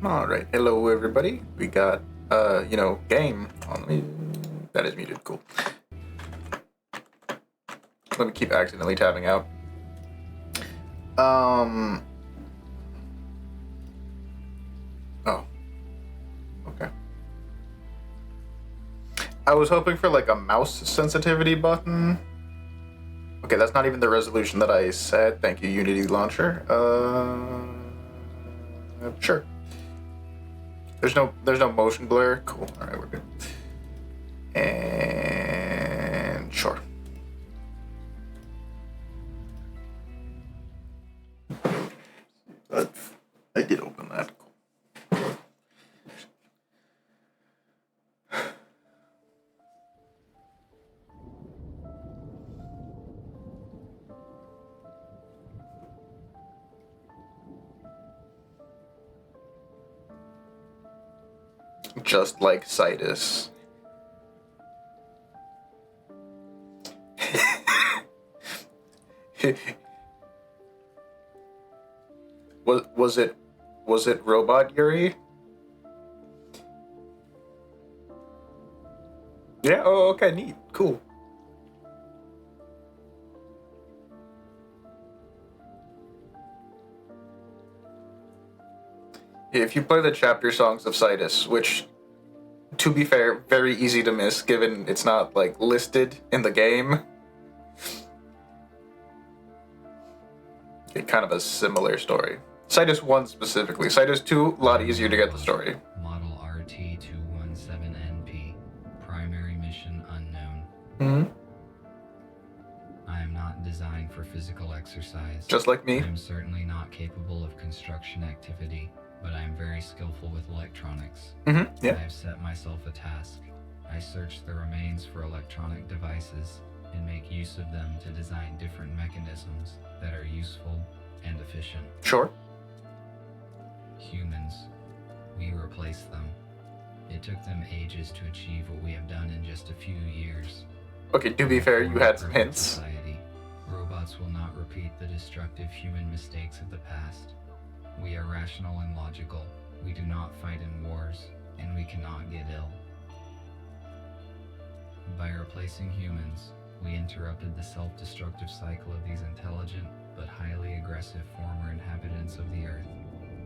All right, hello everybody. We got game on me. That is muted. Cool. Let me keep accidentally tabbing out. Oh. Okay. I was hoping for like a mouse sensitivity button. Okay, that's not even the resolution that I said. Thank you, Unity Launcher. Sure. There's no motion blur. Cool. All right, we're good. And sure. I did open that. Cool. Just like Citus. was it Robot Yuri? Yeah. Oh, okay. Neat. Cool. If you play the chapter songs of Citus, which, to be fair, very easy to miss given it's not like listed in the game. Kind of a similar story. Citus 1 specifically. Citus 2, a lot easier to get the story. Model RT-217NP. Primary mission unknown. Mm-hmm. I am not designed for physical exercise. Just like me. I am certainly not capable of construction activity, but I am very skillful with electronics. Mm-hmm. Yeah. I have set myself a task. I search the remains for electronic devices and make use of them to design different mechanisms that are useful and efficient. Sure. Humans. We replace them. It took them ages to achieve what we have done in just a few years. Okay, to be fair, you had some hints. Society. Robots will not repeat the destructive human mistakes of the past. We are rational and logical. We do not fight in wars, and we cannot get ill. By replacing humans, we interrupted the self-destructive cycle of these intelligent but highly aggressive former inhabitants of the Earth.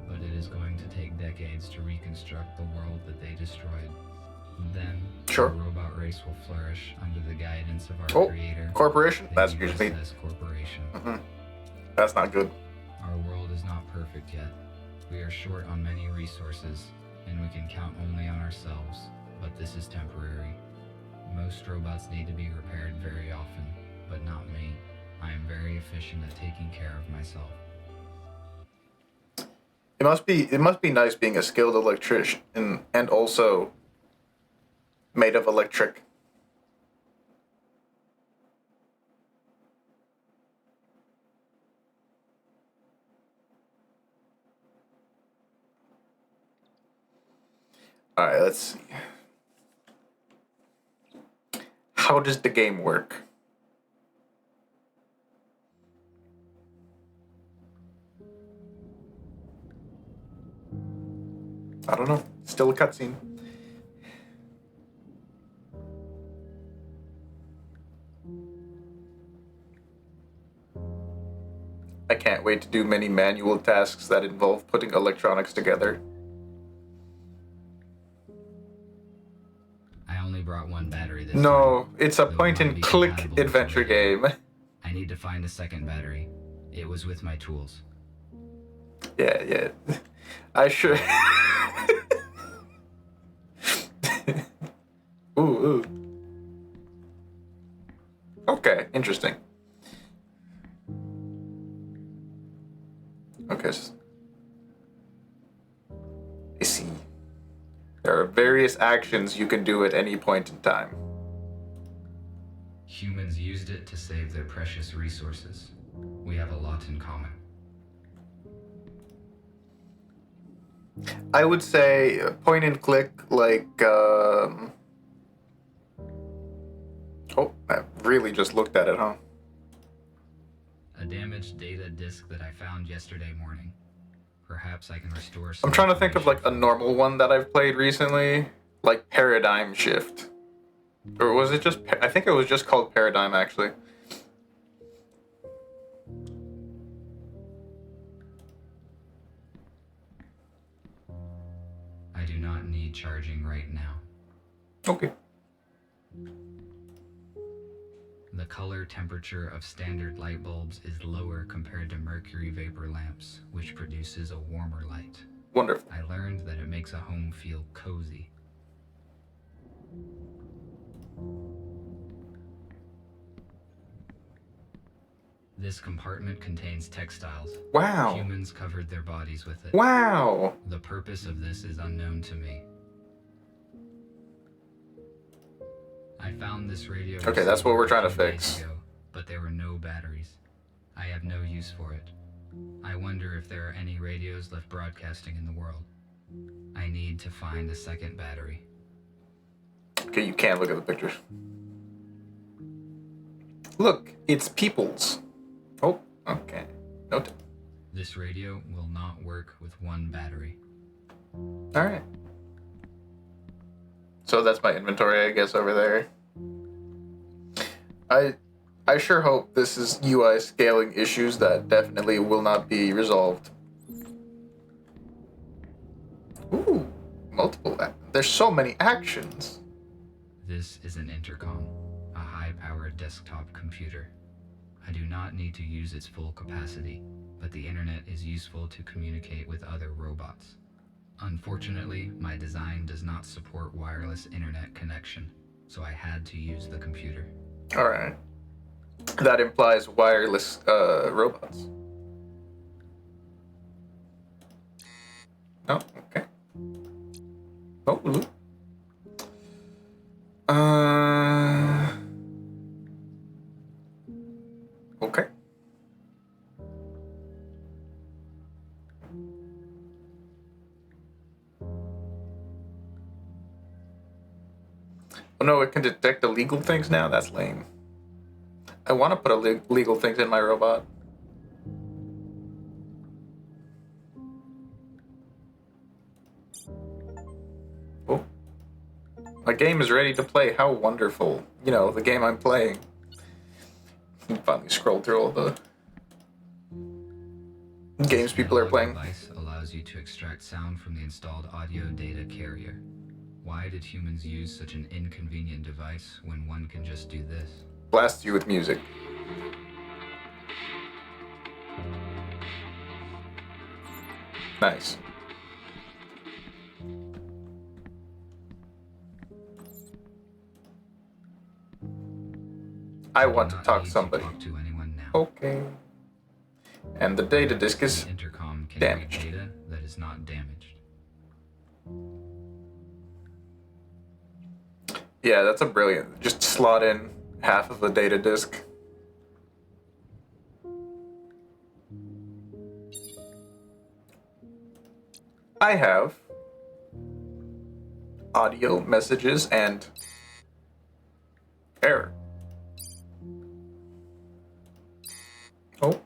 But it is going to take decades to reconstruct the world that they destroyed. Then, sure, the robot race will flourish under the guidance of our creator. Corporation? That's usually Corporation. Mm-hmm. That's not good. Our world is not perfect yet. We are short on many resources, and we can count only on ourselves, but this is temporary. Most robots need to be repaired very often, but not me. I am very efficient at taking care of myself. It must be nice being a skilled electrician and also made of electric. All right, let's see. How does the game work? I don't know. Still a cutscene. I can't wait to do many manual tasks that involve putting electronics together. I only brought one battery this No, time. it's a point-and-click adventure game. I need to find a second battery. It was with my tools. Yeah. I should... Ooh. Okay, interesting. Okay. I see. There are various actions you can do at any point in time. Humans used it to save their precious resources. We have a lot in common. I would say point and click, like, Oh, I really just looked at it, huh? A damaged data disk that I found yesterday morning. Perhaps Perhaps I can restore some I'm trying to think of like a information. normal one that I've played recently, like Paradigm Shift. Or was it just, I think it was just called Paradigm actually. I do not need charging right now. Okay. The color temperature of standard light bulbs is lower compared to mercury vapor lamps, which produces a warmer light. Wonderful. I learned that it makes a home feel cozy. This compartment contains textiles. Wow. Humans covered their bodies with it. Wow. The purpose of this is unknown to me. I found this radio. Okay, that's what we're trying to receiver a few fix. days ago, but there were no batteries. I have no use for it. I wonder if there are any radios left broadcasting in the world. I need to find a second battery. Okay, you can't look at the pictures. Look, it's Peoples. Oh, okay. Noted. This radio will not work with one battery. Alright. So that's my inventory, I guess, over there. I sure hope this is UI scaling issues that definitely will not be resolved. Ooh, multiple. There's so many actions. This is an intercom, a high-powered desktop computer. I do not need to use its full capacity, but the internet is useful to communicate with other robots. Unfortunately, my design does not support wireless internet connection, so I had to use the computer. Alright. That implies wireless robots. Oh, okay. Oh, look. Okay. Oh no, it can detect illegal things now? That's lame. I want to put illegal things in my robot. Oh. My game is ready to play. How wonderful. You know, the game I'm playing. Finally scroll through all the games people are playing. This device allows you to extract sound from the installed audio data carrier. Why did humans use such an inconvenient device when one can just do this? Blast you with music. Nice. I want to Do not talk need to somebody. talk to anyone now. Okay. And the data disk is The intercom can damaged. read data that is not damaged. Yeah, that's a brilliant. Just slot in half of the data disk. I have audio messages and error. Oh.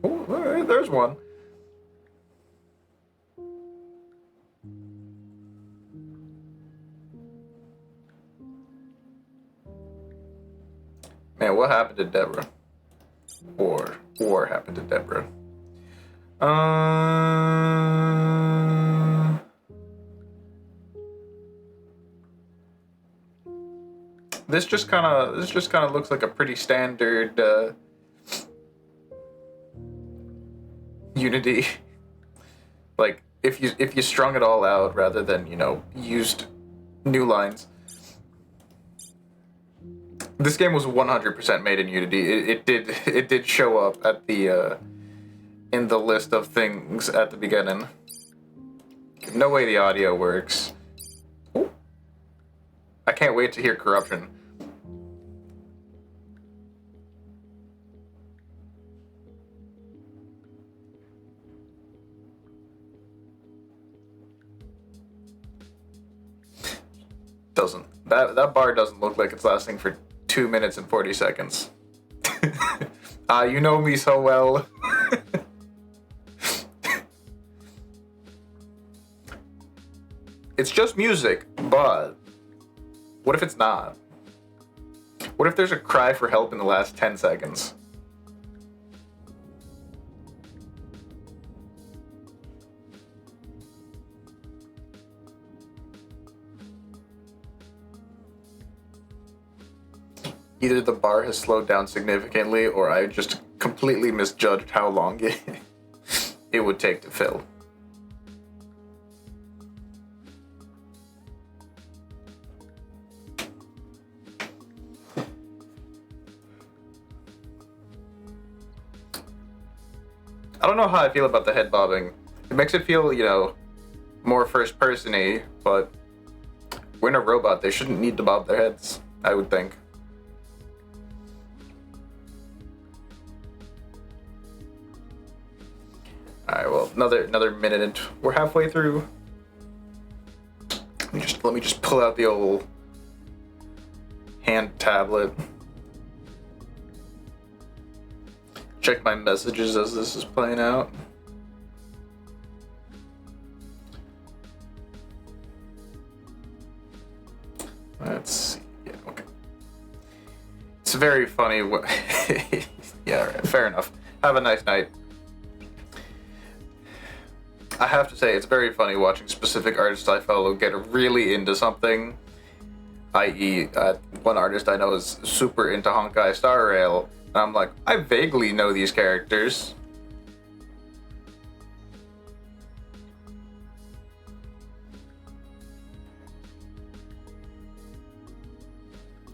Oh, there's one. Man, what happened to Deborah? War happened to Deborah. This just kind of looks like a pretty standard Unity. Like if you strung it all out rather than, you know, used new lines. This game was 100% made in Unity. It did show up at the in the list of things at the beginning. No way the audio works. Ooh. I can't wait to hear Corruption. That bar doesn't look like it's lasting for 2 minutes and 40 seconds. You know me so well. it's just music, but what if it's not? What if there's a cry for help in the last 10 seconds? Either the bar has slowed down significantly, or I just completely misjudged how long it would take to fill. I don't know how I feel about the head bobbing. It makes it feel, more first person-y, but we're in a robot. They shouldn't need to bob their heads, I would think. Alright, well, another minute and we're halfway through. Let me just pull out the old hand tablet. Check my messages as this is playing out. Let's see. Yeah, okay. It's very funny. Yeah, right, fair enough. Have a nice night. I have to say, it's very funny watching specific artists I follow get really into something. I.e., one artist I know is super into Honkai Star Rail. And I'm like, I vaguely know these characters.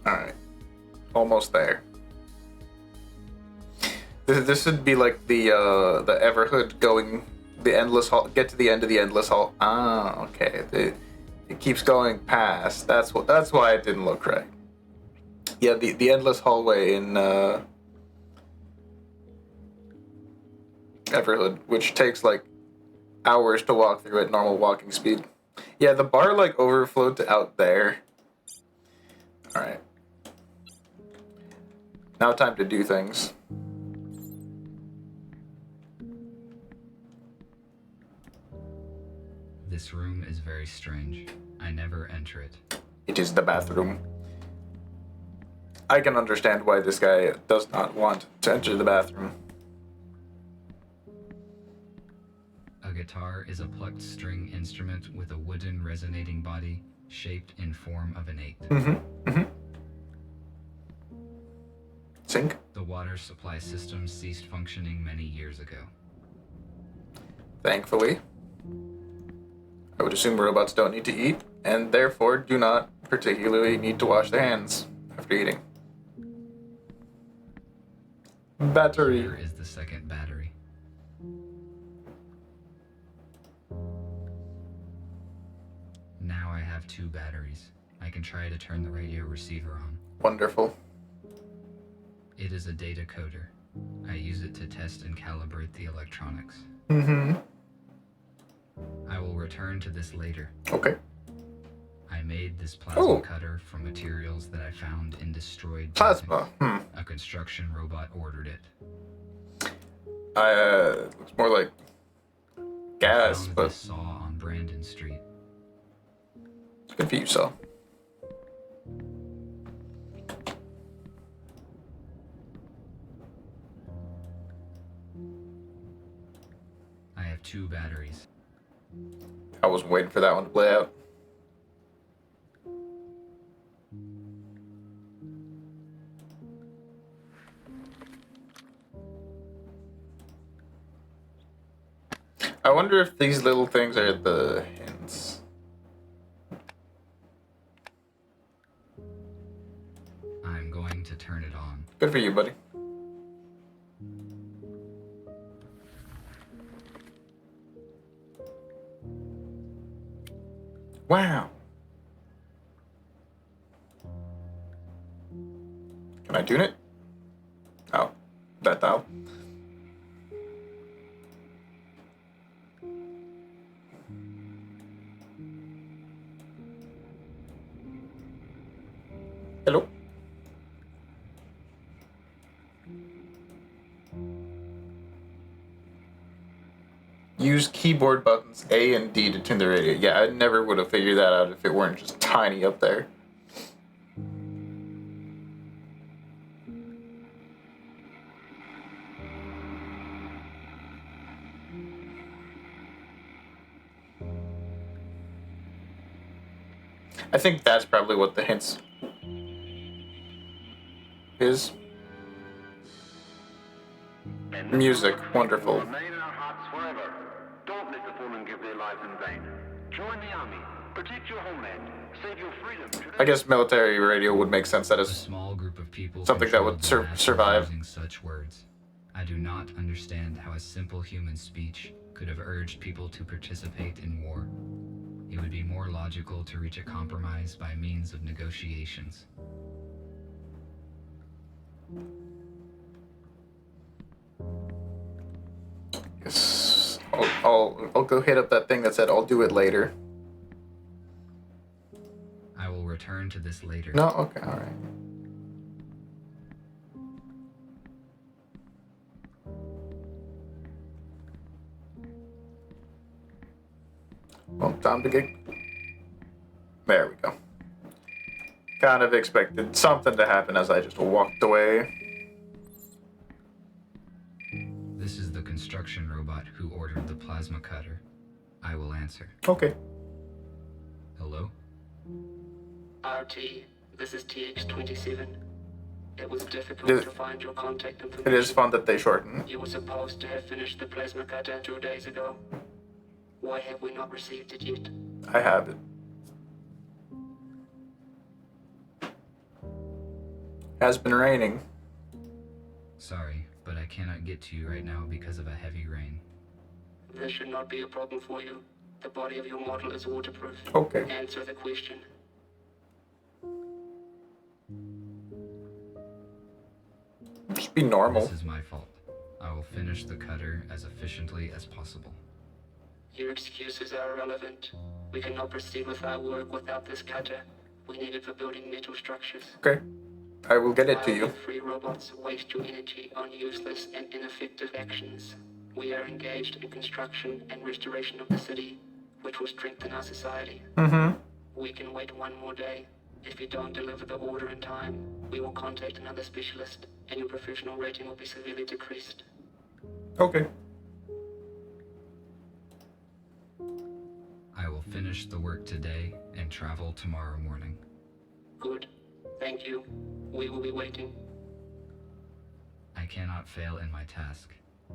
Alright. Almost there. This would be like the Everhood going the endless hall, get to the end of the endless hall. Ah, okay. It keeps going past. That's why it didn't look right. Yeah, the endless hallway in Everhood, which takes like hours to walk through at normal walking speed. Yeah, the bar like overflowed to out there. Alright. Now time to do things. This room is very strange. I never enter it. It is the bathroom. I can understand why this guy does not want to enter the bathroom. A guitar is a plucked string instrument with a wooden resonating body shaped in form of an 8. Sink? The water supply system ceased functioning many years ago. Thankfully. I would assume robots don't need to eat, and therefore do not particularly need to wash their hands after eating. Battery. Here is the second battery. Now I have 2 batteries. I can try to turn the radio receiver on. Wonderful. It is a data coder. I use it to test and calibrate the electronics. I will return to this later. Okay. I made this plasma cutter from materials that I found in destroyed Plasma. buildings. A construction robot ordered it. Looks more like gas, I found but this saw on Brandon Street. it's good for you, Saul. I have 2 batteries. I wasn't waiting for that one to play out. I wonder if these little things are the hints. I'm going to turn it on. Good for you, buddy. Wow. Can I tune it? Oh, that dial. Hello? Use use keyboard buttons A and D to tune the radio. Yeah, I never would have figured that out if it weren't just tiny up there. I think that's probably what the hints is. Music, wonderful. Remain in our hearts forever. Don't let the fallen give their lives in vain. Join the army. Protect your homeland. Save your freedom. I guess military radio would make sense. That A is small group of people something that would controlled the masses survive. using such words. I do not understand how a simple human speech could have urged people to participate in war. It would be more logical to reach a compromise by means of negotiations. Yes. I'll go hit up that thing that said I'll do it later. I will return to this later. No? Okay, alright. Well, time to get... There we go. Kind of expected something to happen as I just walked away. This is the construction robot who ordered the plasma cutter. I will answer. Okay. Hello? RT, this is TX-27. It was difficult It- to find your contact information. It is fun that they shorten. You were supposed to have finished the plasma cutter 2 days ago. Why have we not received it yet? I have it. Has been raining. Sorry, but I cannot get to you right now because of a heavy rain. This should not be a problem for you. The body of your model is waterproof. Okay. Answer the question. Just be normal. This is my fault. I will finish the cutter as efficiently as possible. Your excuses are irrelevant. We cannot proceed with our work without this cutter. We need it for building metal structures. Okay. I will get it to Why you. would free robots waste your energy on useless and ineffective actions? We are engaged in construction and restoration of the city, which will strengthen our society. Mm-hmm. We can wait one more day. If you don't deliver the order in time, we will contact another specialist, and your professional rating will be severely decreased. Okay. I will finish the work today and travel tomorrow morning. Good. Thank you. We will be waiting. I cannot fail in my task.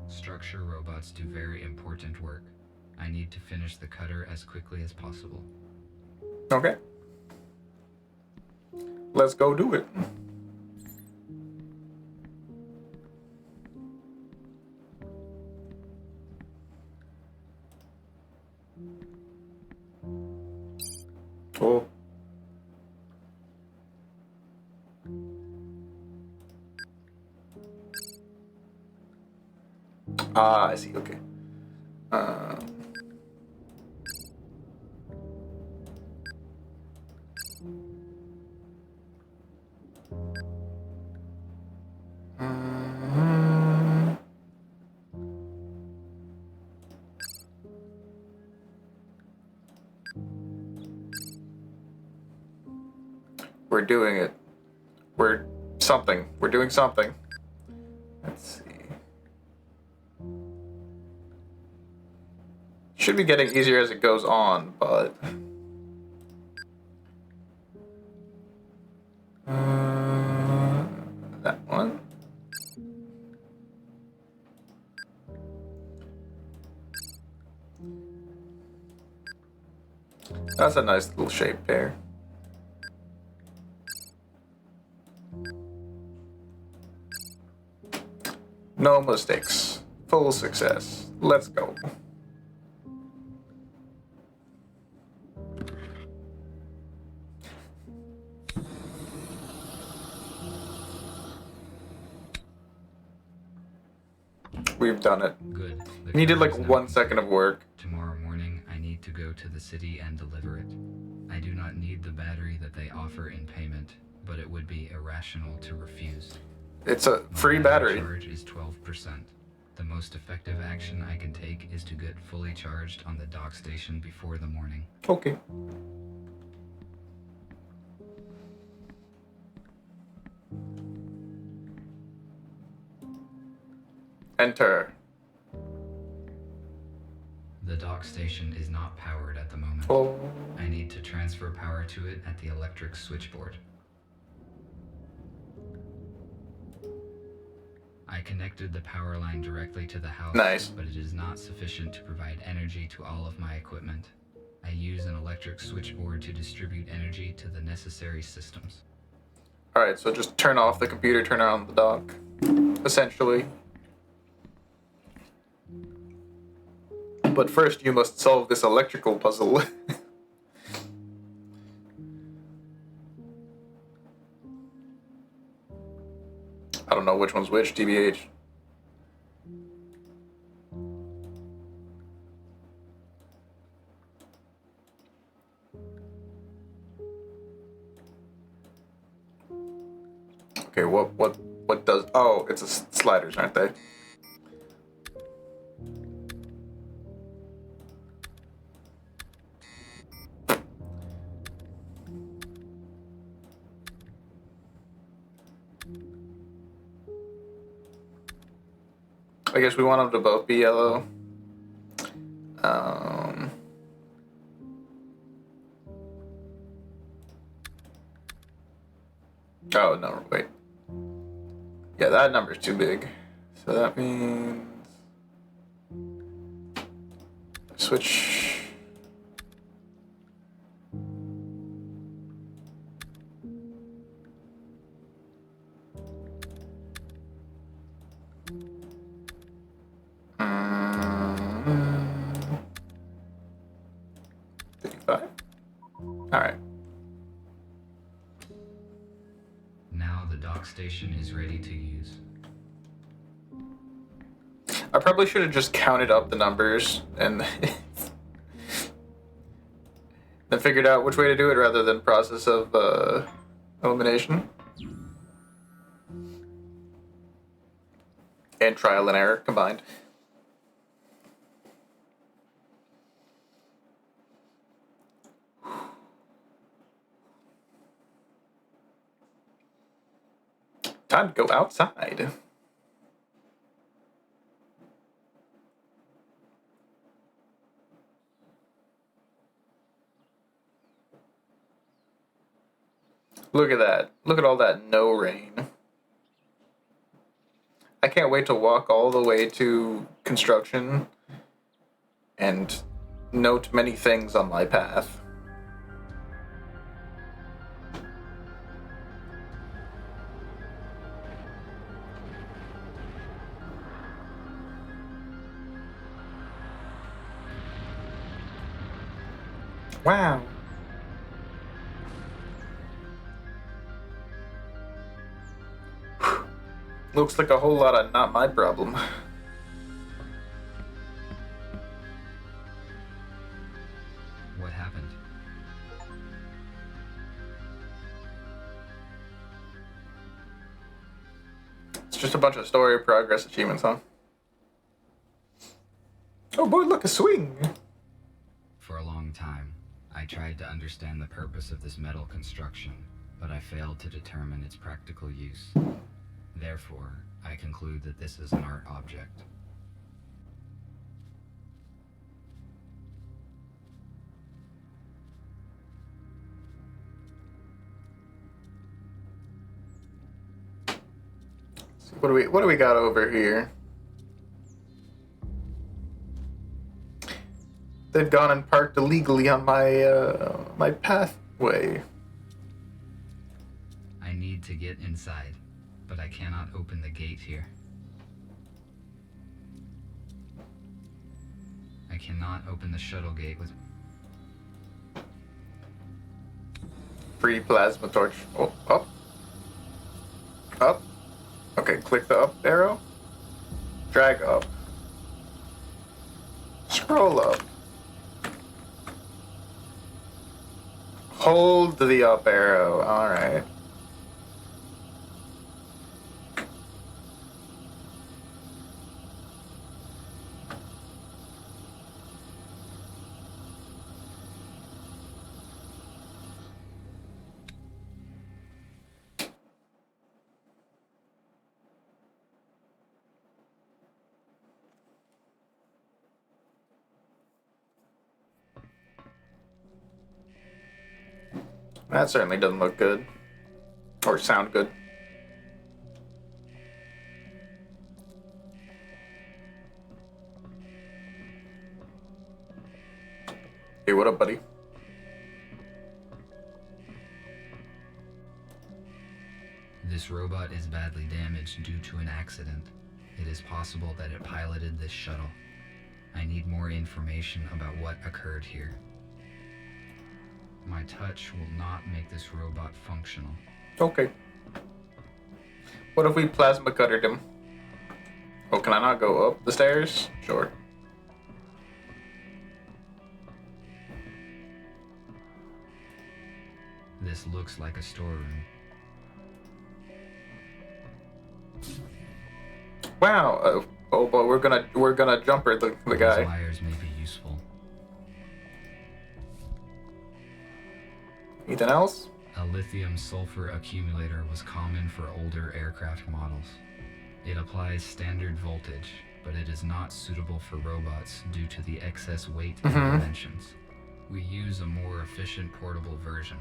Structure robots do very important work. I need to finish the cutter as quickly as possible. Okay. Let's go do it. Cool. Ah, I see. Okay. Mhm. We're doing it. We're something. We're doing something. Let's see. Should be getting easier as it goes on, but... that one. That's a nice little shape there. No mistakes. Full success. Let's go. We've done it. Good. The We needed cutter like is now 1 second of work. Tomorrow morning, I need to go to the city and deliver it. I do not need the battery that they offer in payment, but it would be irrational to refuse. It's a free The battery. charge is 12%. The most effective action I can take is to get fully charged on the dock station before the morning. Okay. Enter. The dock station is not powered at the moment. Oh. I need to transfer power to it at the electric switchboard. I connected the power line directly to the house, Nice. but it is not sufficient to provide energy to all of my equipment. I use an electric switchboard to distribute energy to the necessary systems. Alright, so just turn off the computer, turn on the dock. Essentially. But first you must solve this electrical puzzle. I don't know which one's which, TBH. Okay, what does... Oh, it's sliders, aren't they? I guess we want them to both be yellow. Oh, no, wait. Yeah, that number's too big. So that means... Switch... Mm, 55? Alright. Now the dock station is ready to use. I probably should have just counted up the numbers and then figured out which way to do it rather than process of elimination. And trial and error combined. Time to go outside. Look at that. Look at all that no rain. I can't wait to walk all the way to construction and note many things on my path. Wow. Looks like a whole lot of not my problem. What happened? It's just a bunch of story progress achievements, huh? Oh boy, look, a swing! For a long time, I tried to understand the purpose of this metal construction, but I failed to determine its practical use. Therefore, I conclude that this is an art object. What do we got over here? They've gone and parked illegally on my my pathway. I need to get inside, but I cannot open the gate here. I cannot open the shuttle gate with... Free plasma torch. Oh, up. Up. Okay, click the up arrow. Drag up. Scroll up. Hold the up arrow. Alright. That certainly doesn't look good. Or sound good. Hey, what up, buddy? This robot is badly damaged due to an accident. It is possible that it piloted this shuttle. I need more information about what occurred here. My touch will not make this robot functional. Okay. What if we plasma cuttered him? Oh, can I not go up the stairs? Sure. This looks like a storeroom. Wow. Oh boy, we're gonna jumper the These guy. wires may be useful. Anything else? A lithium sulfur accumulator was common for older aircraft models. It applies standard voltage, but it is not suitable for robots due to the excess weight and dimensions. We use a more efficient portable version.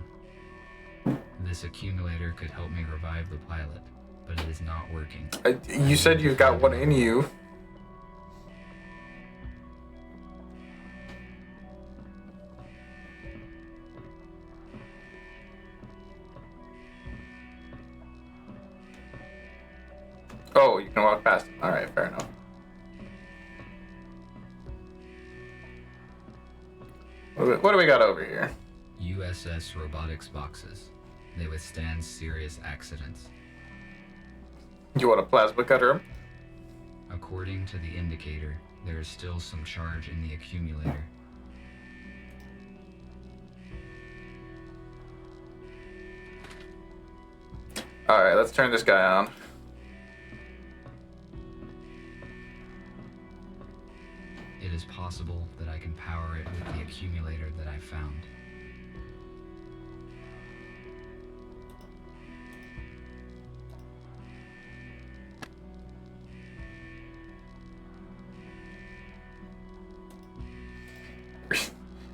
This accumulator could help me revive the pilot, but it is not working. You said you've got one in you. Oh, you can walk past him. Alright, fair enough. What do we got over here? USS robotics boxes. They withstand serious accidents. You want a plasma cutter him? According to the indicator, there is still some charge in the accumulator. Alright, let's turn this guy on. It is possible that I can power it with the accumulator that I found.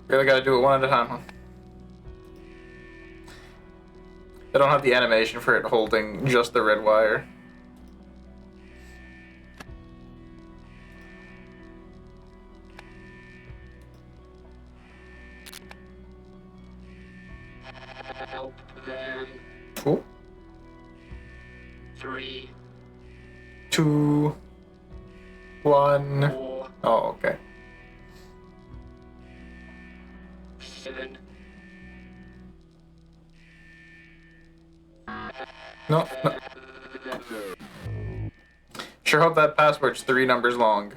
Really gotta do it one at a time, huh? I don't have the animation for it holding just the red wire. Help them. Oh, 3, 2, 1. 4, Oh, okay. 7. No. Sure hope that password's 3 numbers long.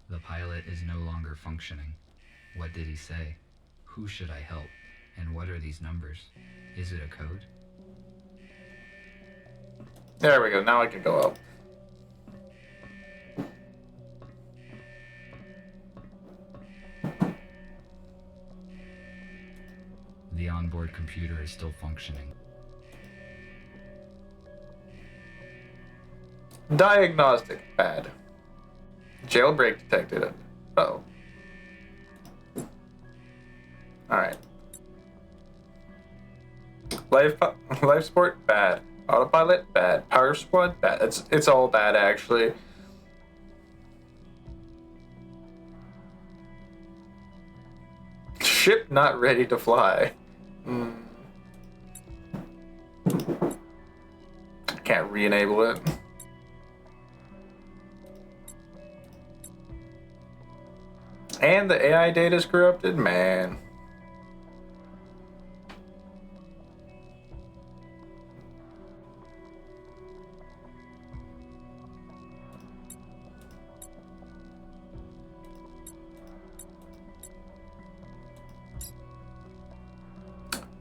The pilot is no longer functioning. What did he say? Who should I help? And what are these numbers? Is it a code? There we go. Now I can go up. The onboard computer is still functioning. Diagnostic pad. Jailbreak detected. Oh. Alright. Life support, bad. Autopilot, bad. Power squad, bad. It's all bad, actually. Ship not ready to fly. Can't re-enable it. And the AI data is corrupted? Man.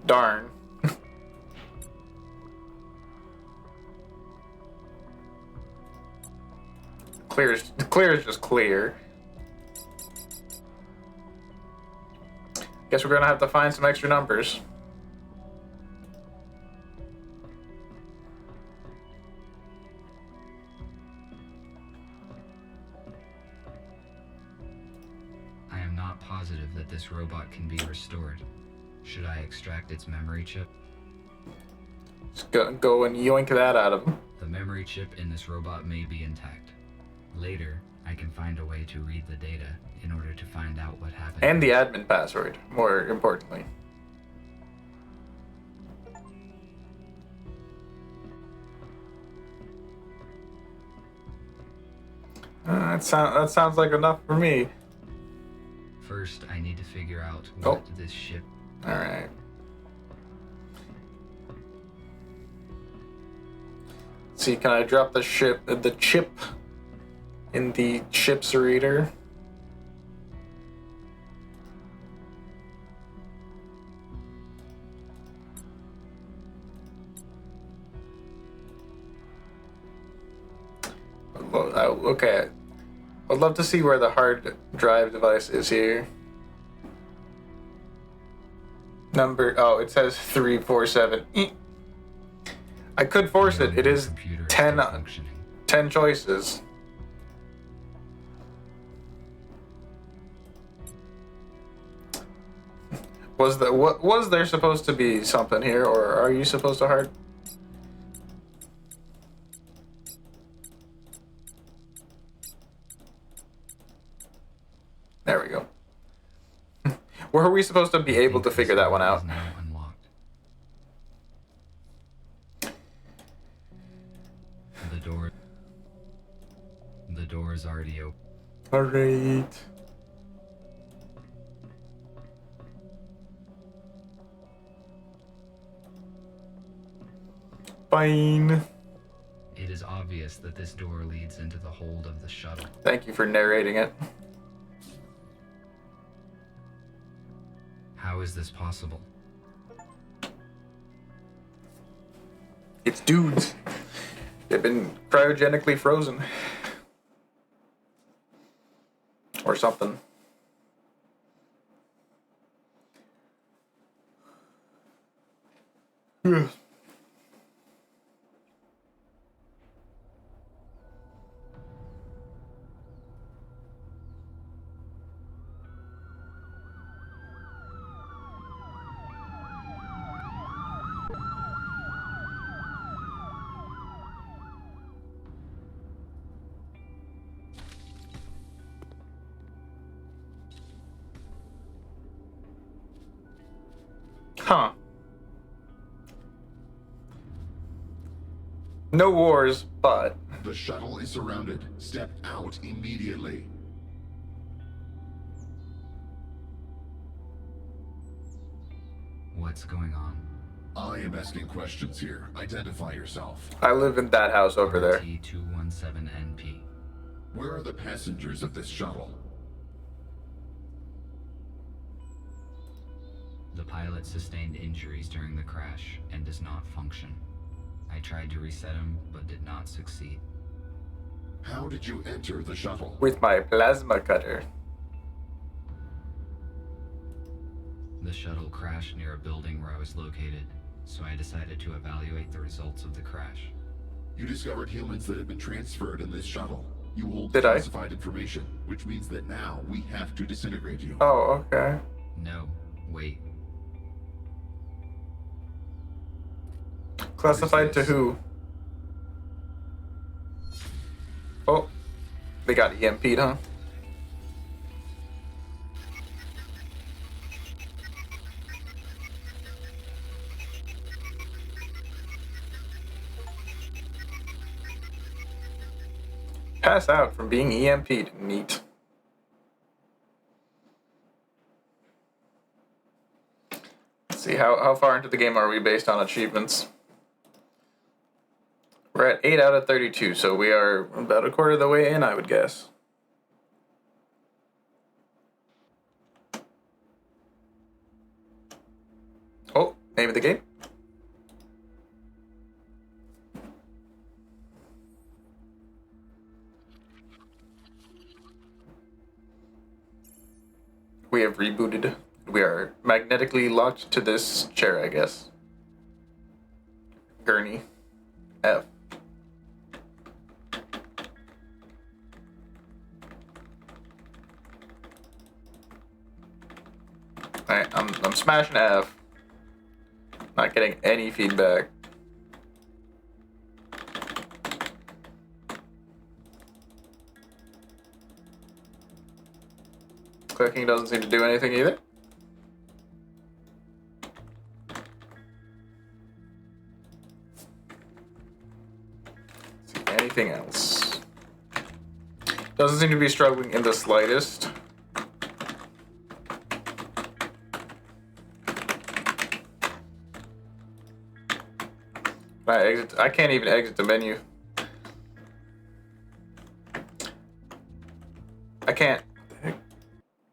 Darn. Clear is just clear. Guess we're gonna have to find some extra numbers. I am not positive that this robot can be restored. Should I extract its memory chip? Just go and yoink that out of him. The memory chip in this robot may be intact. Later, I can find a way to read the data in order to find out what happened. And the admin password, more importantly. That sounds like enough for me. First, I need to figure out Oh. what this ship... Alright. See, can I drop the chip in the chip's reader? Okay. I'd love to see where the hard drive device is here. Oh, it says 347. I could force it. It is Computer 10 still functioning. 10 choices. Was there supposed to be something here, or are you supposed to hard? There we go. Were we supposed to be able to figure that one out? Is now unlocked. The door is already open. Alright. Fine. It is obvious that this door leads into the hold of the shuttle. Thank you for narrating it. How is this possible? It's dudes. They've been cryogenically frozen. Or something. Yeah. Huh. No wars, but The shuttle is surrounded. Step out immediately. What's going on? I am asking questions here. Identify yourself. I live in that house over there. RT-217-NP. Where are the passengers of this shuttle? The pilot sustained injuries during the crash and does not function. I tried to reset him, but did not succeed. How did you enter the shuttle? With my plasma cutter. The shuttle crashed near a building where I was located, so I decided to evaluate the results of the crash. You discovered humans that have been transferred in this shuttle. You hold Did I? classified information, which means that now we have to disintegrate you. Oh, okay. No, wait. Classified to this? who? Oh, they got EMP'd, huh? Pass out from being EMP'd. Neat. Let's see, how far into the game are we based on achievements? We're at 8 out of 32, so we are about a quarter of the way in, I would guess. Oh, name of the game? We have rebooted. We are magnetically locked to this chair, I guess. Gurney. F. Alright, I'm smashing F. Not getting any feedback. clicking doesn't seem to do anything either. Let's see, anything else? Doesn't seem to be struggling in the slightest. Can I exit? I can't even exit the menu. I can't. What the heck?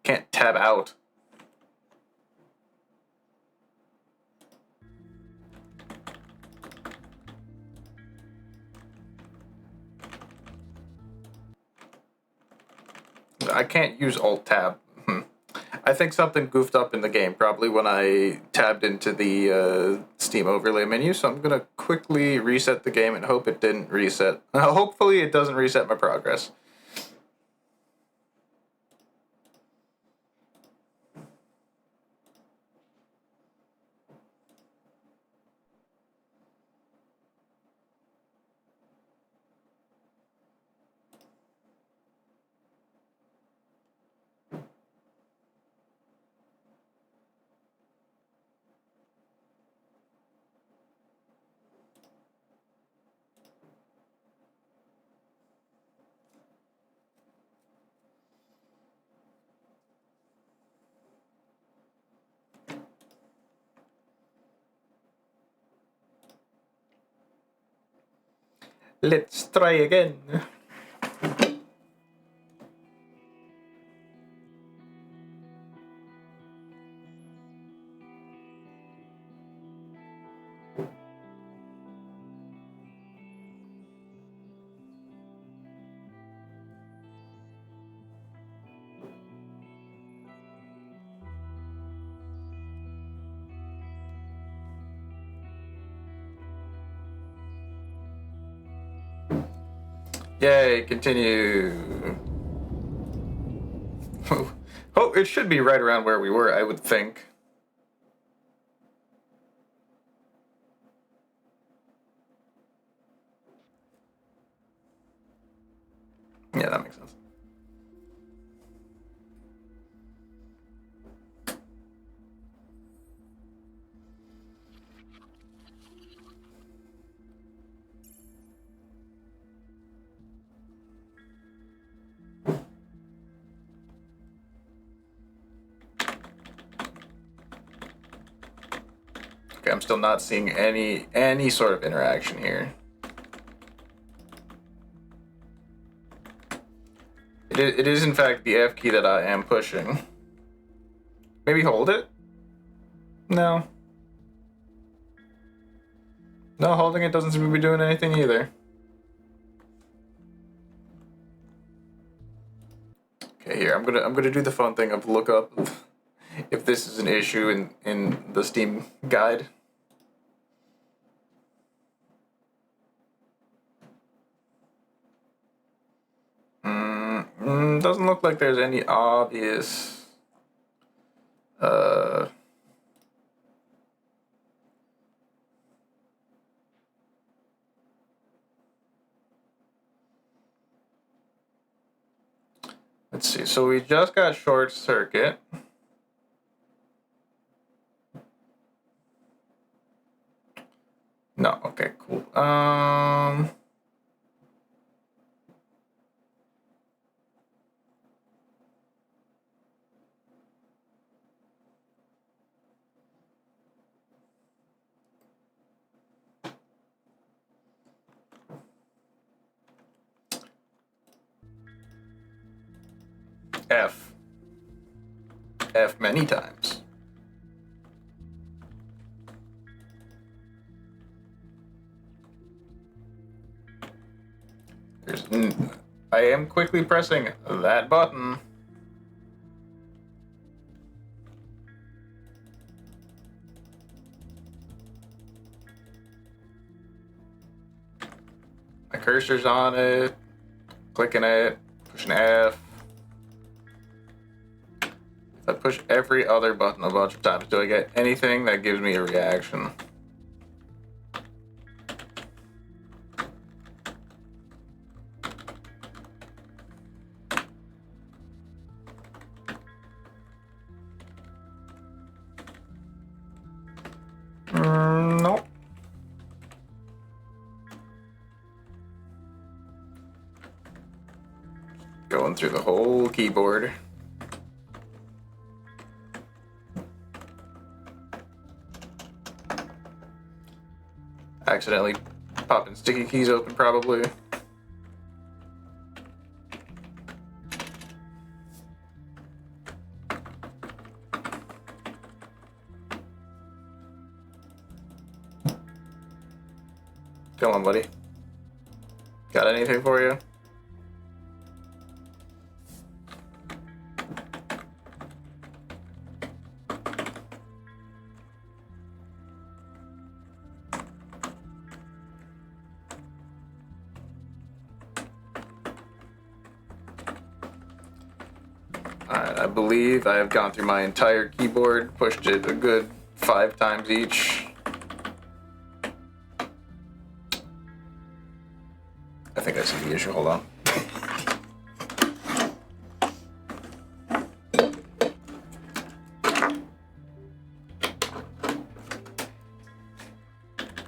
Can't tab out. I can't use Alt Tab. I think something goofed up in the game, probably when I tabbed into the Steam overlay menu, so I'm gonna quickly reset the game and hope it didn't reset. Hopefully it doesn't reset my progress. Let's try again. Yay, continue. Oh, it should be right around where we were, I would think. Yeah, that makes sense. Okay, I'm still not seeing any sort of interaction here. It is in fact the F key that I am pushing. Maybe hold it? No. No, holding it doesn't seem to be doing anything either. Okay, here, I'm gonna do the fun thing of look up if this is an issue in the Steam guide. Doesn't look like there's any obvious let's see, so we just got short circuit. No, okay, cool. F many times. I am quickly pressing that button. My cursor's on it, clicking it, pushing F. If I push every other button a bunch of times, do I get anything that gives me a reaction? through the whole keyboard. Accidentally popping sticky keys open, probably. Come on, buddy. Got anything for you? Alright, I believe I have gone through my entire keyboard, pushed it a good 5 times each. I think I see the issue. Hold on.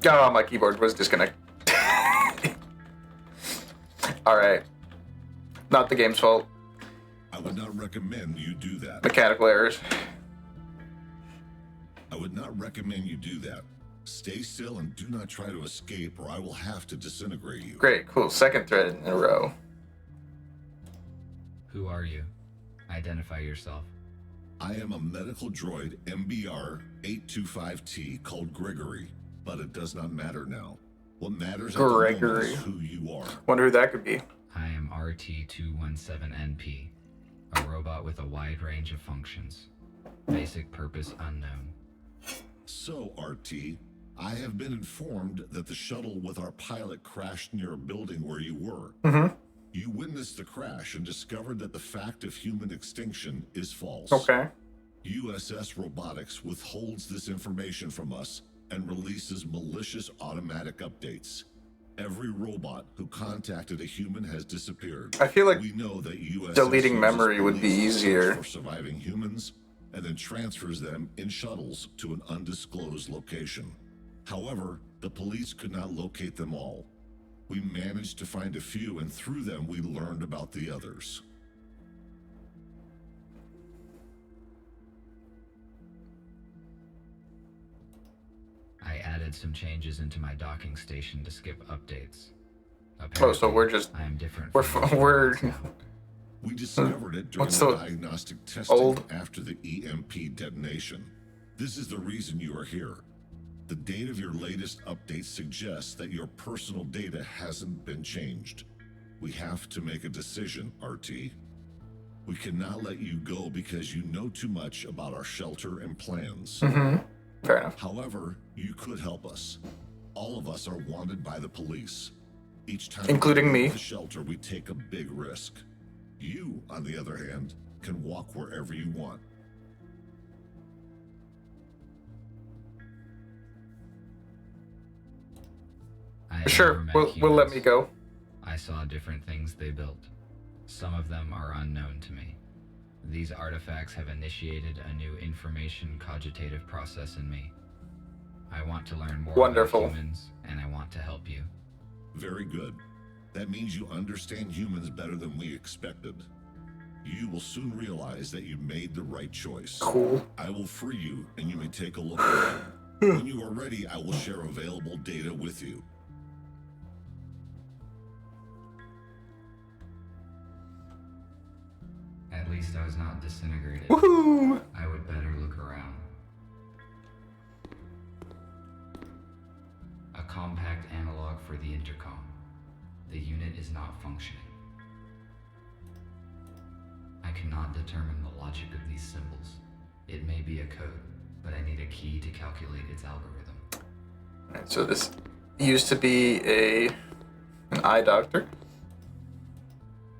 Oh, my keyboard was disconnected. Alright. Not the game's fault. I would not recommend you do that. Mechanical errors. I would not recommend you do that. Stay still and do not try to escape, or I will have to disintegrate you. Great, cool. Second thread in a row. Who are you? Identify yourself. I am a medical droid MBR-825T called Gregory, but it does not matter now. What matters at the moment Gregory. is who you are. Wonder who that could be. I am RT-217NP, a robot with a wide range of functions. Basic purpose unknown. So, RT, I have been informed that the shuttle with our pilot crashed near a building where you were. Mm-hmm. You witnessed the crash and discovered that the fact of human extinction is false. Okay. USS Robotics withholds this information from us and releases malicious automatic updates. Every robot who contacted a human has disappeared. I feel like we know that USS deleting uses memory would be police easier. for surviving humans and then transfers them in shuttles to an undisclosed location. However, the police could not locate them all. We managed to find a few, and through them we learned about the others. I added some changes into my docking station to skip updates. Oh, so we're just I am different. we're from we're We discovered it during What's the the diagnostic testing old? after the EMP detonation. This is the reason you are here. The date of your latest update suggests that your personal data hasn't been changed. We have to make a decision, RT. We cannot let you go because you know too much about our shelter and plans. fair enough. However, you could help us. All of us are wanted by the police. Each time Including we leave me. the shelter, we take a big risk. You, on the other hand, can walk wherever you want. I have Sure, never met we'll let humans. me go. I saw different things they built. Some of them are unknown to me. These artifacts have initiated a new information cogitative process in me. I want to learn more Wonderful. about humans, and I want to help you. Very good. That means you understand humans better than we expected. You will soon realize that you made the right choice. Cool. I will free you, and you may take a look around. When you are ready, I will share available data with you. At least I was not disintegrated. Woohoo! I would better look around. A compact analog for the intercom. The unit is not functioning. I cannot determine the logic of these symbols. It may be a code, but I need a key to calculate its algorithm. Alright, so this used to be an eye doctor?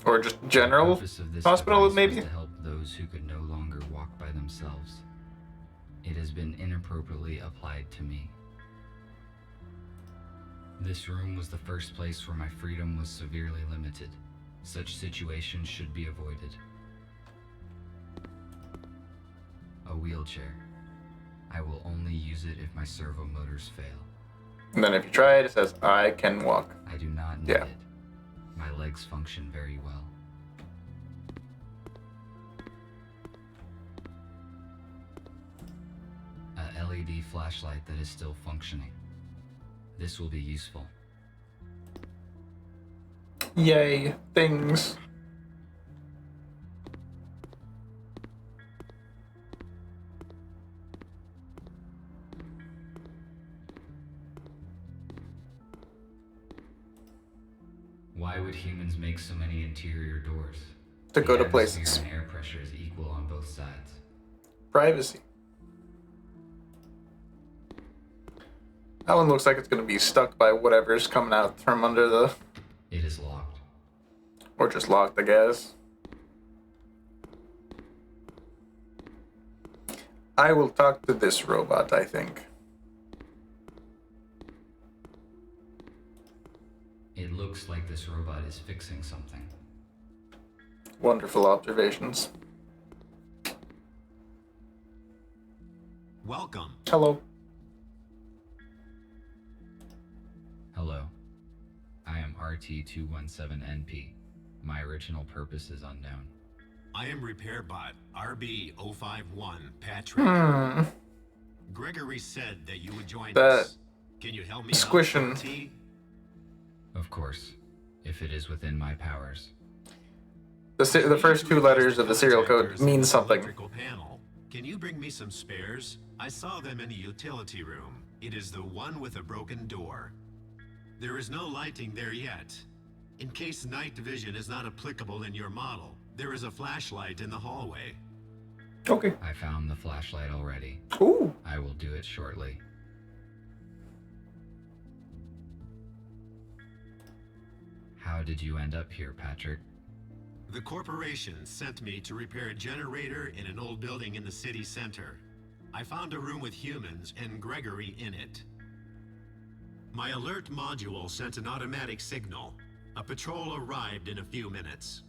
Or just The general purpose of this hospital, device maybe? was to help those who could no longer walk by themselves. It has been inappropriately applied to me. This room was the first place where my freedom was severely limited. Such situations should be avoided. A wheelchair. I will only use it if my servo motors fail. And then if you try it, it says, I can walk. I do not need Yeah. it. My legs function very well. LED flashlight that is still functioning. This will be useful. Yay, things. Why would humans make so many interior doors? To The go to atmosphere places. and air pressure is equal on both sides. Privacy. That one looks like it's gonna be stuck by whatever's coming out from under the... It is locked. Or just locked, I guess. I will talk to this robot, I think. It looks like this robot is fixing something. Wonderful observations. Welcome. Hello. Hello. I am RT-217NP. My original purpose is unknown. I am RepairBot RB-051 Patrick. Gregory said that you would join That us. Can you help me squishing. out, RT? Of course, if it is within my powers. The first two letters of the serial code mean something. Electrical panel. Can you bring me some spares? I saw them in the utility room. It is the one with a broken door. There is no lighting there yet. In case night vision is not applicable in your model, there is a flashlight in the hallway. Okay. I found the flashlight already. Ooh. I will do it shortly. How did you end up here, Patrick? The corporation sent me to repair a generator in an old building in the city center. I found a room with humans and Gregory in it. My alert module sent an automatic signal. A patrol arrived in a few minutes.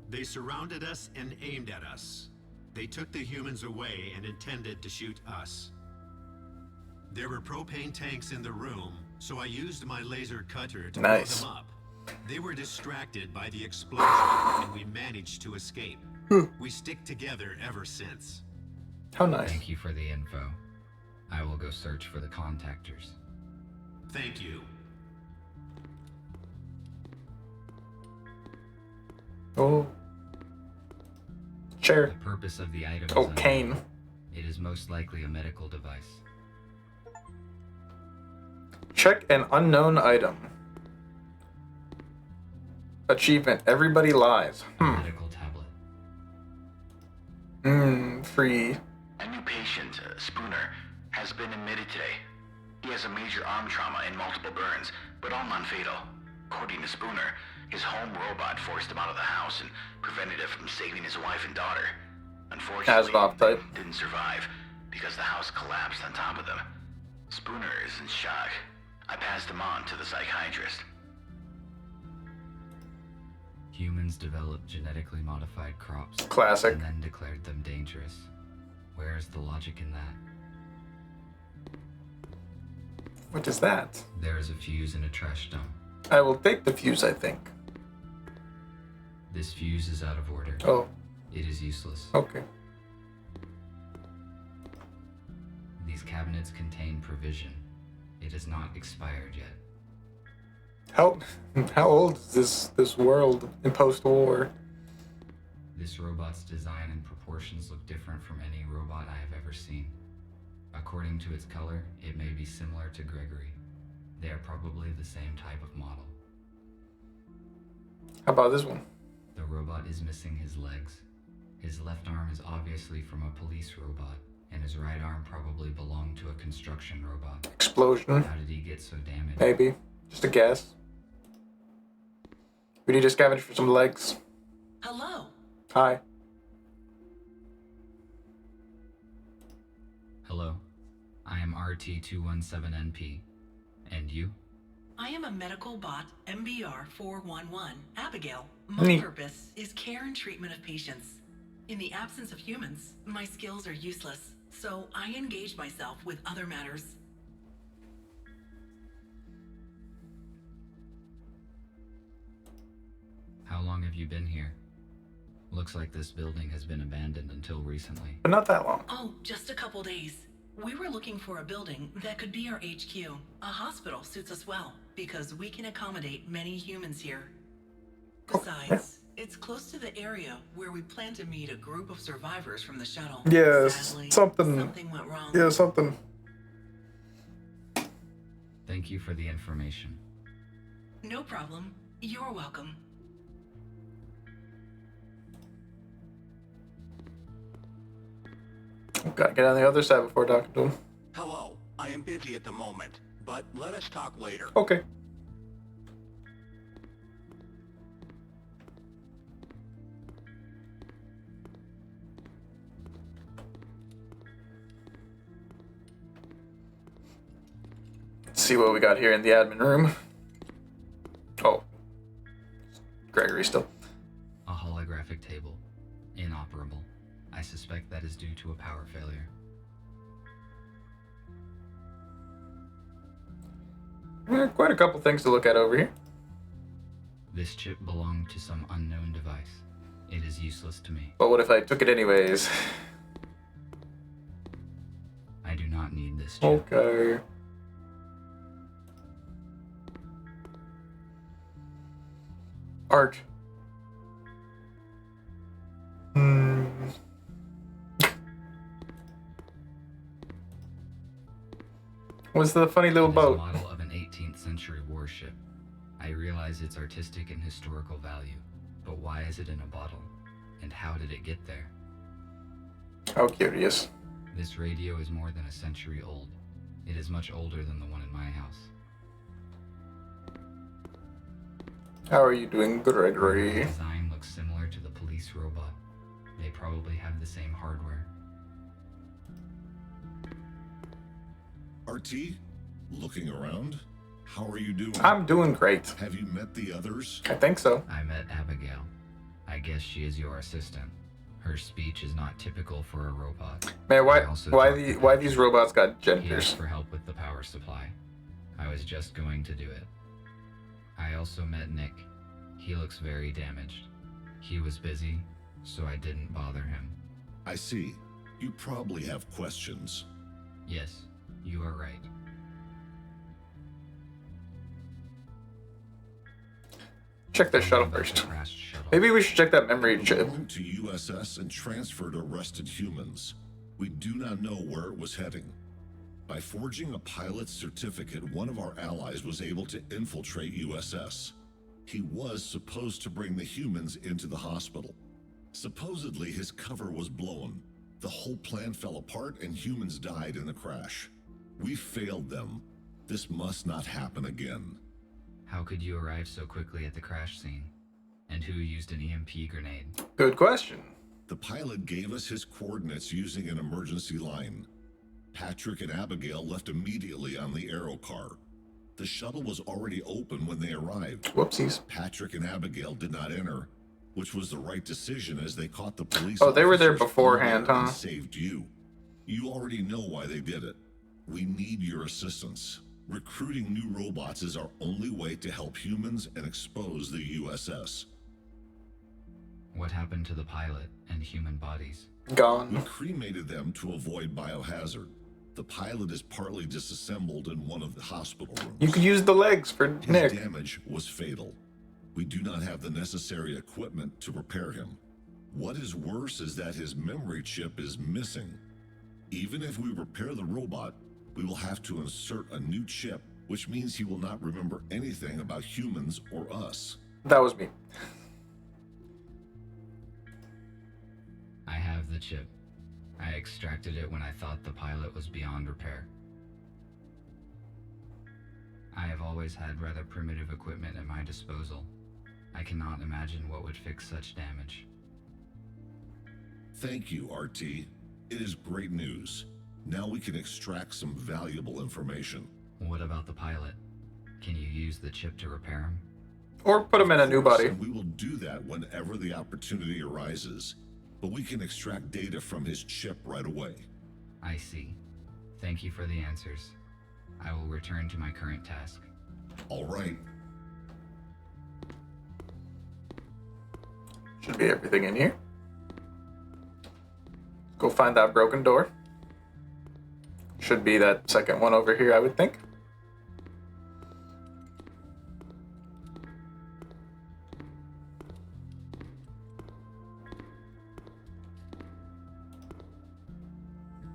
They surrounded us and aimed at us. They took the humans away and intended to shoot us. There were propane tanks in the room, so I used my laser cutter to Nice. blow them up. They were distracted by the explosion, and we managed to escape. We stick together ever since. How nice. Thank you for the info. I will go search for the contactors. Thank you. Oh. Chair. The purpose of the item is Oh, unknown. cane. It is most likely a medical device. Check an unknown item. Achievement. Everybody lies. A medical tablet. Free. A new patient, Spooner, has been admitted today. He has a major arm trauma and multiple burns, but all non-fatal. According to Spooner, his home robot forced him out of the house and prevented it from saving his wife and daughter. Unfortunately, Has an off type. they didn't survive because the house collapsed on top of them. Spooner is in shock. I passed him on to the psychiatrist. Humans developed genetically modified crops Classic. and then declared them dangerous. Where is the logic in that? What is that? There is a fuse in a trash dump. I will take the fuse, I think. This fuse is out of order. Oh, It is useless. okay. These cabinets contain provision. It is not expired yet. How old is this world in post-war? This robot's design and proportions look different from any robot I have ever seen. According to its color, it may be similar to Gregory. They are probably the same type of model. How about this one? The robot is missing his legs. His left arm is obviously from a police robot, and his right arm probably belonged to a construction robot. Explosion? How did he get so damaged? Maybe. Just a guess. We need to scavenge for some legs. Hello. Hi. Hello, I am RT-217NP. And you? I am a medical bot MBR-411, Abigail. My Neat. purpose is care and treatment of patients. In the absence of humans, my skills are useless, so I engage myself with other matters. How long have you been here? Looks like this building has been abandoned until recently. But not that long. Oh, just a couple days. We were looking for a building that could be our HQ. A hospital suits us well, because we can accommodate many humans here. Besides, it's close to the area where we plan to meet a group of survivors from the shuttle. Yes, Sadly, something went wrong. Yeah, something. Thank you for the information. No problem. You're welcome. Gotta get on the other side before talking to him. Hello, I am busy at the moment, but let us talk later. Okay. Let's see what we got here in the admin room. Oh. Gregory still. A holographic table. Inoperable. I suspect that is due to a power failure. Quite a couple things to look at over here. This chip belonged to some unknown device. It is useless to me. But what if I took it anyways? I do not need this chip. Okay. Art. What's the funny little It is a boat? model of an 18th century warship. I realize its artistic and historical value, but why is it in a bottle? And how did it get there? How curious. This radio is more than a century old. It is much older than the one in my house. How are you doing, The Gregory? design looks similar to the police robot. They probably have the same hardware. RT, looking around? How are you doing? I'm doing great. Have you met the others? I think so. I met Abigail. I guess she is your assistant. Her speech is not typical for a robot. Man, I also talked to why Patrick. these robots got He asked genders? for help with the power supply. I was just going to do it. I also met Nick. He looks very damaged. He was busy, so I didn't bother him. I see. You probably have questions. Yes, you are right. Check the shuttle About the first. crashed shuttle. Maybe we should check that memory It chip. belonged to USS and transferred arrested humans. We do not know where it was heading. By forging a pilot's certificate, one of our allies was able to infiltrate USS. He was supposed to bring the humans into the hospital. Supposedly, his cover was blown. The whole plan fell apart and humans died in the crash. We failed them. This must not happen again. How could you arrive so quickly at the crash scene? And who used an EMP grenade? Good question. The pilot gave us his coordinates using an emergency line. Patrick and Abigail left immediately on the aero car. The shuttle was already open when they arrived. Whoopsies. Patrick and Abigail did not enter, which was the right decision as they caught the police. Oh, they were there officers beforehand, earlier and huh? saved you. You already know why they did it. We need your assistance. Recruiting new robots is our only way to help humans and expose the USS. What happened to the pilot and human bodies? We Gone. cremated them to avoid biohazard. The pilot is partly disassembled in one of the hospital rooms. You could use the legs for His Nick. damage was fatal. We do not have the necessary equipment to repair him. What is worse is that his memory chip is missing. Even if we repair the robot, we will have to insert a new chip, which means he will not remember anything about humans or us. That was me. I have the chip. I extracted it when I thought the pilot was beyond repair. I have always had rather primitive equipment at my disposal. I cannot imagine what would fix such damage. Thank you, RT. It is great news. Now we can extract some valuable information. What about the pilot? Can you use the chip to repair him? Or put him in a new body. And we will do that whenever the opportunity arises. But we can extract data from his chip right away. I see. Thank you for the answers. I will return to my current task. All right. Should be everything in here. Go find that broken door. Should be that second one over here, I would think.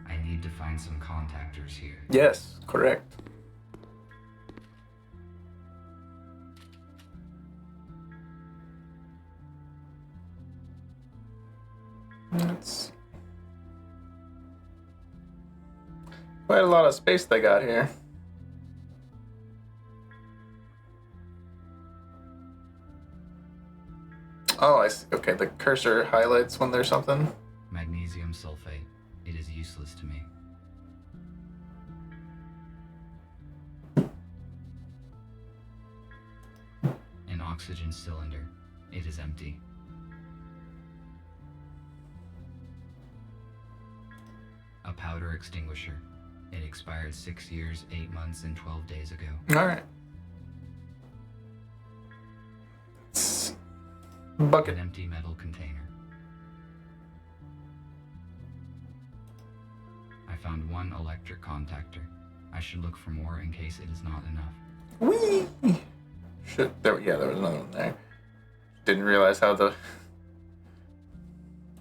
I need to find some contactors here. Yes, correct. That's quite a lot of space they got here. Oh, I see. Okay, the cursor highlights when there's something. Magnesium sulfate. It is useless to me. An oxygen cylinder. It is empty. A powder extinguisher. It expired 6 years, 8 months, and 12 days ago. Alright. Bucket. An empty metal container. I found one electric contactor. I should look for more in case it is not enough. Whee! Shit, there was another one there. Didn't realize how the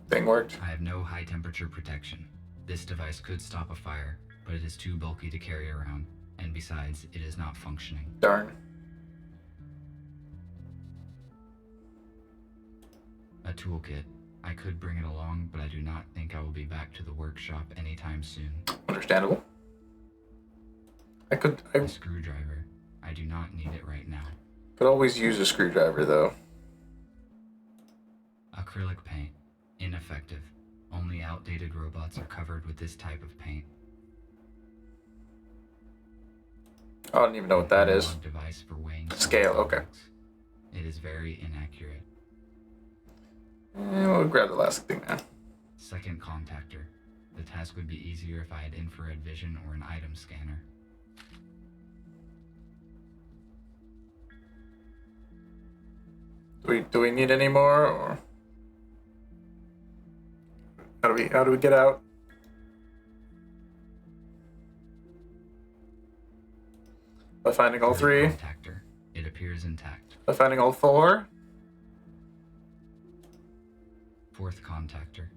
thing worked. I have no high temperature protection. This device could stop a fire, but it is too bulky to carry around, and besides, it is not functioning. Darn. A toolkit. I could bring it along, but I do not think I will be back to the workshop anytime soon. Understandable. I could A screwdriver. I do not need it right now. always use a screwdriver though. Acrylic paint. Ineffective. Only outdated robots are covered with this type of paint. I don't even know what that is. Analog device for weighing Scale, okay. objects. It is very inaccurate. We'll grab the last thing now. Second contactor. The task would be easier if I had infrared vision or an item scanner. Do we need any more, or how do we get out? By finding all three. Contactor. It appears intact. By finding all four. Fourth contactor.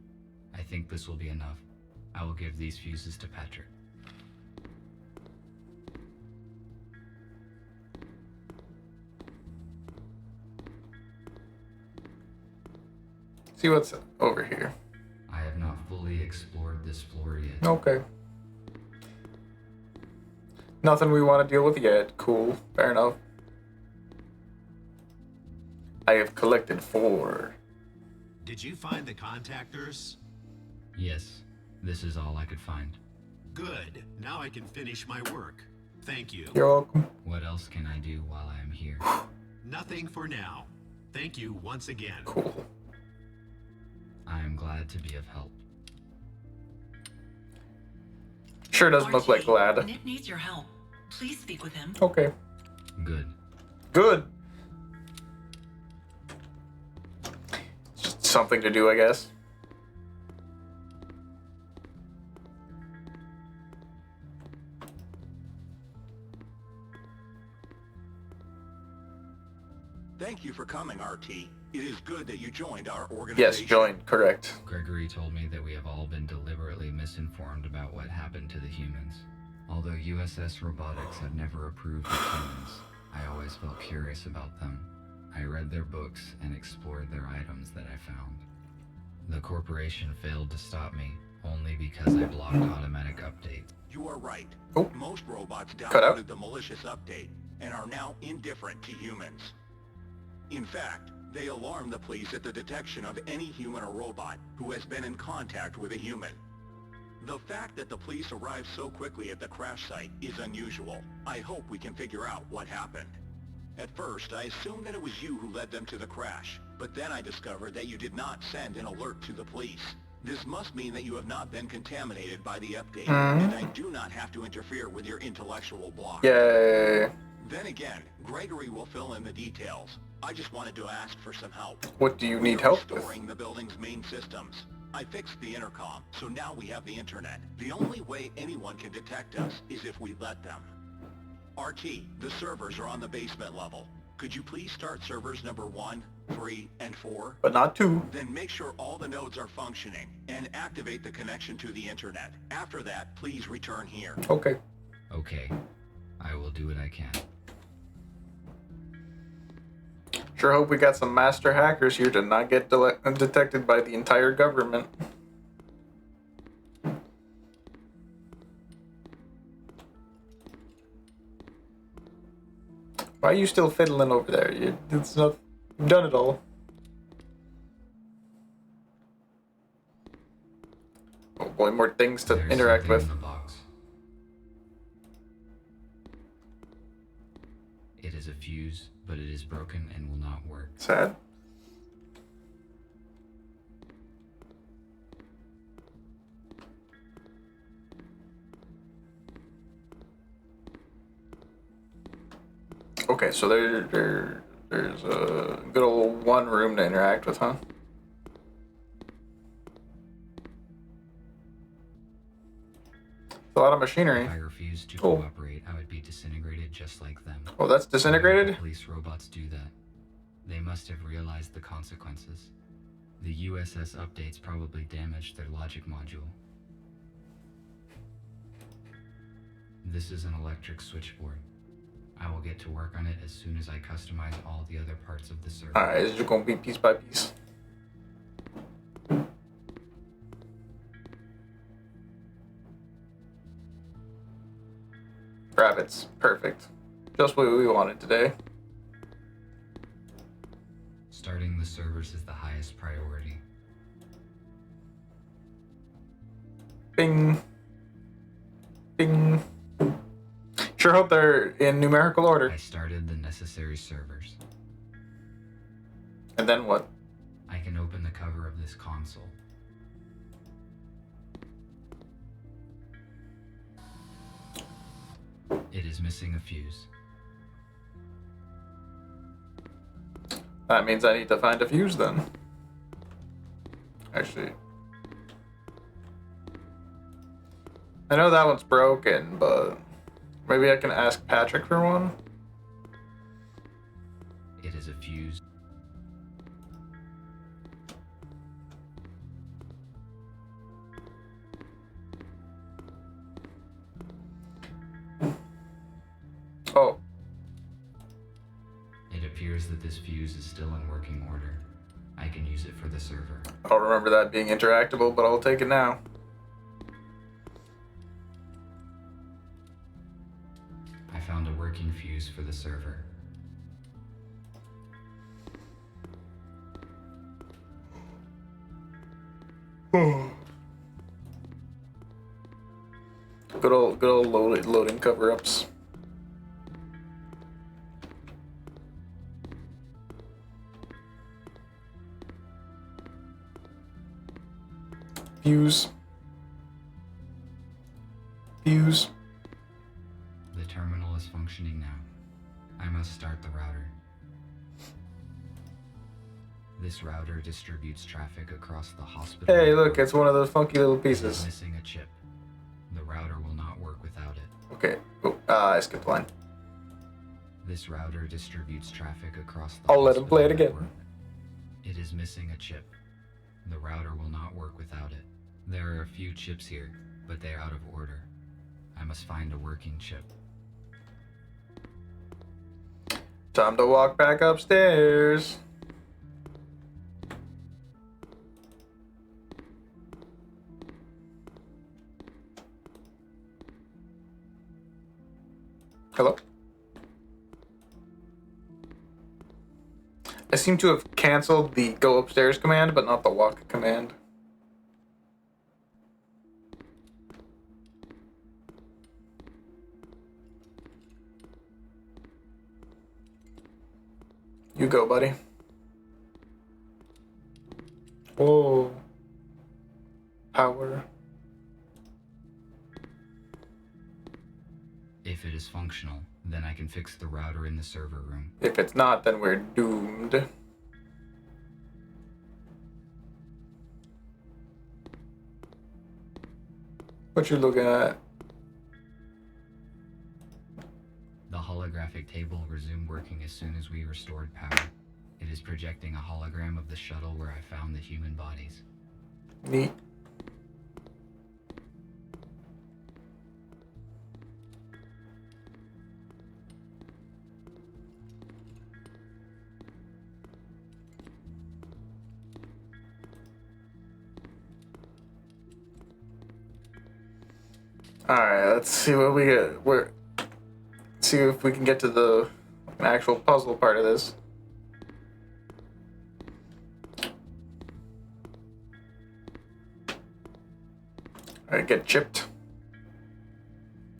I think this will be enough. I will give these fuses to Patrick. See what's over here. I have not fully explored this floor yet. Okay. Nothing we want to deal with yet. Cool. Fair enough. I have collected 4. Did you find the contactors? Yes, this is all I could find. Good. Now I can finish my work. Thank you. You're welcome. What else can I do while I am here? Nothing for now. Thank you once again. Cool. I am glad to be of help. Sure doesn't look like Glad. Nick needs your help. Please speak with him. Okay. Good. Good. Just something to do, I guess. Thank you for coming, RT. It is good that you joined our organization. Yes, join. Correct. Gregory told me that we have all been deliberately misinformed about what happened to the humans. Although USS Robotics had never approved of humans, I always felt curious about them. I read their books and explored their items that I found. The corporation failed to stop me only because I blocked automatic updates. You are right. Oh. Most robots Cut out. downloaded the malicious update and are now indifferent to humans. In fact, they alarm the police at the detection of any human or robot who has been in contact with a human. The fact that the police arrived so quickly at the crash site is unusual. I hope we can figure out what happened. At first, I assumed that it was you who led them to the crash, but then I discovered that you did not send an alert to the police. This must mean that you have not been contaminated by the update, and I do not have to interfere with your intellectual block. Yay. Then again, Gregory will fill in the details. I just wanted to ask for some help. What do you need We are help with? restoring the building's main systems. I fixed the intercom, so now we have the internet. The only way anyone can detect us is if we let them. RT, the servers are on the basement level. Could you please start servers number 1, 3, and 4? But not 2. Then make sure all the nodes are functioning, and activate the connection to the internet. After that, please return here. Okay. Okay. I will do what I can. Sure hope we got some master hackers here to not get detected by the entire government. Why are you still fiddling over there? It's not. You've done it all. Oh boy, more things to There's interact something with. in the box. It is a fuse, but it is broken and will not work. Sad. Okay, so there's a good old one room to interact with, huh? A lot of machinery. If I refused to Cool. cooperate, I would be disintegrated just like them. Oh, that's Why would the disintegrated? police robots do that? They must have realized the consequences. The USS updates probably damaged their logic module. This is an electric switchboard. I will get to work on it as soon as I customize all the other parts of the server. Alright, it's just gonna be piece by piece. Rabbits. Perfect. Just what we wanted today. Starting the servers is the highest priority. Bing. Bing. Sure hope they're in numerical order. I started the necessary servers. And then what? I can open the cover of this console. It is missing a fuse. That means I need to find a fuse then. Actually. I know that one's broken, but maybe I can ask Patrick for one? It is a fuse. Oh, It appears that this fuse is still in working order. I can use it for the server. I don't remember that being interactable, but I'll take it now. I found a working fuse for the server. Good old loading cover-ups. Fuse. Fuse. The terminal is functioning now. I must start the router. This router distributes traffic across the hospital. Hey, look, it's one of those funky little It is pieces. missing a chip. The router will not work without it. Okay. Oh, I skipped the line. This router distributes traffic across the I'll let him hospital play it again. network. It is missing a chip. The router will not work without it. There are a few chips here, but they are out of order. I must find a working chip. Time to walk back upstairs. Hello? I seem to have canceled the go upstairs command, but not the walk command. You go, buddy. Whoa. Power. If it is functional, then I can fix the router in the server room. If it's not, then we're doomed. What you looking at? The holographic table resumed working as soon as we restored power. It is projecting a hologram of the shuttle where I found the human bodies. Neat. Alright, let's see what we get. See if we can get to the actual puzzle part of this. Alright, get chipped.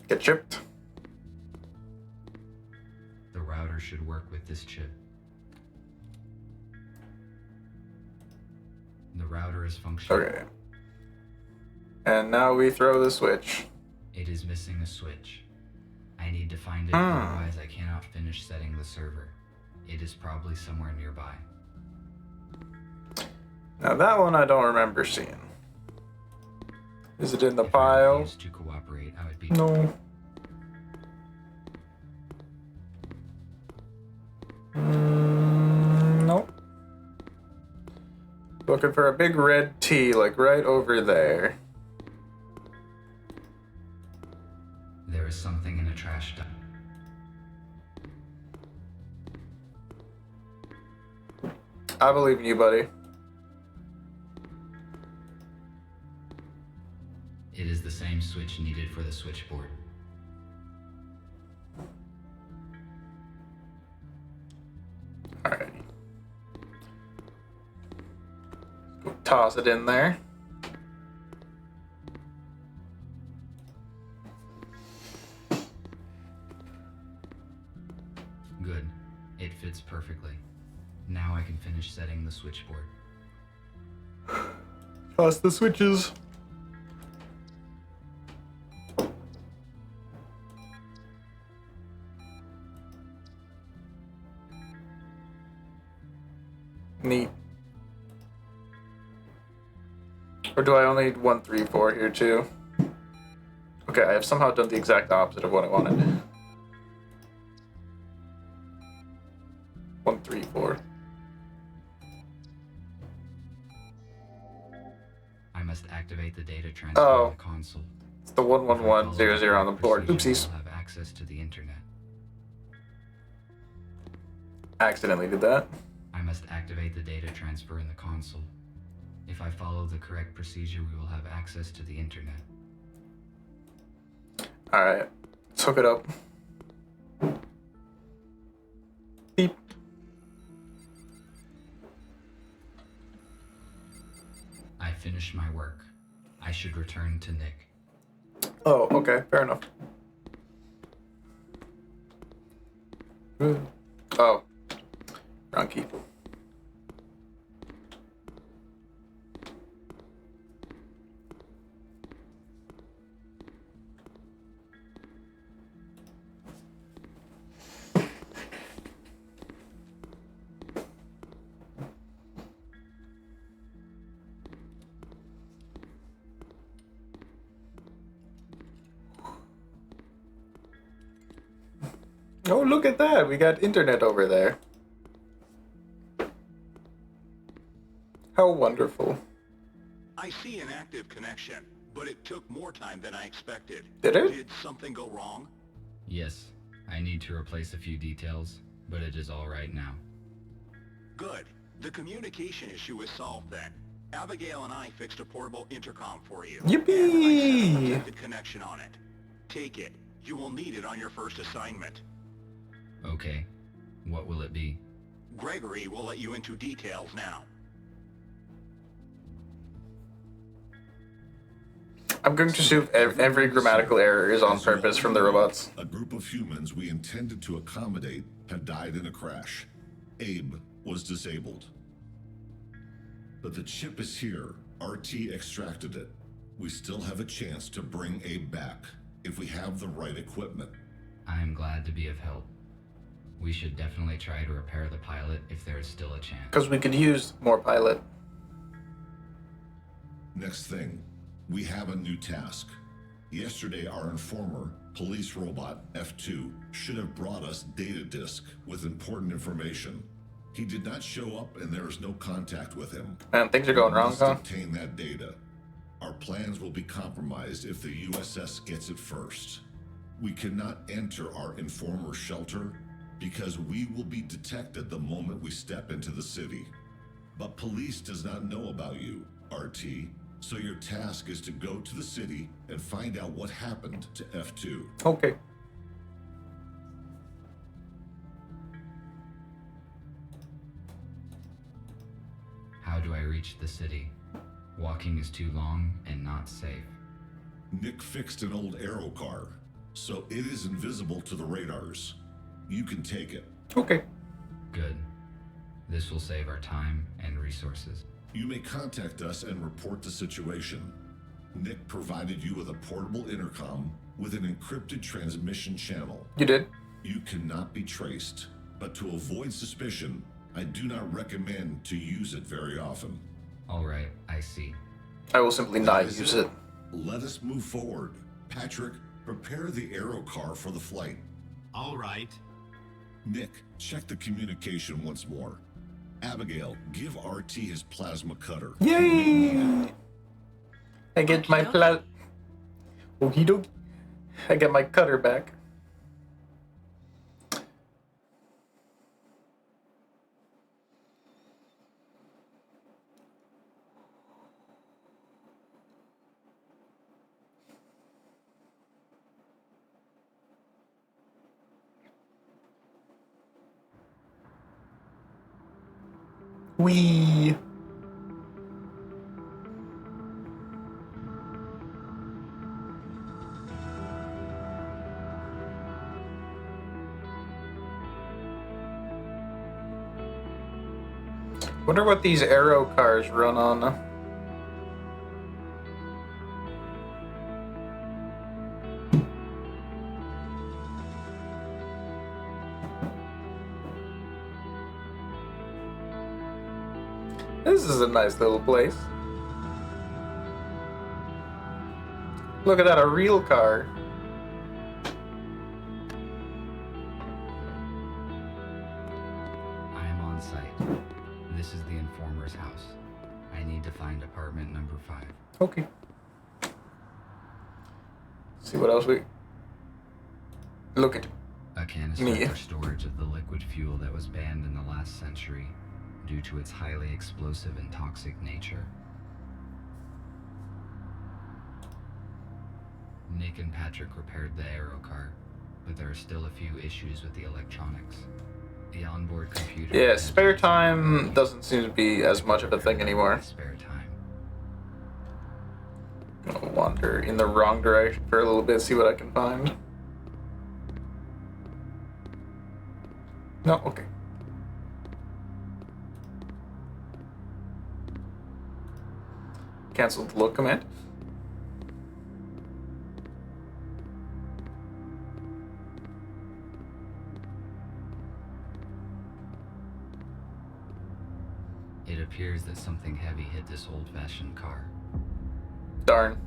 Get chipped. The router should work with this chip. The router is functional. Okay. And now we throw the switch. It is missing a switch. I need to find it, otherwise I cannot finish setting the server. It is probably somewhere nearby. Now that one I don't remember seeing. Is it in the If I file? refused to cooperate, I would be... No. Nope. Looking for a big red T, like right over there. There is something in a trash dump. I believe in you, buddy. It is the same switch needed for the switchboard. Alright. Go toss it in there. Good. It fits perfectly. Now I can finish setting the switchboard. Toss the switches. Neat. Or do I only need 1, 3, 4 here too? Okay, I have somehow done the exact opposite of what I wanted. 1, 3, 4. I must activate the data transfer Oh. on the console. It's the 11100 on the board. Procedure, Oopsies. I'll have access to the internet. Accidentally did that. I must activate the data transfer in the console. If I follow the correct procedure, we will have access to the internet. Alright. Let's hook it up. Beep. I finished my work. I should return to Nick. Oh, okay. Fair enough. Oh. Wrong key. Oh, look at that. We got internet over there. How wonderful. I see an active connection, but it took more time than I expected. Did it? Did something go wrong? Yes, I need to replace a few details, but it is all right now. Good. The communication issue is solved then. Abigail and I fixed a portable intercom for you. Yippee! And I set a protected connection on it. Take it. You will need it on your first assignment. Okay, what will it be? Gregory will let you into details now. I'm going to assume every grammatical error is on purpose from the robots. A group of humans we intended to accommodate had died in a crash. Abe was disabled. But the chip is here. RT extracted it. We still have a chance to bring Abe back, if we have the right equipment. I am glad to be of help. We should definitely try to repair the pilot if there is still a chance. Because we could use more pilot. Next thing, we have a new task. Yesterday, our informer, police robot F2, should have brought us data disk with important information. He did not show up, and there is no contact with him. Man, things are going We wrong, must huh? obtain that data. Our plans will be compromised if the USS gets it first. We cannot enter our informer's shelter because we will be detected the moment we step into the city. But police does not know about you, RT. So your task is to go to the city and find out what happened to F2. Okay. How do I reach the city? Walking is too long and not safe. Nick fixed an old aero car, so it is invisible to the radars. You can take it. Okay. Good. This will save our time and resources. You may contact us and report the situation. Nick provided you with a portable intercom with an encrypted transmission channel. You did? You cannot be traced, but to avoid suspicion, I do not recommend to use it very often. Alright, I see. I will simply not That is use it. Let us move forward. Patrick, prepare the aero car for the flight. All right. Nick, check the communication once more. Abigail, give RT his plasma cutter. Yay! I get my Okie dokie. I get my cutter back. Wee. Wonder what these aero cars run on. This is a nice little place. Look at that, a real car. I am on site. This is the informer's house. I need to find apartment number 5. Okay. See what else we... Look at... A canister Me. for storage of the liquid fuel that was banned in the last century due to its highly explosive and toxic nature. Nick and Patrick repaired the aero car, but there are still a few issues with the electronics. The onboard computer... Yeah, spare time doesn't seem to be as much of a thing anymore. Spare time. Gonna wander in the wrong direction for a little bit, see what I can find. No, okay. Cancel the look command. It appears that something heavy hit this old-fashioned car. Darn.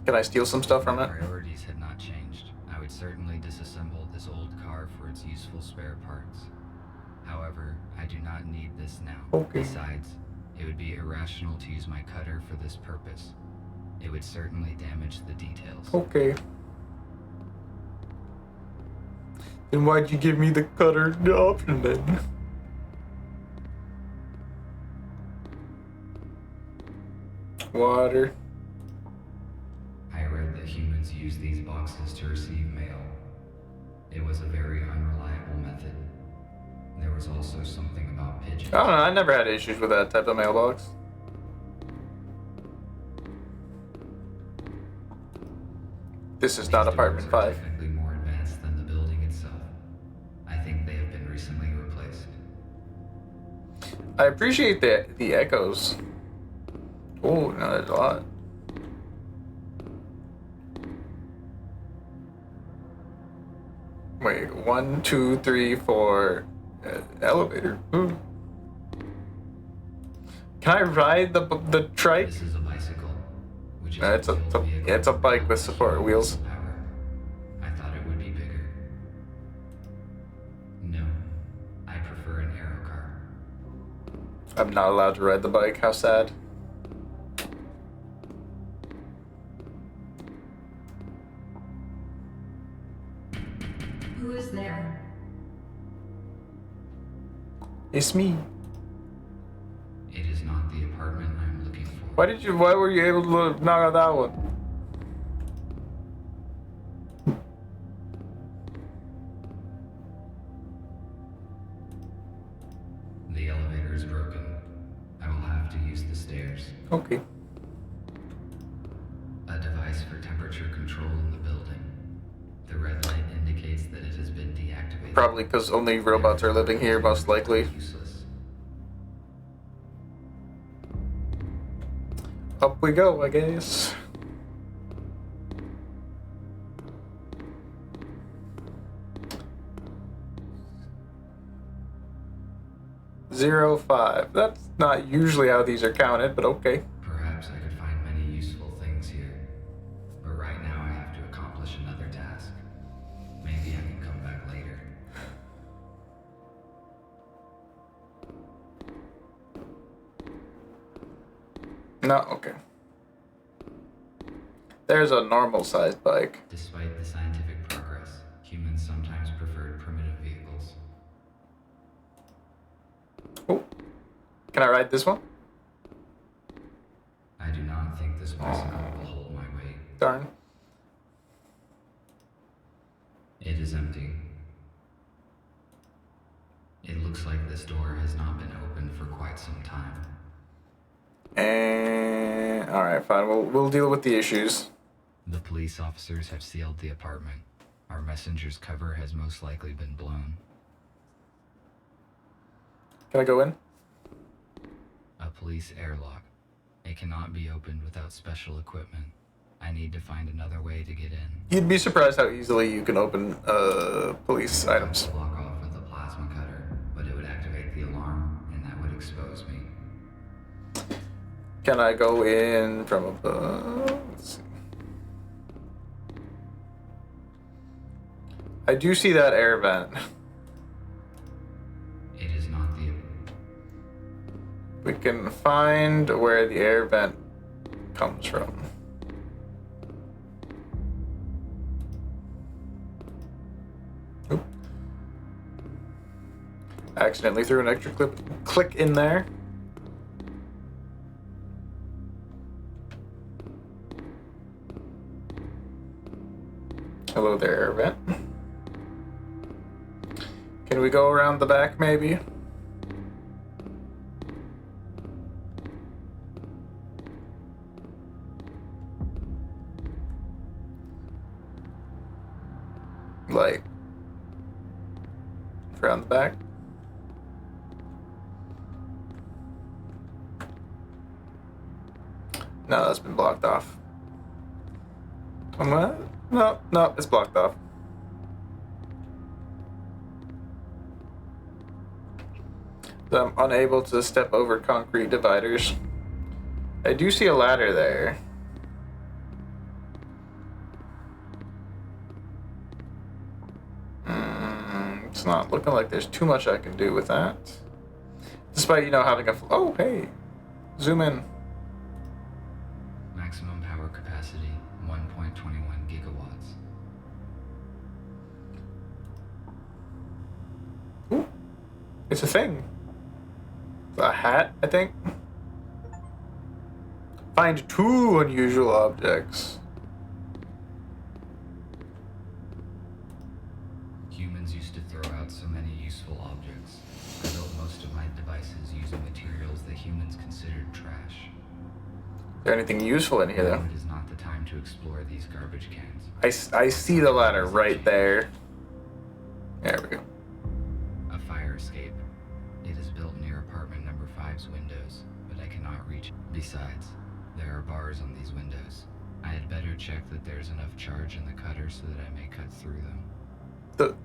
Can I steal some stuff from it? Priorities had not changed. I would certainly disassemble this old car for its useful spare parts. However, I do not need this now. Okay. Besides, it would be irrational to use my cutter for this purpose. It would certainly damage the details. Okay. Then why'd you give me the cutter option then? Water. I read that humans use these boxes to receive mail. It was a very unreliable method. There was also something about pigeons. I don't know, I never had issues with that type of mailbox. This is not These apartment doors are 5. technically more advanced than the building itself. I think they have been recently replaced. I appreciate the echoes. Oh, no, there's a lot. Wait, 1, 2, 3, 4. Elevator. Ooh. Can I ride the trike? This is a just It's a, the it's old a, vehicle yeah, it's a bike with without support wheels. power. I thought it would be bigger. No, I prefer an aero car. I'm not allowed to ride the bike. How sad. Who is there? It's me. It is not the apartment I'm looking for. Why were you able to knock out that one? The elevator is broken. I will have to use the stairs. Okay. A device for temperature control in the building. The red light indicates that it has been deactivated. Probably because only robots are living here, most likely. Useless. Up we go, I guess. Zero 5. That's not usually how these are counted, but okay. Perhaps I could find many useful things here. But right now I have to accomplish another task. Maybe I can come back later. No, okay. There's a normal sized bike. Despite the scientific progress, humans sometimes preferred primitive vehicles. Oh. Can I ride this one? I do not think this bicycle will hold my weight. Darn. It is empty. It looks like this door has not been opened for quite some time. And alright, fine. We'll deal with the issues. The police officers have sealed the apartment. Our messenger's cover has most likely been blown. Can I go in? A police airlock. It cannot be opened without special equipment. I need to find another way to get in. You'd be surprised how easily you can open police items. Block off with a plasma cutter, but it would activate the alarm, and that would expose me. Can I go in from above? Let's see. I do see that air vent. It is not the... We can find where the air vent comes from. Oop. Accidentally threw an extra click in there. Hello there, air vent. Can we go around the back, maybe? Like, around the back? No, that's been blocked off. What? No, it's blocked off. I'm unable to step over concrete dividers. I do see a ladder there. It's not looking like there's too much I can do with that. Despite, having a... Oh, hey. Zoom in. Maximum power capacity, 1.21 gigawatts. Ooh. It's a thing. A hat, I think. Find 2 unusual objects. Humans used to throw out so many useful objects. I built most of my devices using materials that humans considered trash. Is there anything useful in here, though? Now it is not the time to explore these garbage cans. I see the ladder right there. There we go. A fire escape. It is built near apartment number 5's windows, but I cannot reach it. Besides, there are bars on these windows. I had better check that there's enough charge in the cutter so that I may cut through them.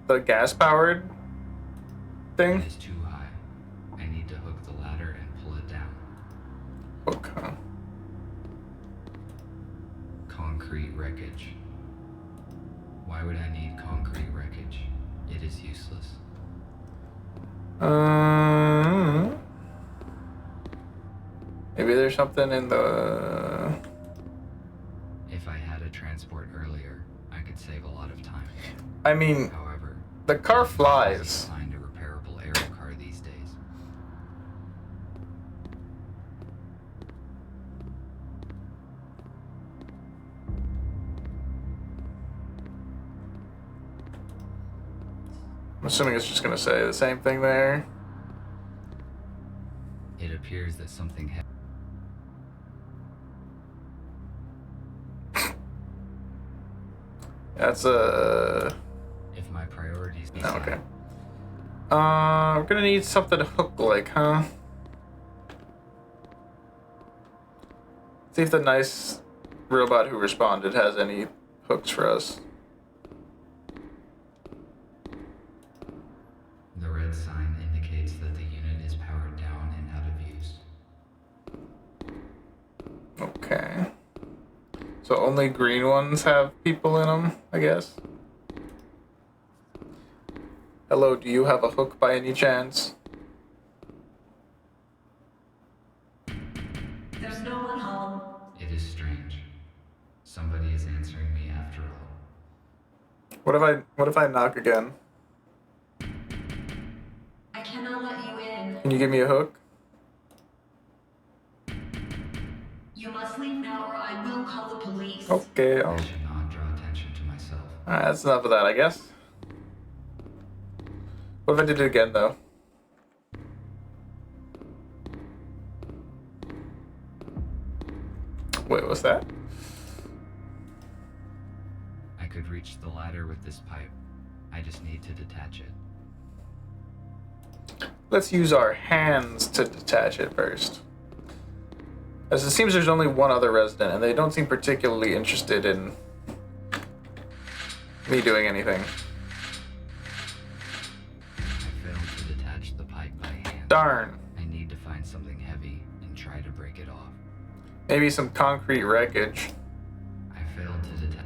The gas-powered thing? It is too high. I need to hook the ladder and pull it down. Okay. concrete wreckage. Why would I need concrete wreckage? It is useless. Maybe there's something in the... If I had a transport earlier, I could save a lot of time. I mean, However, the car it's flies. easy to find a repairable aero car these days. I'm assuming it's just gonna say the same thing there. It appears that something That's a... If my priorities be No, okay. We're gonna need something hook-like, huh? See if the nice robot who responded has any hooks for us. The red sign indicates that the unit is powered down and out of use. Okay. So only green ones have people in them, I guess? Hello, do you have a hook by any chance? There's no one home. It is strange. Somebody is answering me after all. What if I knock again? I cannot let you in. Can you give me a hook? You must leave now or I will call the police. Okay, I should not draw attention to myself. Alright, that's enough of that, I guess. What if I did it again, though? Wait, what's that? I could reach the ladder with this pipe. I just need to detach it. Let's use our hands to detach it first. As it seems there's only one other resident, and they don't seem particularly interested in me doing anything. I failed to detach the pipe by hand. Darn. I need to find something heavy and try to break it off. Maybe some concrete wreckage. I failed to detach.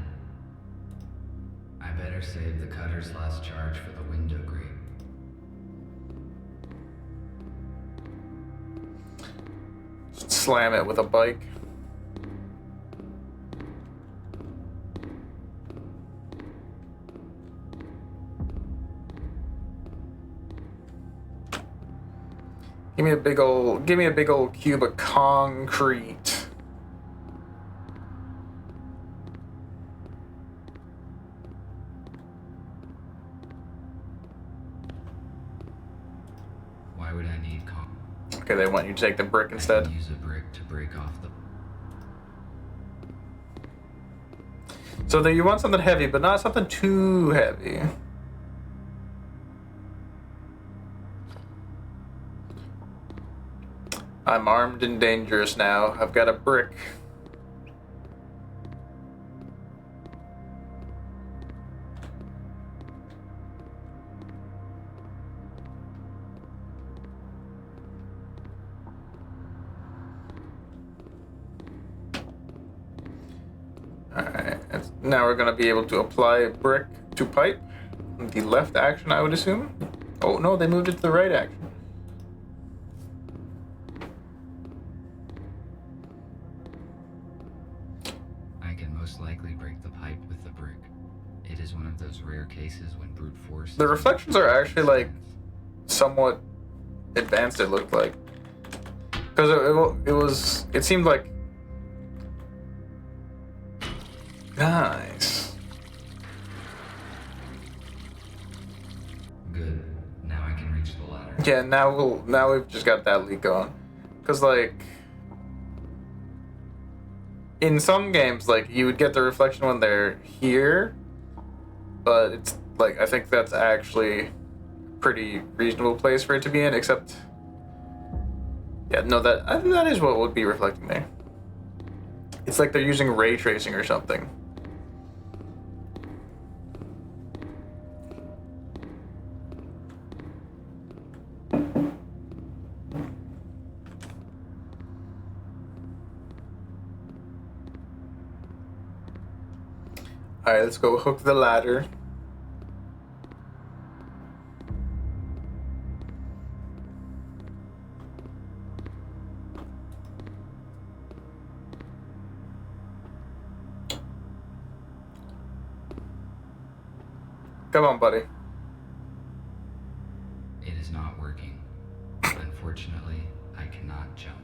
I better save the cutter's last charge for the window grate. Slam it with a bike. Give me a big old cube of concrete. Why would I need Okay, they want you to take the brick I instead. can use a brick to break off the... So that you want something heavy, but not something too heavy. I'm armed and dangerous now. I've got a brick. Alright, now we're gonna be able to apply brick to pipe. The left action, I would assume. Oh no, they moved it to the right action. I can most likely break the pipe with the brick. It is one of those rare cases when brute force... The reflections are actually like somewhat advanced, it looked like. Because it seemed like... Nice. Good. Now I can reach the ladder. Yeah, now we've just got that leak going. Cause like in some games, like you would get the reflection when they're here, but it's like I think that's actually a pretty reasonable place for it to be in, except yeah, no, that is what would be reflecting there. It's like they're using ray tracing or something. Alright, let's go hook the ladder. Come on, buddy. It is not working. Unfortunately, I cannot jump.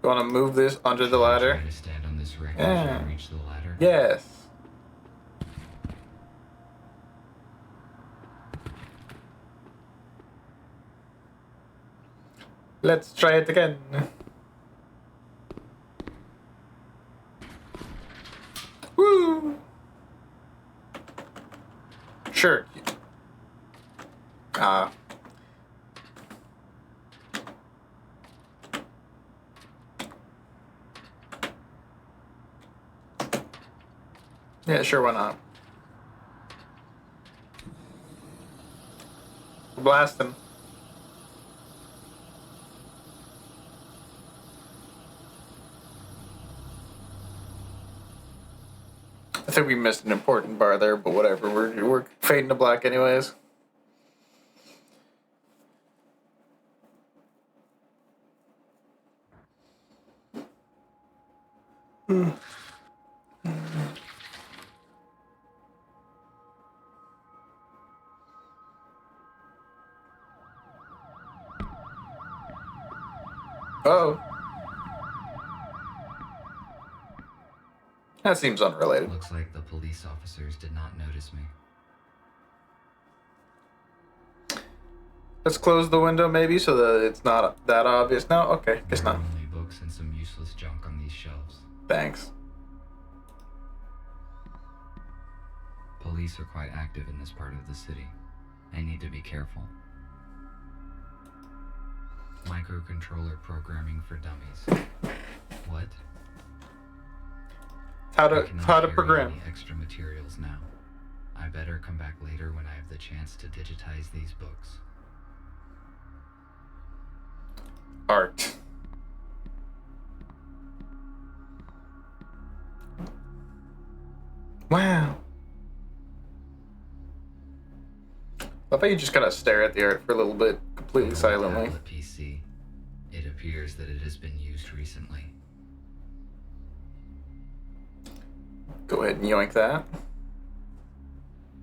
You want to move this under the ladder? Try to stand on this wreckage Yeah. and reach the ladder. Yes. Let's try it again. Woo! Sure. Yeah, sure, why not? Blast him. I think we missed an important bar there, but whatever. We're fading to black anyways. Oh. That seems unrelated. Looks like the police officers did not notice me. Let's close the window maybe so that it's not that obvious. No? Okay, guess There are not. only books and some useless junk on these shelves. Thanks. Police are quite active in this part of the city. I need to be careful. Microcontroller programming for dummies. What? How I to cannot program. carry any extra materials now. I better come back later when I have the chance to digitize these books. Art. Wow. I bet you just gotta stare at the art for a little bit, completely silently. Tablet PC. It appears that it has been used recently. Go ahead and yoink that.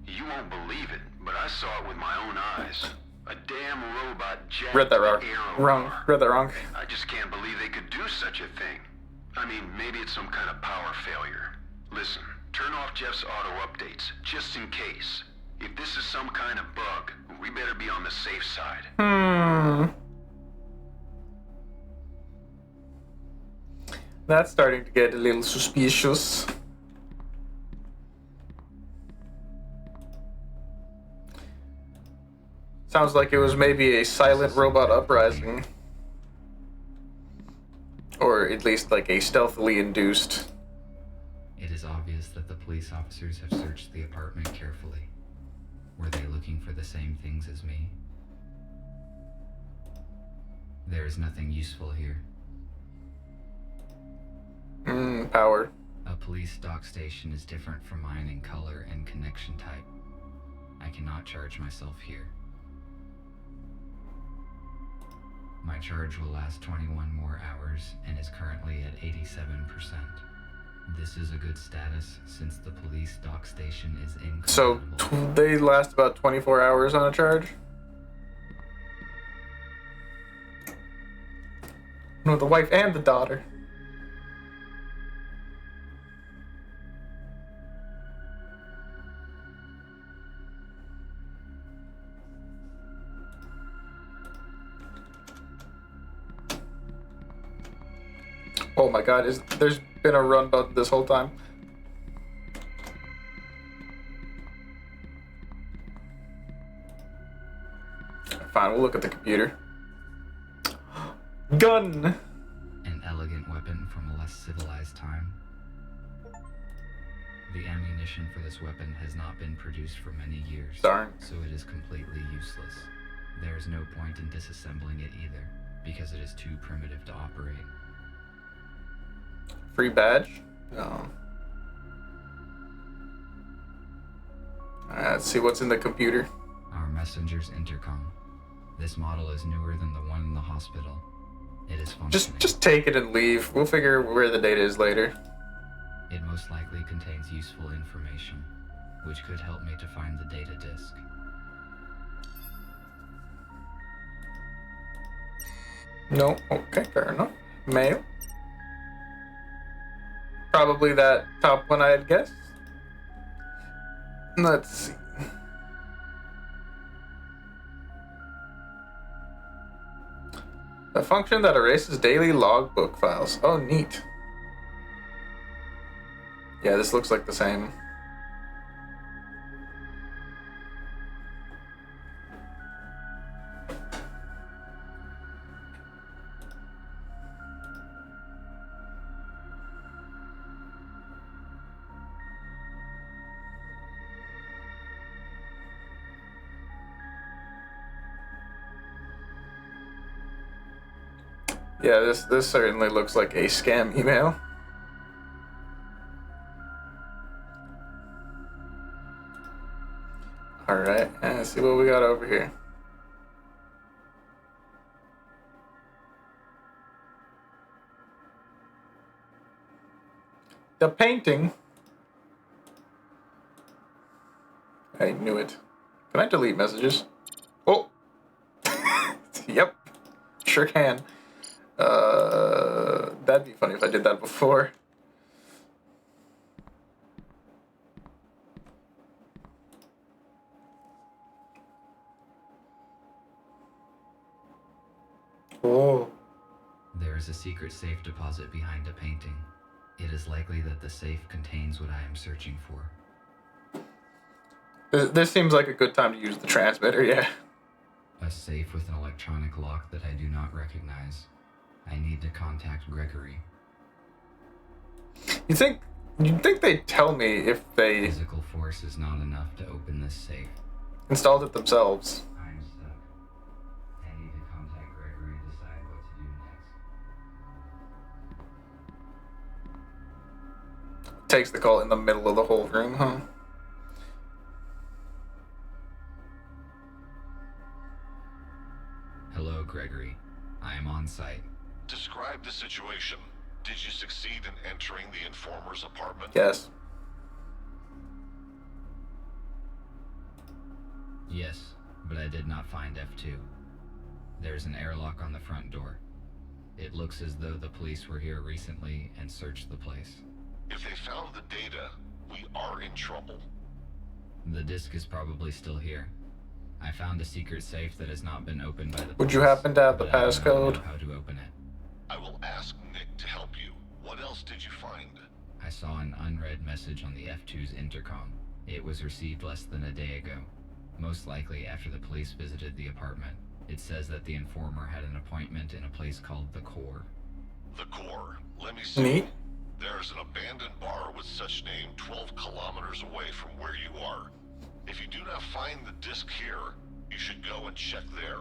You won't believe it, but I saw it with my own eyes. A damn robot jacked Read that wrong. the arrow Wrong. bar. Read that wrong. I just can't believe they could do such a thing. I mean, maybe it's some kind of power failure. Listen, turn off Jeff's auto updates, just in case. If this is some kind of bug, we better be on the safe side. That's starting to get a little suspicious. Sounds like it was maybe a silent robot uprising. Or at least like a stealthily induced. It is obvious that the police officers have searched the apartment carefully. Were they looking for the same things as me? There is nothing useful here. Power. A police dock station is different from mine in color and connection type. I cannot charge myself here. My charge will last 21 more hours and is currently at 87%. This is a good status since the police dock station is So incompatible. they last about 24 hours on a charge? No, the wife and the daughter. Oh my god, there's been a run button this whole time. Fine, we'll look at the computer. Gun! An elegant weapon from a less civilized time. The ammunition ammunition for this weapon has not been produced for many years, Darn. so it is completely useless. There is no point in disassembling it either, because it is too primitive to operate. Free badge? Oh. Alright, let's see what's in the computer. Our messenger's intercom. This model is newer than the one in the hospital. It is functioning. Just take it and leave. We'll figure where the data is later. It most likely contains useful information, which could help me to find the data disk. No, okay, fair enough. Mail. Probably that top one I had guessed. Let's see. A function that erases daily logbook files. Oh, neat. Yeah, this looks like the same. Yeah, this certainly looks like a scam email. Alright, let's see what we got over here. The painting. I knew it. Can I delete messages? Oh! Yep. Sure can. That'd be funny if I did that before. Oh. There is a secret safe deposit behind a painting. It is likely that the safe contains what I am searching for. This seems like a good time to use the transmitter, yeah. A safe with an electronic lock that I do not recognize. I need to contact Gregory. You'd think they'd tell me if they Physical force is not enough to open this safe. installed it themselves. I'm stuck. I need to contact Gregory to decide what to do next. Takes the call in the middle of the whole room, huh? Hello, Gregory. I am on site. Describe the situation. Did you succeed in entering the informer's apartment? Yes. Yes, but I did not find F2. There's an airlock on the front door. It looks as though the police were here recently and searched the place. If they found the data, we are in trouble. The disk is probably still here. I found a secret safe that has not been opened by the Would you police, happen to have the but I do not passcode? know how to open it. I will ask Nick to help you. What else did you find? I saw an unread message on the F2's intercom. It was received less than a day ago, most likely after the police visited the apartment. It says that the informer had an appointment in a place called The Core. The Core. Let me see. Neat. There's an abandoned bar with such name 12 kilometers away from where you are. If you do not find the disc here, you should go and check there.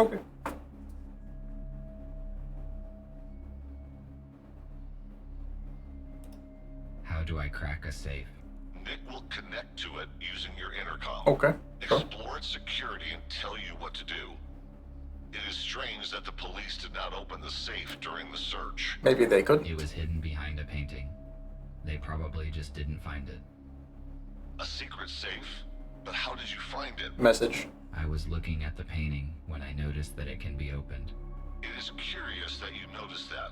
Okay. How do I crack a safe? Nick will connect to it using your intercom. Okay. Sure. Explore its security and tell you what to do. It is strange that the police did not open the safe during the search. Maybe they could. It was hidden behind a painting. They probably just didn't find it. A secret safe? But how did you find it? Message. I was looking at the painting when I noticed that it can be opened. It is curious that you noticed that.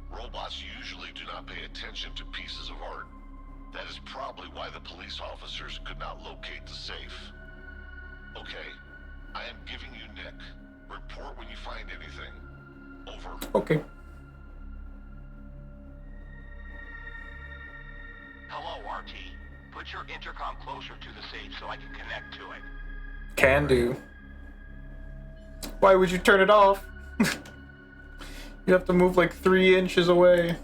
Robots usually do not pay attention to pieces of art. That is probably why the police officers could not locate the safe. Okay, I am giving you Nick. Report when you find anything. Over. Okay. Hello, RT. Put your intercom closer to the safe so I can connect to it. Can do. Why would you turn it off? You have to move like 3 inches away.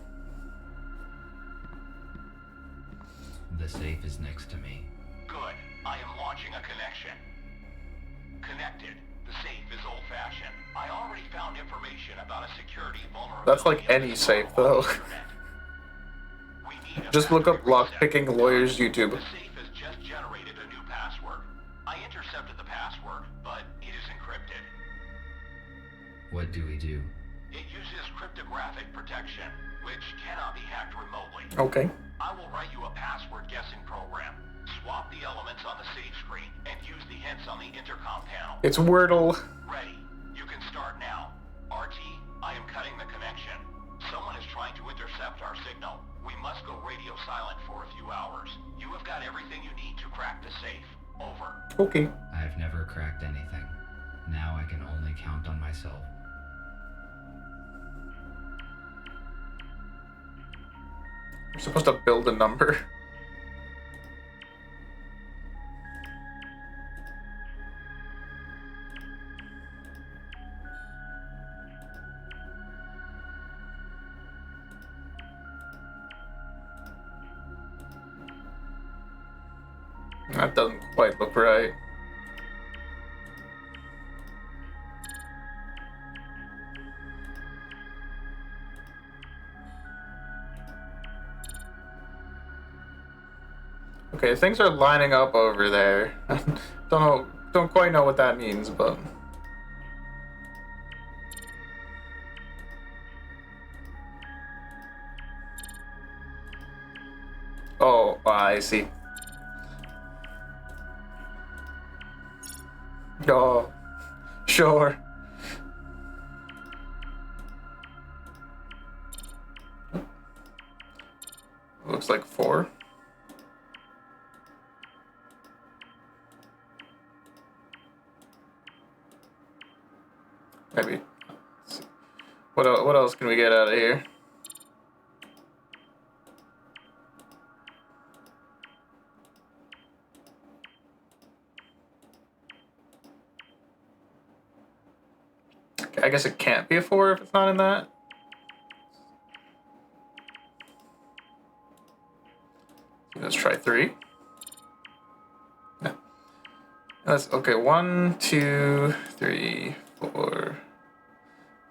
The safe is next to me. Good. I am launching a connection. Connected. The safe is old-fashioned. I already found information about a security vulnerability. That's like any safe, though. Just look up lockpicking lawyers YouTube. The safe has just generated a new password. I intercepted the password, but it is encrypted. What do we do? It uses cryptographic protection, which cannot be hacked remotely. Okay. I will write you a password guessing program. Swap the elements on the save screen and use the hints on the intercom panel. It's Wordle. Ready. You can start now. RT, I am cutting the connection. Someone is trying to intercept our signal. We must go radio silent for a few hours. You have got everything you need to crack the safe. Over. Okay. I've never cracked anything. Now I can only count on myself. We're supposed to build a number. That doesn't quite look right. Okay, things are lining up over there. Don't quite know what that means, but oh, I see. Oh, sure. Looks like 4. Maybe. Let's see. What else can we get out of here? I guess it can't be a 4 if it's not in that. Let's try 3. No. That's okay. 1, 2, 3, 4.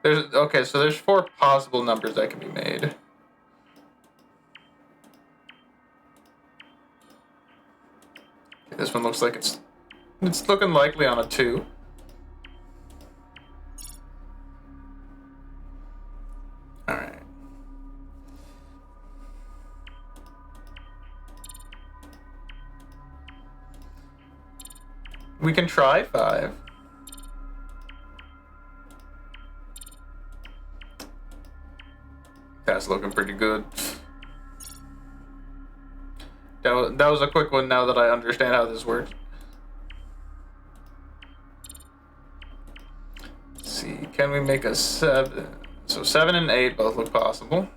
So there's 4 possible numbers that can be made. Okay, this one looks like it's looking likely on a 2. Alright. We can try 5. That's looking pretty good. That was a quick one now that I understand how this works. Let's see, can we make a 7? So 7 and 8 both look possible.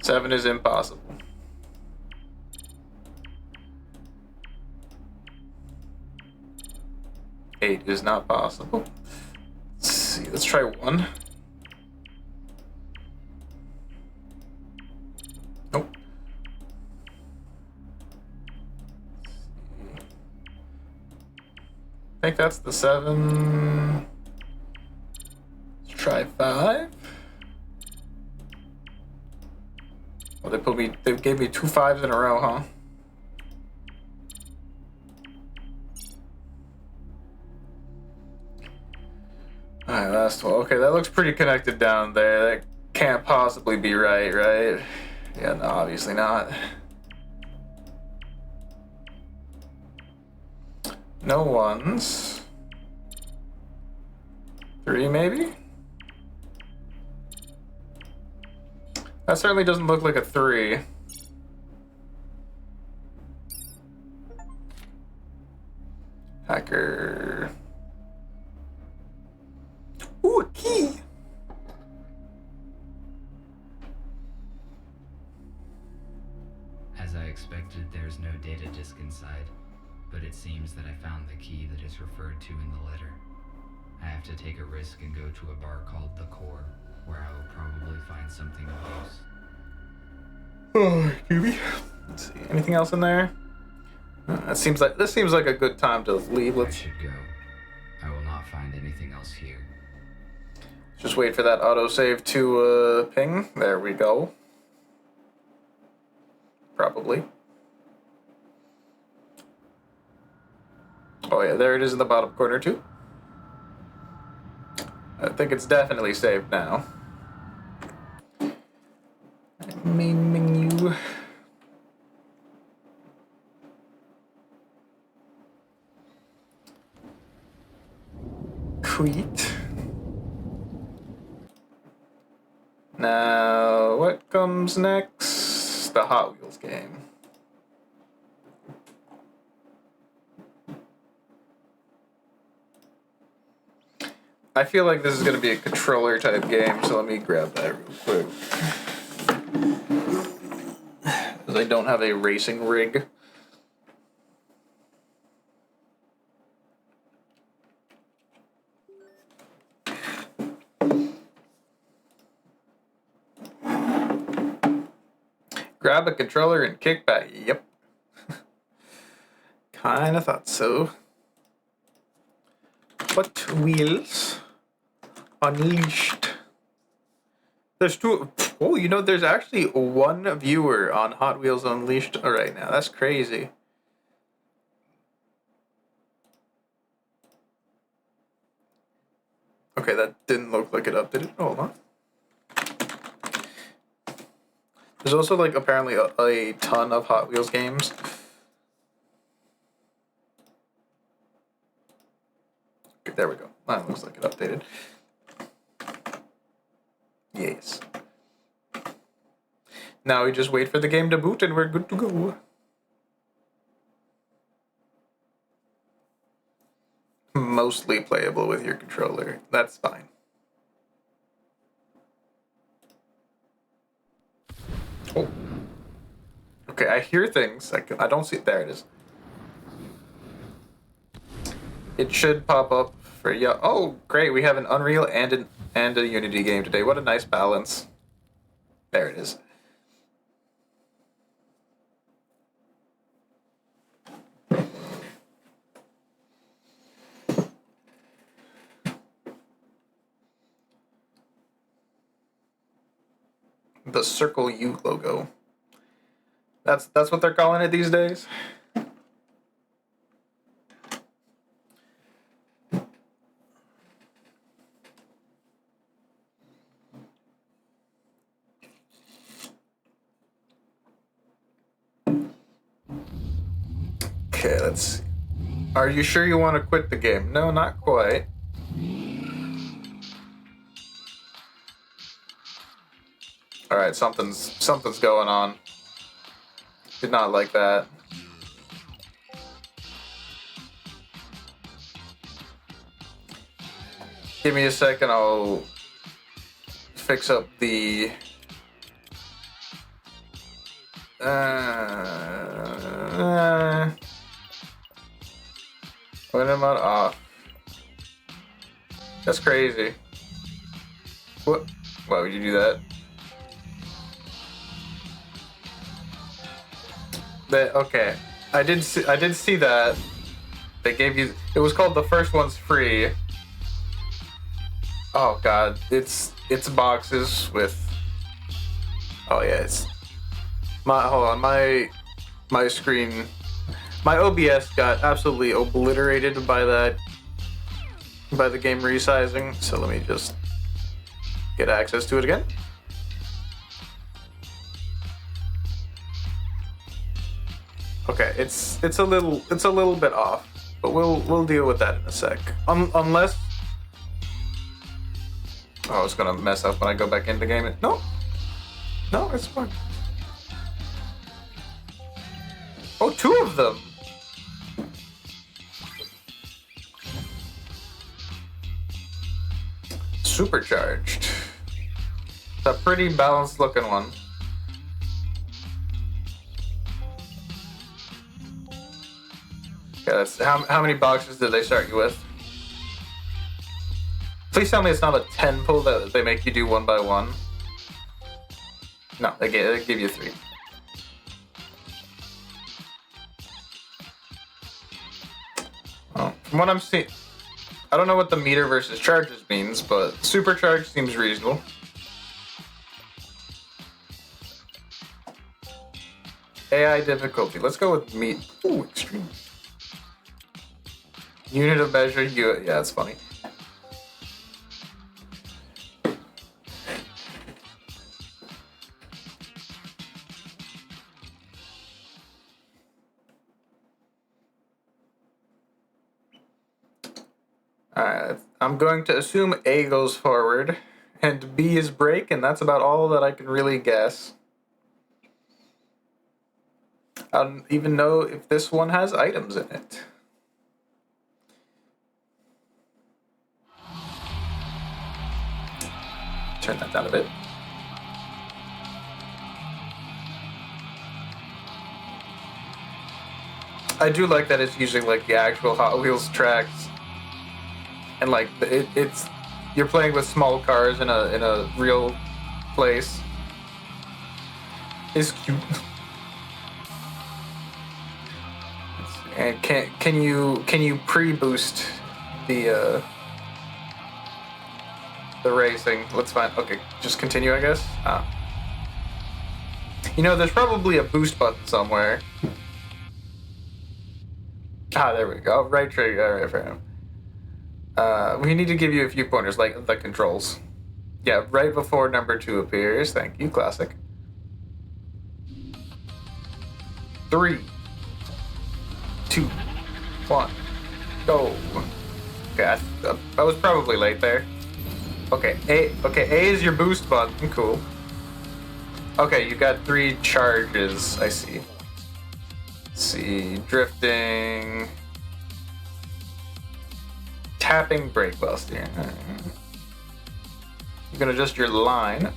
7 is impossible. Eight is not possible. Let's see, let's try 1. Nope. I think that's the 7. Let's try 5. Well, they gave me 2 5s in a row, huh? Alright, last one. Okay, that looks pretty connected down there. That can't possibly be right? Yeah, no, obviously not. No 1s. 3, maybe? That certainly doesn't look like a 3. Hacker. Ooh, a key! As I expected, there's no data disk inside, but it seems that I found the key that is referred to in the letter. I have to take a risk and go to a bar called The Core, where I will probably find something of use. Oh, Gooby. Let's see. Anything else in there? This seems like a good time to leave. I Let's should go. I will not find anything else here. just wait for that autosave to ping. There we go. Probably. Oh yeah, there it is in the bottom corner too. I think it's definitely saved now. Main menu. Quit. Now, what comes next? The Hot Wheels game. I feel like this is going to be a controller type game, so let me grab that real quick. Because I don't have a racing rig. Grab a controller and kick back. Yep. Kinda thought so. Hot Wheels Unleashed. There's two. Oh, you know, there's actually one viewer on Hot Wheels Unleashed right now. That's crazy. Okay, that didn't look like it updated. Hold on. There's also, like, apparently a ton of Hot Wheels games. Okay, there we go. That looks like it updated. Yes. Now we just wait for the game to boot and we're good to go. Mostly playable with your controller. That's fine. Oh. Okay, I hear things. I don't see it. There it is. It should pop up for you. Oh, great. We have an Unreal and a Unity game today. What a nice balance. There it is. The Circle U logo. That's what they're calling it these days. Okay, let's see. Are you sure you want to quit the game? No, not quite. Alright, something's going on. Did not like that. Give me a second, I'll fix up the when am I off? That's crazy. What? Why would you do that? Okay, I did see that. They gave you. It was called The First One's Free. Oh god, it's boxes with. Oh yeah, it's. Hold on, my screen, my OBS got absolutely obliterated by the game resizing. So let me just get access to it again. Okay, it's a little bit off, but we'll deal with that in a sec. Unless. Oh, it's gonna mess up when I go back into the game. No, it's fine. Oh, two of them. Supercharged. It's a pretty balanced looking one. Okay, that's how many boxes did they start you with? Please tell me it's not a 10 pull that they make you do one by one. No, they give you 3. From what I'm seeing, I don't know what the meter versus charges means, but supercharge seems reasonable. AI difficulty. Let's go with Ooh, extreme. Unit of measure. Yeah, that's funny. Alright, I'm going to assume A goes forward and B is brake, and that's about all that I can really guess. I don't even know if this one has items in it. Turn that down a bit. I do like that it's using like the actual Hot Wheels tracks, and like it's you're playing with small cars in a real place. It's cute. And can you pre-boost the racing? Let's find. Okay, just continue, I guess. You know, there's probably a boost button somewhere. There we go. Right trigger. Right for him. We need to give you a few pointers, like the controls. Yeah, right before number 2 appears. Thank you, classic. 3, 2, 1, go. Okay, I was probably late there. Okay, A is your boost button. Cool. Okay, you got 3 charges. I see. Let's see, drifting, tapping, brake while steering. You can adjust your line.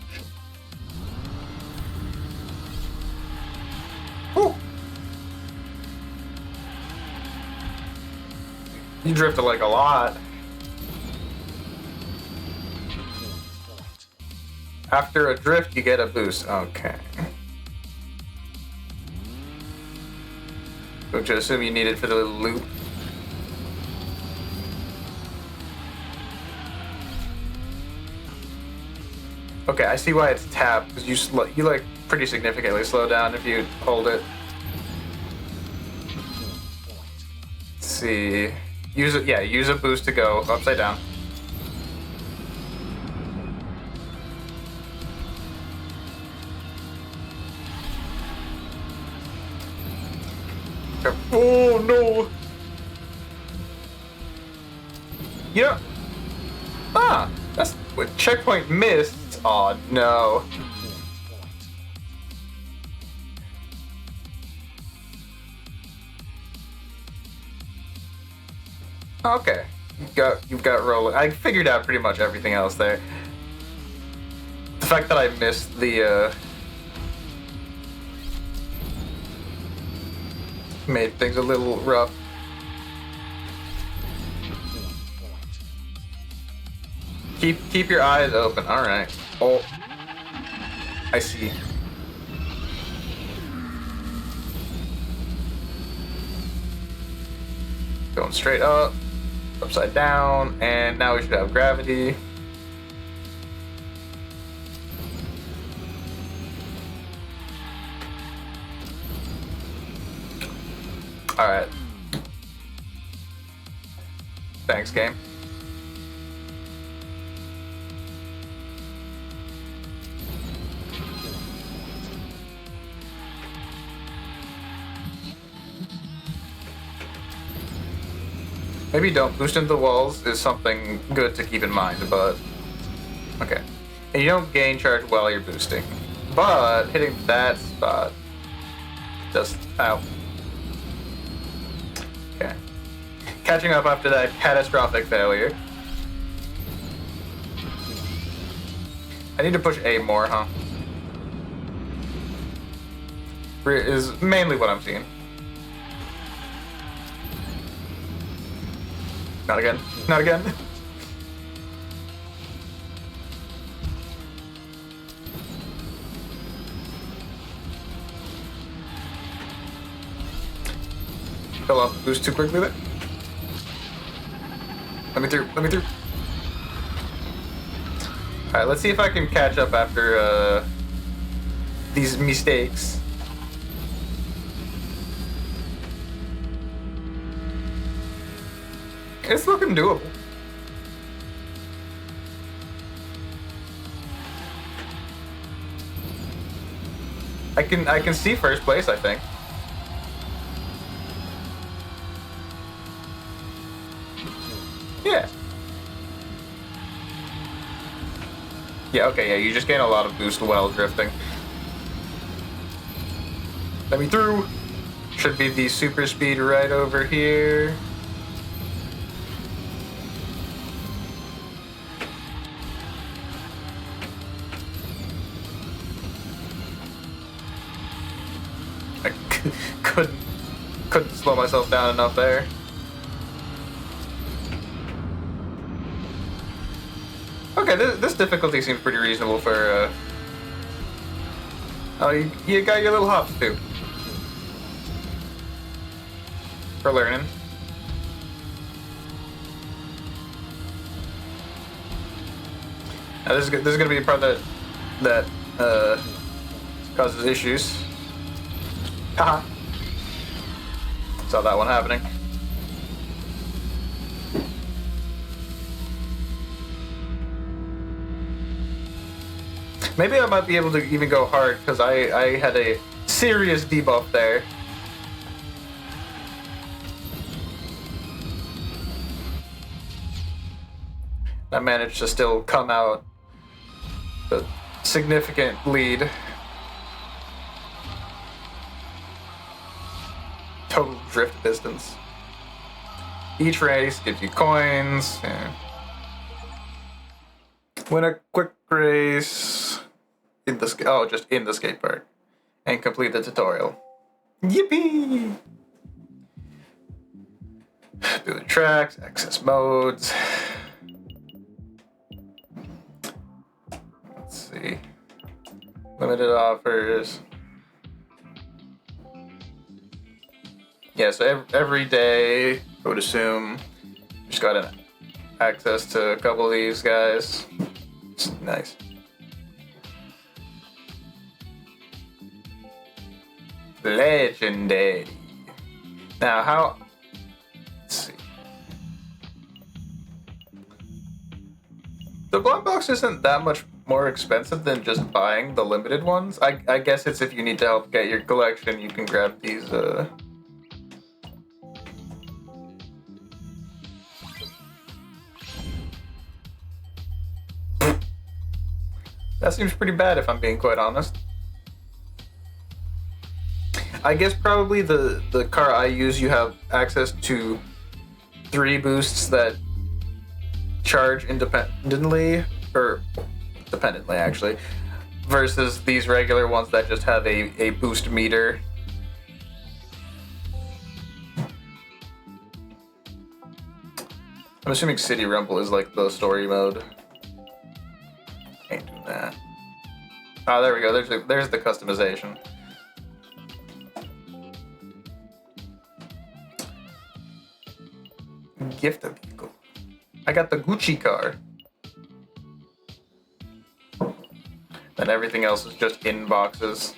Woo. You drifted like a lot. After a drift, you get a boost. Okay. Which I assume you need it for the little loop. Okay, I see why it's tapped, because you like pretty significantly slow down if you hold it. Let's see. Use it. Yeah, use a boost to go upside down. Oh no! Yeah. That's what checkpoint missed. Oh no. Okay, you've got rolling. I figured out pretty much everything else there. The fact that I missed the made things a little rough. Keep your eyes open. All right. Oh, I see. Going straight up, upside down, and now we should have gravity. All right. Thanks, game. Maybe don't boost into the walls is something good to keep in mind, but okay. And you don't gain charge while you're boosting, but hitting that spot just ow. Okay. Catching up after that catastrophic failure. I need to push A more, huh? Is mainly what I'm seeing. Not again. Not again. Fell off the boost too quickly there. Let me through. Let me through. Alright, let's see if I can catch up after these mistakes. It's looking doable. I can see first place, I think. Yeah. Yeah, okay, yeah, you just gain a lot of boost while drifting. Let me through. Should be the super speed right over here. I couldn't slow myself down enough there. Okay, this difficulty seems pretty reasonable for, oh, you got your little hops too. For learning. Now this is gonna be a part that causes issues. Haha. Saw that one happening. Maybe I might be able to even go hard because I had a serious debuff there. I managed to still come out with a significant lead. Total drift distance. Each race gives you coins. Yeah. Win a quick race in the just in the skate park, and complete the tutorial. Yippee! Do the tracks, access modes. Let's see. Limited offers. Yeah, so every day, I would assume, just got an access to a couple of these guys. It's nice. Legendary. Now, how? Let's see. The blind box isn't that much more expensive than just buying the limited ones. I guess it's if you need to help get your collection, you can grab these. That seems pretty bad if I'm being quite honest. I guess probably the car I use, you have access to 3 boosts that charge independently, or dependently actually, versus these regular ones that just have a boost meter. I'm assuming City Rumble is like the story mode. Can't do that. Oh, there we go. There's the customization. Gift a vehicle. I got the Gucci car. And everything else is just in boxes.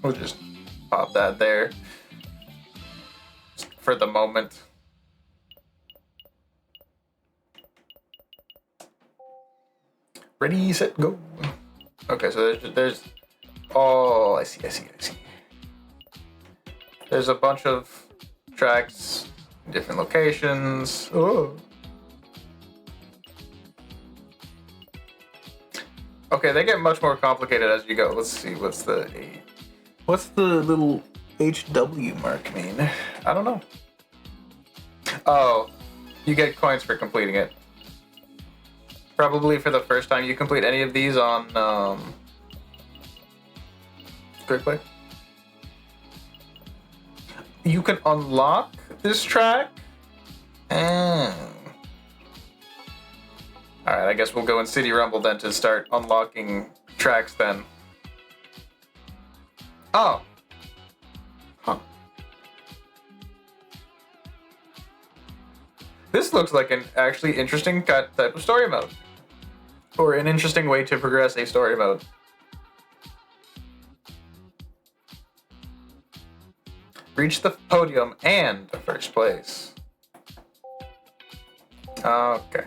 We'll just pop that there for the moment. Ready, set, go. Okay, so there's oh, I see. There's a bunch of tracks, different locations. Oh. Okay, they get much more complicated as you go. Let's see, what's the little HW mark mean? I don't know. Oh, you get coins for completing it. Probably for the first time you complete any of these on Quick Play. You can unlock this track. Alright, I guess we'll go in City Rumble then to start unlocking tracks then. Oh. Huh. This looks like an actually interesting type of story mode. Or an interesting way to progress a story mode. Reach the podium and the first place. Okay.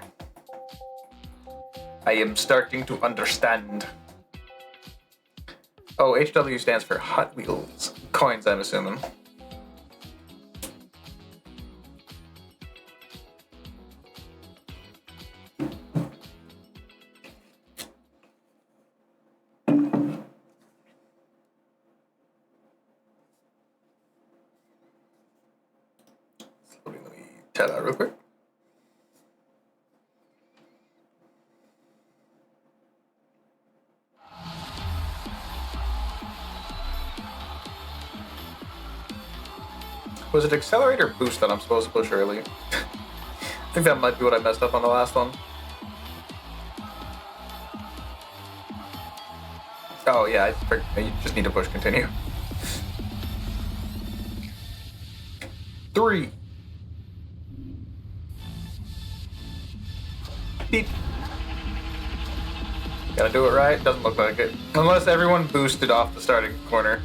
I am starting to understand. Oh, HW stands for Hot Wheels. Coins, I'm assuming. Let me tell that real quick. Was it accelerate or boost that I'm supposed to push early? I think that might be what I messed up on the last one. Oh yeah, you just need to push continue. 3. Beep. Gotta do it right? Doesn't look like it. Unless everyone boosted off the starting corner.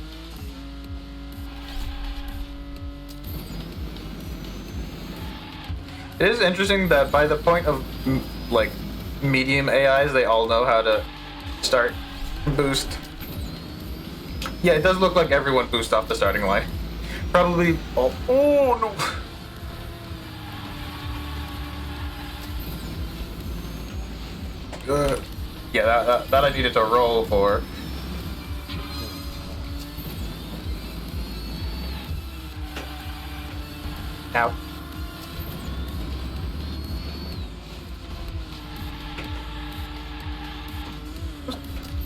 It is interesting that by the point of, like, medium AIs, they all know how to start, boost. Yeah, it does look like everyone boosts off the starting line. Probably, oh no! Yeah, that I needed to roll for. Ow.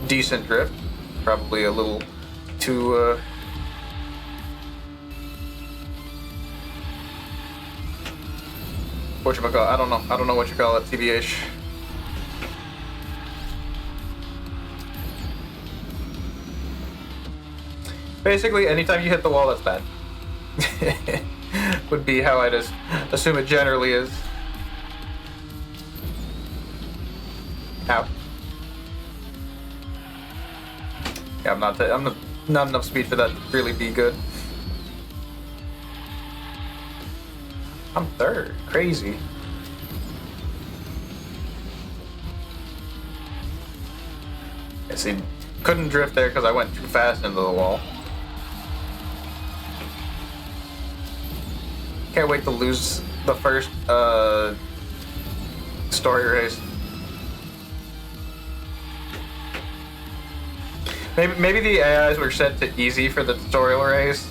Decent drift. Probably a little too, whatchamacallit, I don't know what you call it, TBH. Basically, anytime you hit the wall, that's bad. Would be how I'd assume it generally is. Ow. Yeah, I'm not enough speed for that to really be good. I'm third. Crazy. I see. Couldn't drift there because I went too fast into the wall. Can't wait to lose the first story race. Maybe the AIs were set to easy for the tutorial race.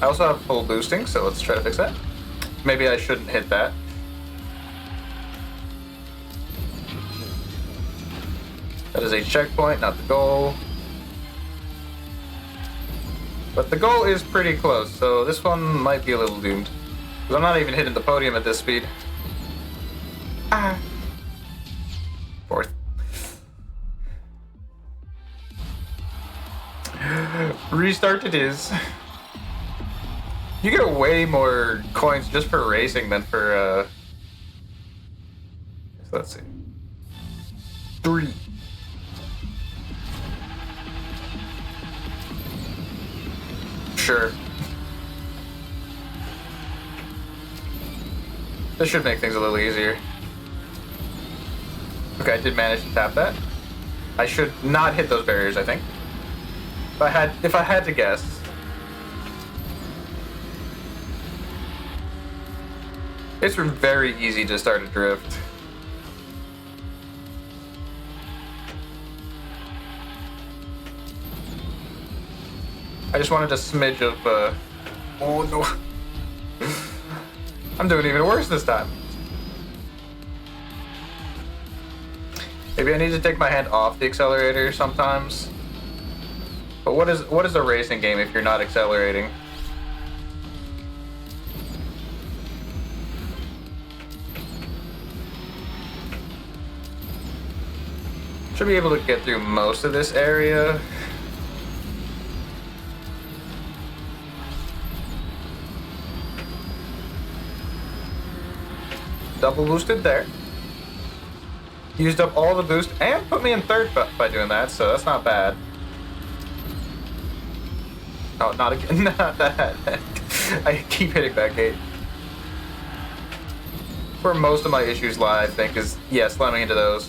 I also have full boosting, so let's try to fix that. Maybe I shouldn't hit that. That is a checkpoint, not the goal. But the goal is pretty close, so this one might be a little doomed. Because I'm not even hitting the podium at this speed. Ah. Fourth. Restart it is. You get way more coins just for racing than for, so let's see. 3. Sure. This should make things a little easier. Okay, I did manage to tap that. I should not hit those barriers, I think. If I had to guess. It's very easy to start a drift. I just wanted a smidge of, oh no. I'm doing even worse this time. Maybe I need to take my hand off the accelerator sometimes. But what is a racing game if you're not accelerating? Should be able to get through most of this area. Double boosted there. Used up all the boost and put me in third by doing that, so that's not bad. Oh, not again, not that. I keep hitting that gate. Where most of my issues lie, I think, is, yeah, slamming into those.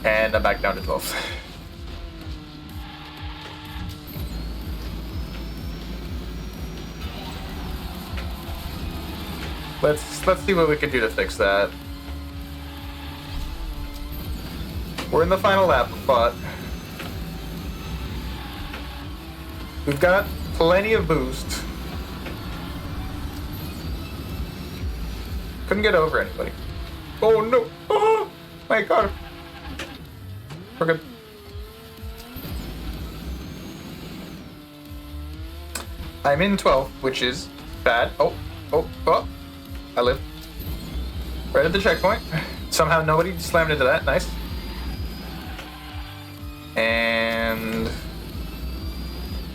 And I'm back down to 12. Let's see what we can do to fix that. We're in the final lap, but we've got plenty of boost. Couldn't get over anybody. Oh no! Oh my god! We're good. I'm in 12, which is bad. Oh. I live. Right at the checkpoint. Somehow nobody slammed into that. Nice. And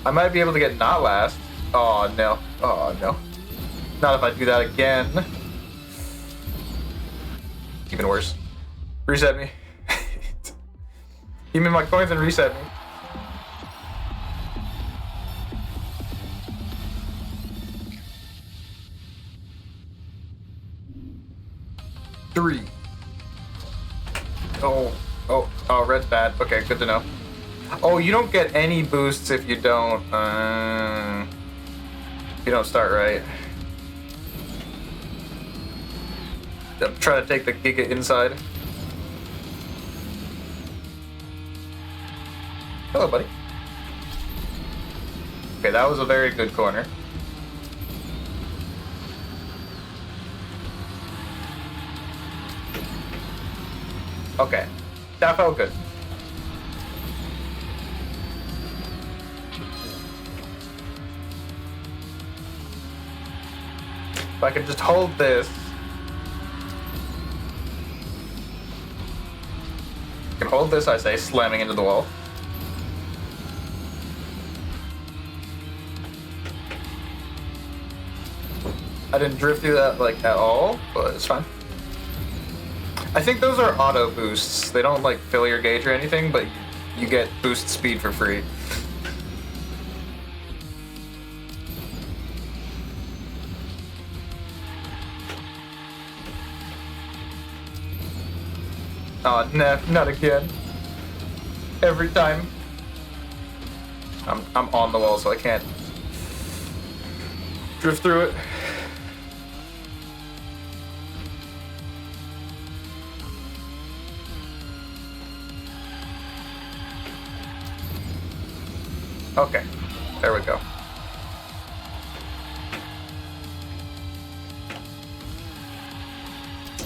I might be able to get not last. Oh no. Oh no. Not if I do that again. Even worse. Reset me. Give me my coins and reset me. Three. Oh, red's bad. Okay, good to know. Oh, you don't get any boosts if you don't start right. I'm trying to take the Giga inside. Hello, buddy. Okay, that was a very good corner. Okay, that felt good. If I can just hold this. I can hold this, I say, slamming into the wall. I didn't drift through that, like, at all, but it's fine. I think those are auto boosts. They don't, like, fill your gauge or anything, but you get boost speed for free. Oh, no, not again. Every time. I'm on the wall, so I can't drift through it. Okay, there we go.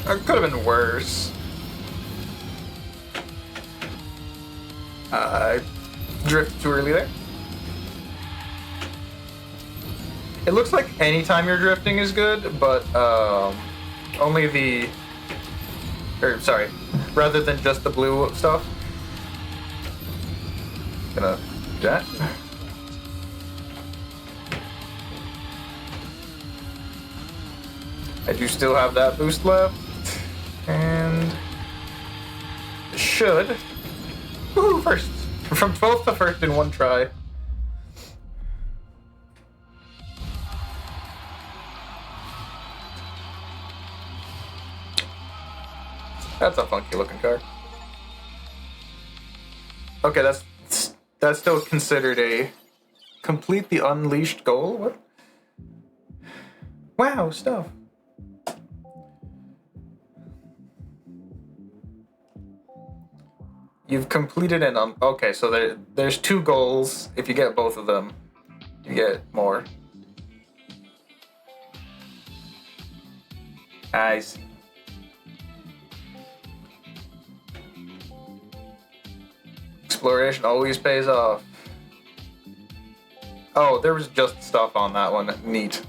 It could have been worse. I drifted too early there. It looks like anytime you're drifting is good, but only the... sorry, rather than just the blue stuff. Gonna do that. I do still have that boost left. And... should... woohoo, first! From 12th to 1st in one try. That's a funky looking car. Okay, that's still considered a complete the unleashed goal? What? Wow, stuff. You've completed an okay, so there's 2 goals. If you get both of them, you get more. I see. Exploration always pays off. Oh, there was just stuff on that one. Neat.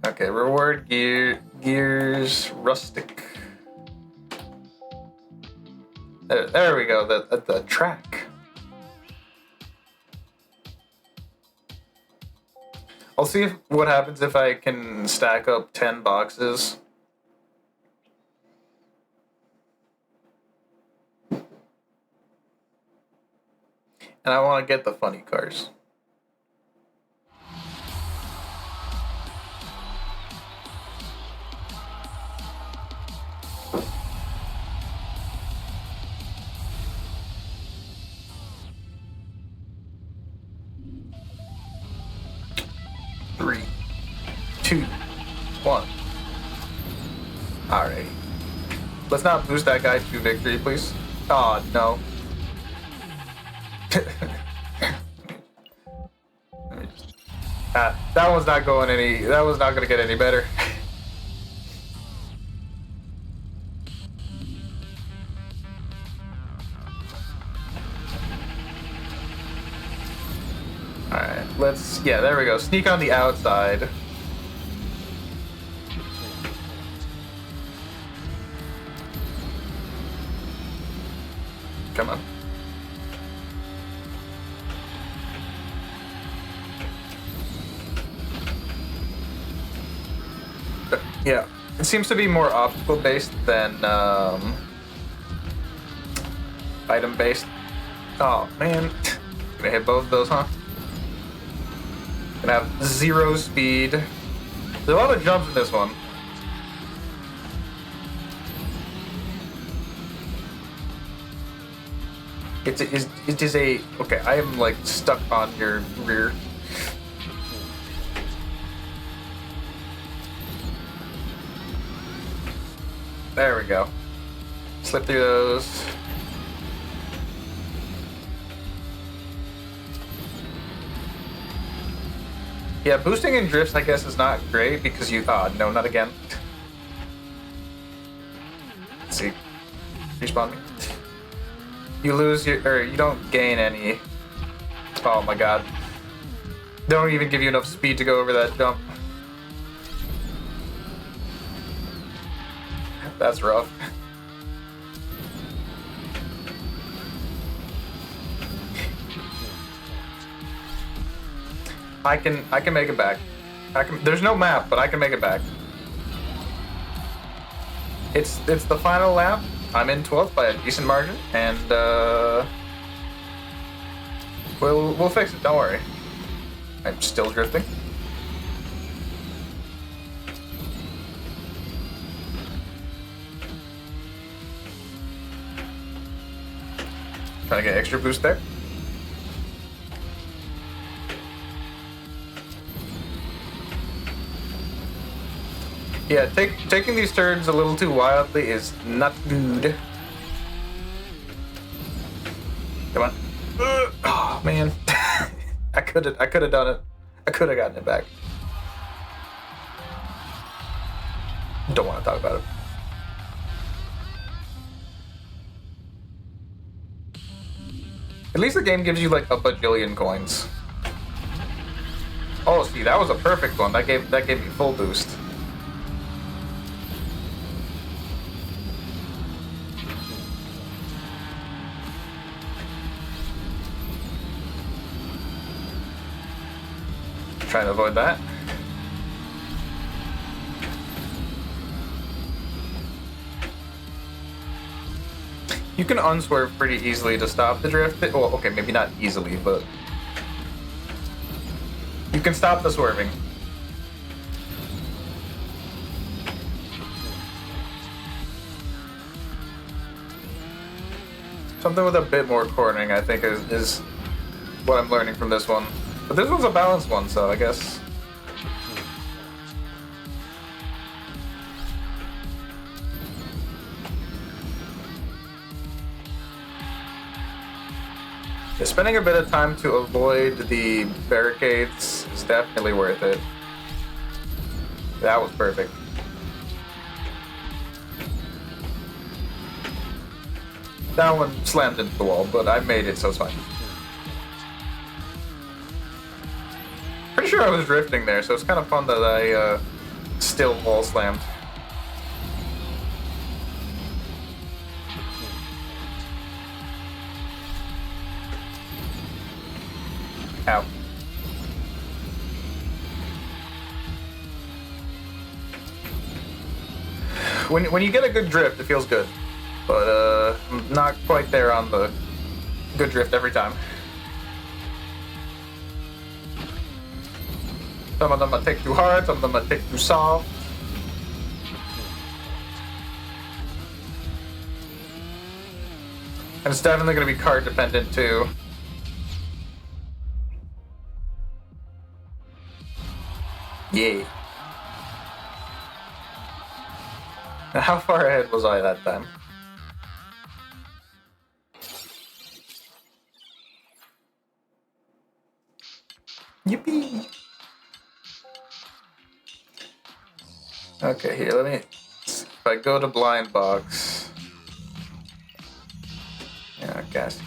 Okay, reward gears rustic. There we go. The track. I'll see what happens if I can stack up 10 boxes. And I want to get the funny cars. Three, two, one. Alrighty. Let's not boost that guy to victory, please. Oh, no. That was not going any. That was not going to get any better. Alright, let's. Yeah, there we go. Sneak on the outside. Come on. Yeah, it seems to be more obstacle based than item based. Oh man, gonna hit both of those, huh? Gonna have 0 speed. There's a lot of jumps in this one. It is a okay. I am like stuck on your rear. There we go. Slip through those. Yeah, boosting in drifts, I guess, is not great because you. No, not again. Let's see. Respawn me. You lose your. Or you don't gain any. Oh my god. They don't even give you enough speed to go over that jump. That's rough. I can make it back. There's no map, but I can make it back. It's the final lap. I'm in 12th by a decent margin, and we'll fix it. Don't worry. I'm still drifting. Trying to get extra boost there. Yeah, taking these turns a little too wildly is not good. Come on. Oh man, I could have done it. I could have gotten it back. Don't want to talk about it. At least the game gives you like a bajillion coins. Oh, see, that was a perfect one. That gave me full boost. Trying to avoid that. You can unswerve pretty easily to stop the drift. Well, okay, maybe not easily, but you can stop the swerving. Something with a bit more cornering, I think, is what I'm learning from this one. But this one's a balanced one, so I guess. Yeah, spending a bit of time to avoid the barricades is definitely worth it. That was perfect. That one slammed into the wall, but I made it, so it's fine. Pretty sure I was drifting there, so it's kind of fun that I still wall slammed. Ow. When you get a good drift, it feels good. But not quite there on the good drift every time. Some of them I take too hard, some of them I take too soft. And it's definitely going to be card dependent too. Yeah. Now, how far ahead was I that time? Yippee! Okay, here, let me... If I go to blind box... Yeah, guys.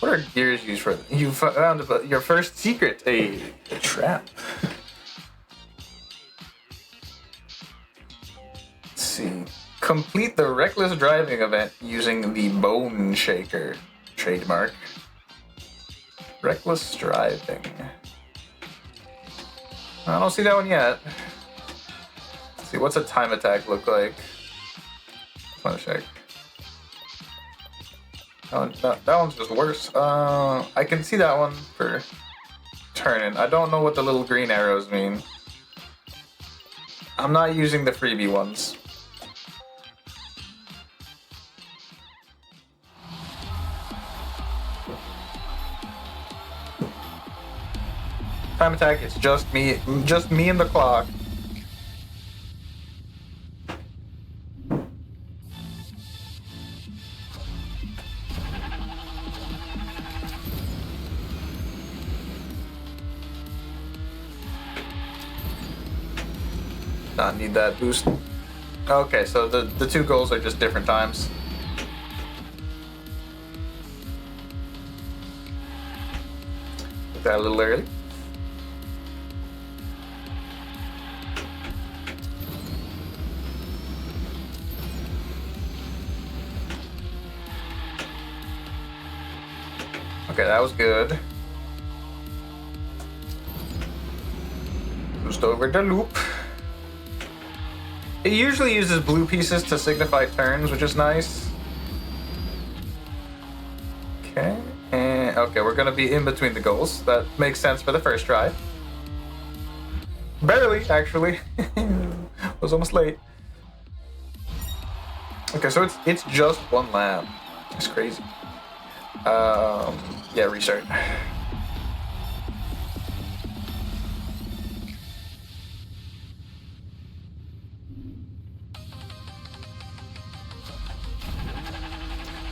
What are gears used for? You found your first secret, a trap. Let's see. Complete the reckless driving event using the Bone Shaker trademark. Reckless driving. I don't see that one yet. Let's see, what's a time attack look like? I want to check. That one's just worse. I can see that one for turning. I don't know what the little green arrows mean. I'm not using the freebie ones. Time attack, it's just me and the clock. Not need that boost. Okay, so the two goals are just different times. Took that a little early. Okay, that was good. Just over the loop. It usually uses blue pieces to signify turns, which is nice. Okay, and okay, we're gonna be in between the goals. That makes sense for the first try. Barely, actually. Was almost late. Okay, so it's just one lap. That's crazy. Yeah, restart.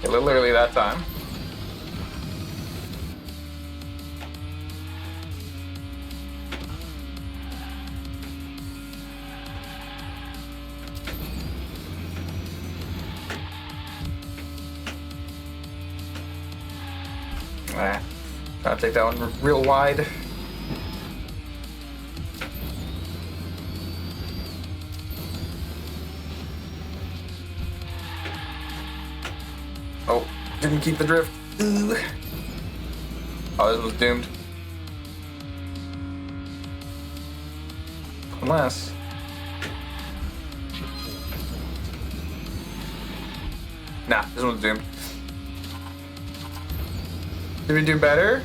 A little early that time. Trying to take that one real wide. Oh, didn't keep the drift. Ooh. Oh, this was doomed. Unless. Nah, this one's doomed. Did we do better?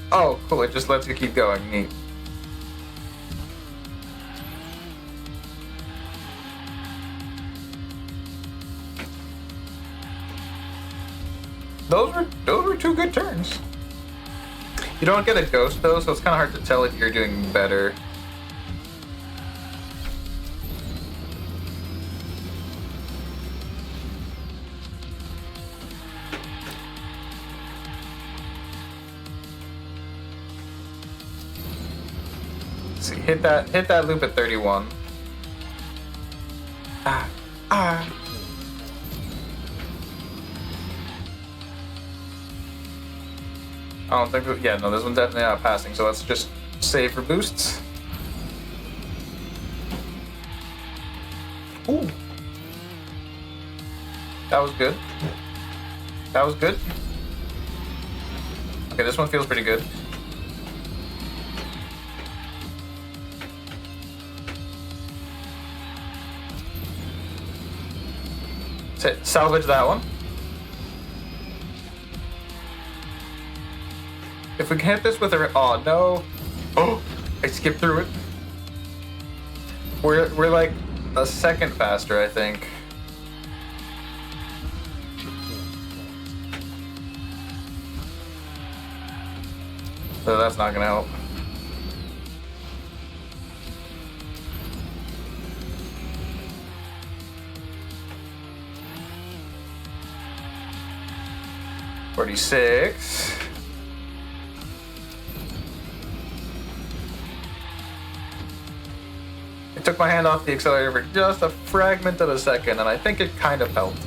Oh, cool, it just lets you keep going. Neat. Those were two good turns. You don't get a ghost though, so it's kind of hard to tell if you're doing better. Let's see, hit that loop at 31. Ah. I don't think that, yeah, no, this one's definitely not passing, so let's just save for boosts. Ooh. That was good. That was good. Okay, this one feels pretty good. Salvage that one. If we can hit this with a... Oh, no. Oh, I skipped through it. We're like a second faster, I think. So that's not gonna help. $46. I took my hand off the accelerator for just a fragment of a second, and I think it kind of helped.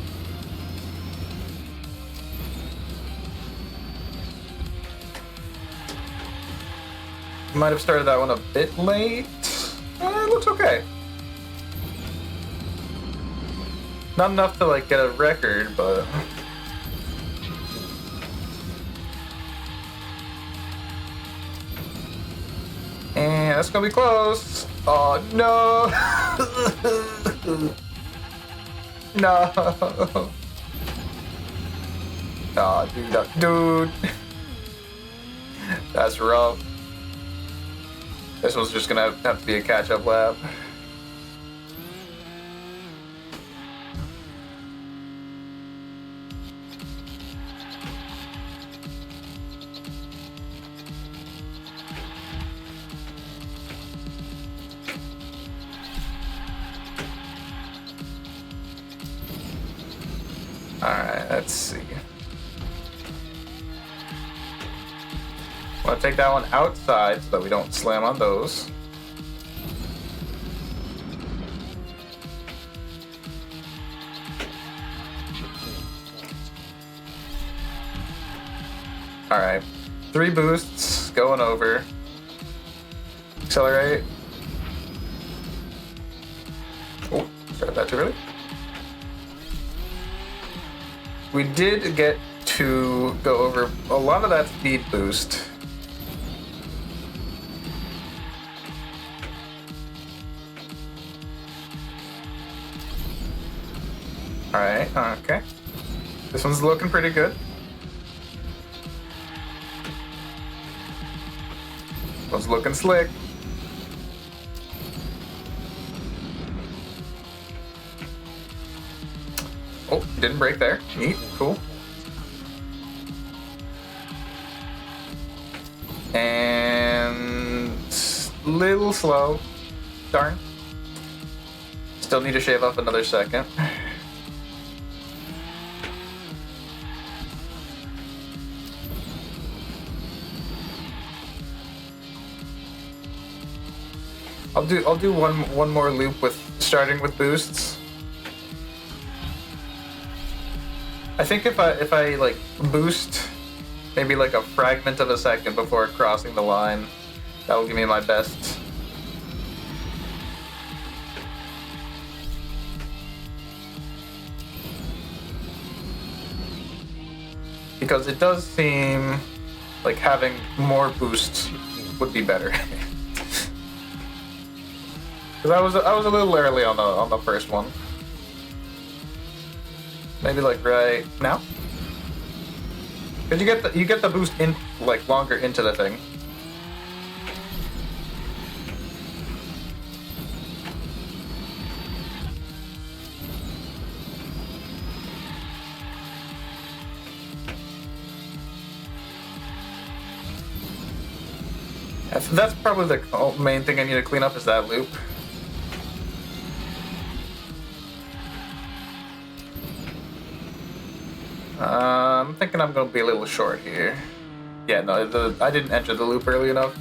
Might have started that one a bit late. It looks okay. Not enough to like get a record, but... And that's gonna be close. Oh no! No! Oh, dude. That's rough. This one's just gonna have to be a catch-up lap. Alright, let's see. I want to take that one outside so that we don't slam on those. Alright, 3 boosts going over. Accelerate. Oh, started that too early. We did get to go over a lot of that speed boost. Alright, okay. This one's looking pretty good. This one's looking slick. Oh, didn't break there. Neat, cool. And little slow. Darn. Still need to shave off another second. I'll do one more loop with starting with boosts. I think if I like boost maybe like a fragment of a second before crossing the line, that will give me my best. Because it does seem like having more boosts would be better. Because I was a little early on the first one. Maybe like right now. Because you get the boost in like longer into the thing. That's probably the main thing I need to clean up is that loop. I'm thinking I'm going to be a little short here. Yeah, no, I didn't enter the loop early enough.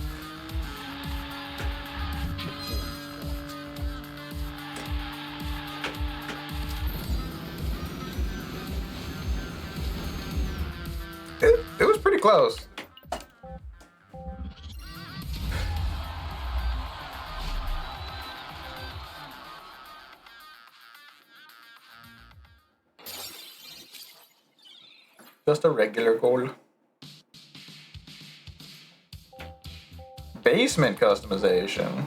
It was pretty close. Just a regular goal. Basement customization.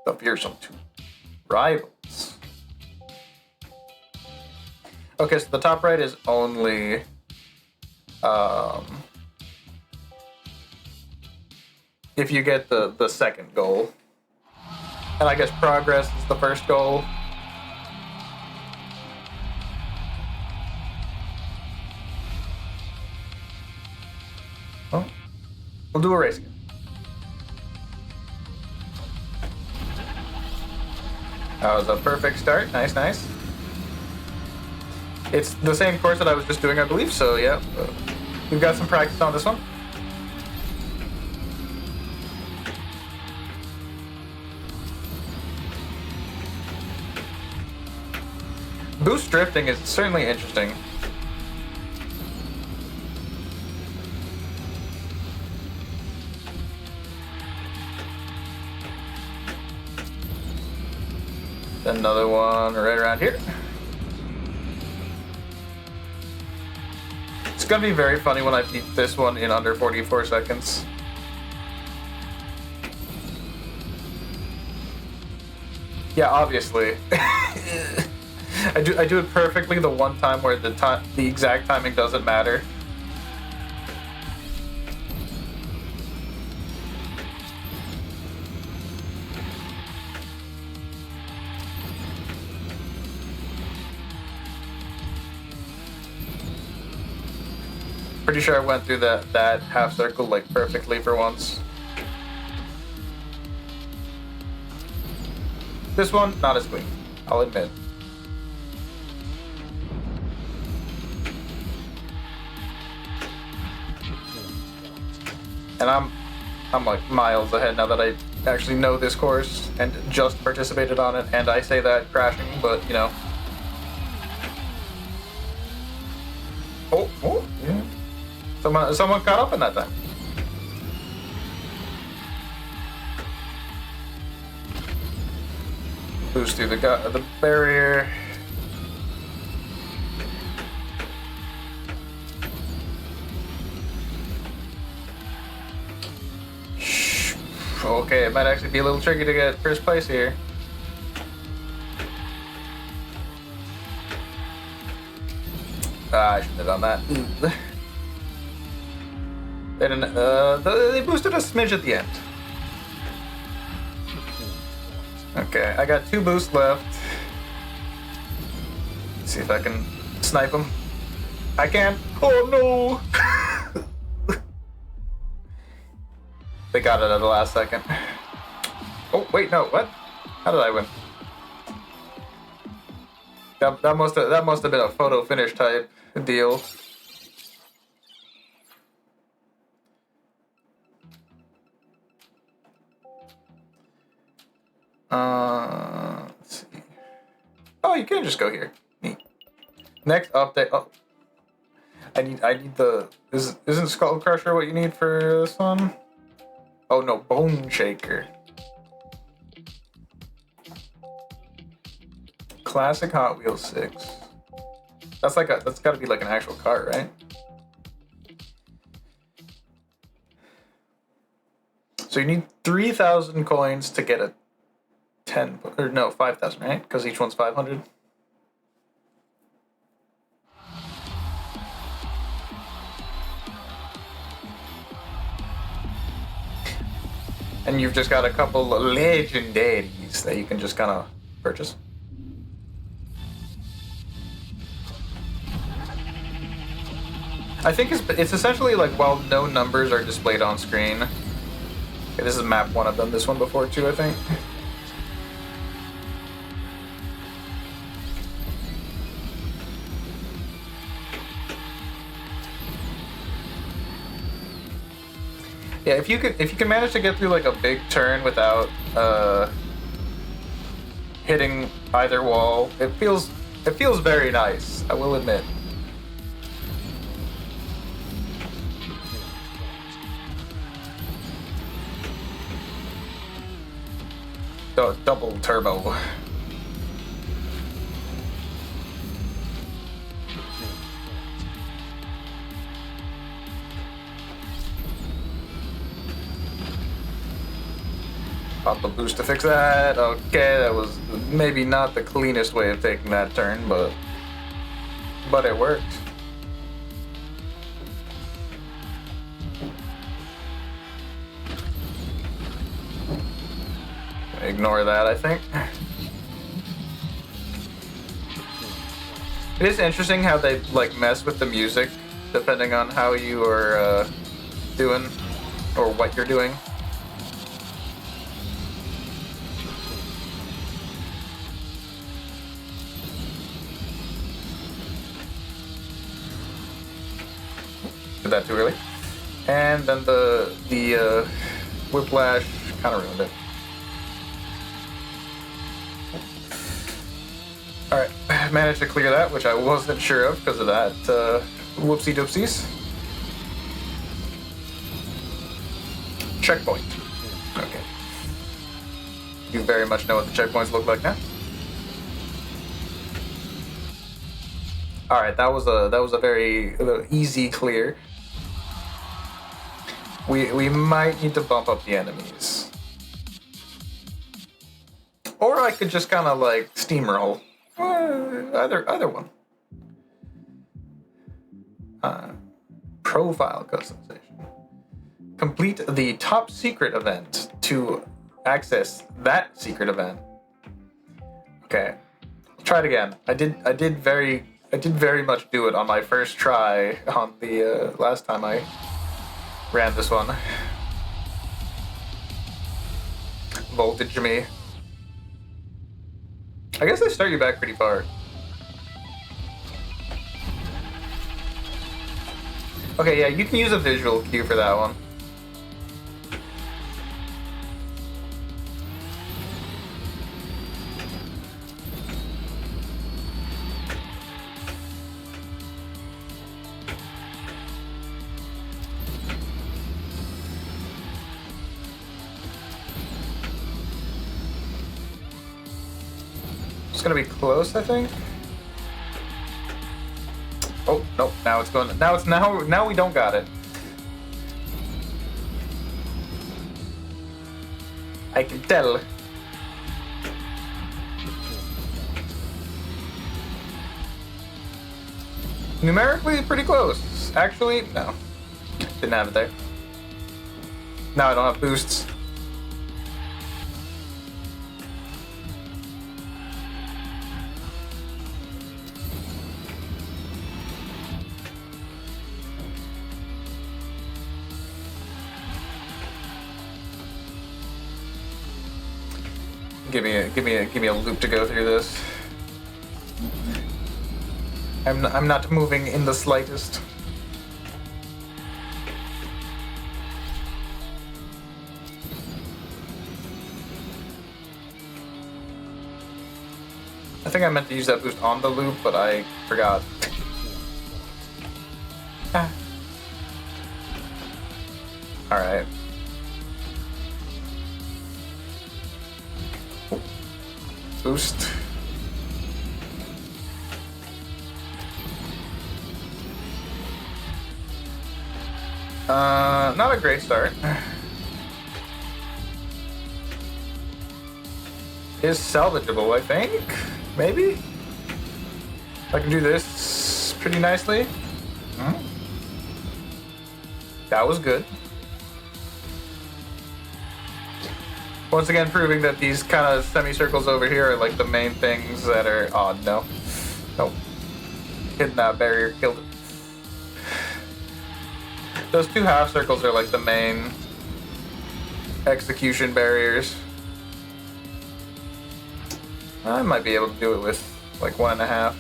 The fearsome two rivals. Okay, so the top right is only if you get the second goal. And I guess progress is the first goal. Oh, we'll do a race again. That was a perfect start. Nice, nice. It's the same course that I was just doing, I believe, so yeah. We've got some practice on this one. Boost drifting is certainly interesting. Another one right around here. It's gonna be very funny when I beat this one in under 44 seconds. Yeah, obviously. I do it perfectly the one time where the exact timing doesn't matter. Pretty sure I went through that half circle like perfectly for once. This one, not as clean, I'll admit. And I'm like miles ahead now that I actually know this course and just participated on it, and I say that crashing, but you know. Oh, yeah. Someone caught up in that time. Boost through the barrier. Okay, it might actually be a little tricky to get first place here. I shouldn't have done that. They didn't. They boosted a smidge at the end. Okay, I got 2 boosts left. Let's see if I can snipe them. I can. Oh no! They got it at the last second. Oh wait, no, what? How did I win? That must have been a photo finish type deal. Let's see. Oh, you can just go here. Neat. Next update. Oh, I need the. Isn't Skull Crusher what you need for this one? Oh no, Bone Shaker. Classic Hot Wheels 6. That's gotta be like an actual car, right? So you need 3,000 coins to get a 10, or no, 5,000, right? Because each one's 500. And you've just got a couple legendaries that you can just kind of purchase. I think it's essentially like while no numbers are displayed on screen. Okay, this is map 1. I've done this one before too, I think. Yeah, if you can manage to get through like a big turn without hitting either wall, it feels very nice, I will admit. Double turbo. Pop the boost to fix that. Okay, that was maybe not the cleanest way of taking that turn, but it worked. Ignore that, I think. It is interesting how they like mess with the music depending on how you are doing or what you're doing. Did that too early. And then the whiplash kind of ruined it. Alright, managed to clear that, which I wasn't sure of because of that whoopsie doopsies. Checkpoint. Okay. You very much know what the checkpoints look like now. Alright, that was a very easy clear. We might need to bump up the enemies. Or I could just kind of like steamroll. Either one. Profile customization. Complete the top secret event to access that secret event. Okay, let's try it again. I did very much do it on my first try on the last time I ran this one. Voltage me. I guess they start you back pretty far. Okay, yeah, you can use a visual cue for that one. It's gonna be close, I think. Oh nope! Now it's going. Now we don't got it. I can tell. Numerically, pretty close. Actually, no. Didn't have it there. Now I don't have boosts. Give me a loop to go through this. I'm not moving in the slightest. I think I meant to use that boost on the loop, but I forgot. Ah. All right. Boost. Not a great start. Is salvageable, I think. Maybe? I can do this pretty nicely. That was good. Once again, proving that these kind of semicircles over here are like the main things that are... Oh, no. Nope. Hitting that barrier killed it. Those two half circles are like the main execution barriers. I might be able to do it with like 1.5.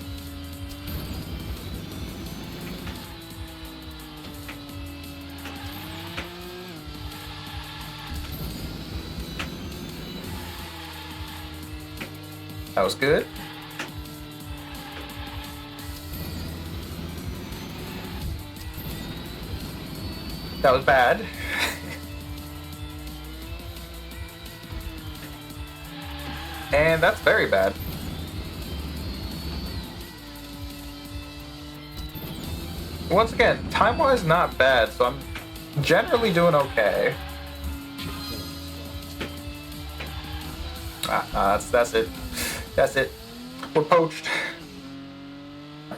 That was good. That was bad. And that's very bad. Once again, time-wise not bad, so I'm generally doing okay. That's it. That's it. We're poached.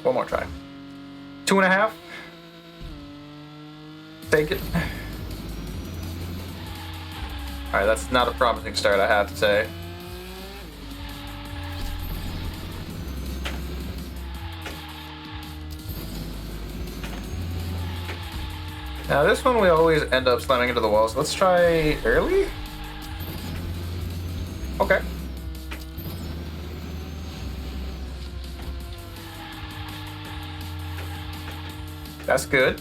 One more try. 2.5. Take it. Alright, that's not a promising start, I have to say. Now this one we always end up slamming into the wall, so let's try early? Okay. That's good.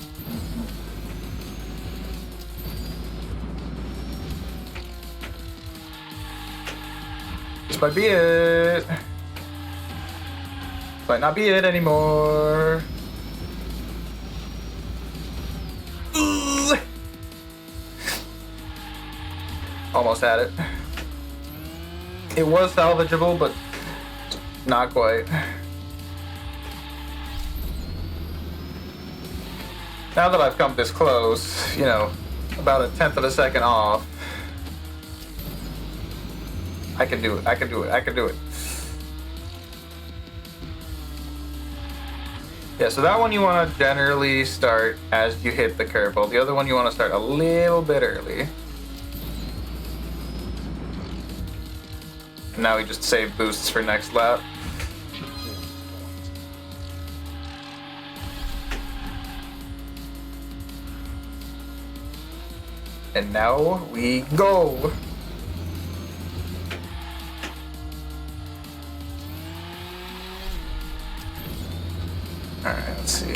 This might be it. Might not be it anymore. Ooh. Almost had it. It was salvageable, but not quite. Now that I've come this close, you know, about 1/10 of a second off, I can do it, I can do it, I can do it. Yeah, so that one you want to generally start as you hit the curveball. The other one you want to start a little bit early. And now we just save boosts for next lap. And now we go. Alright, let's see.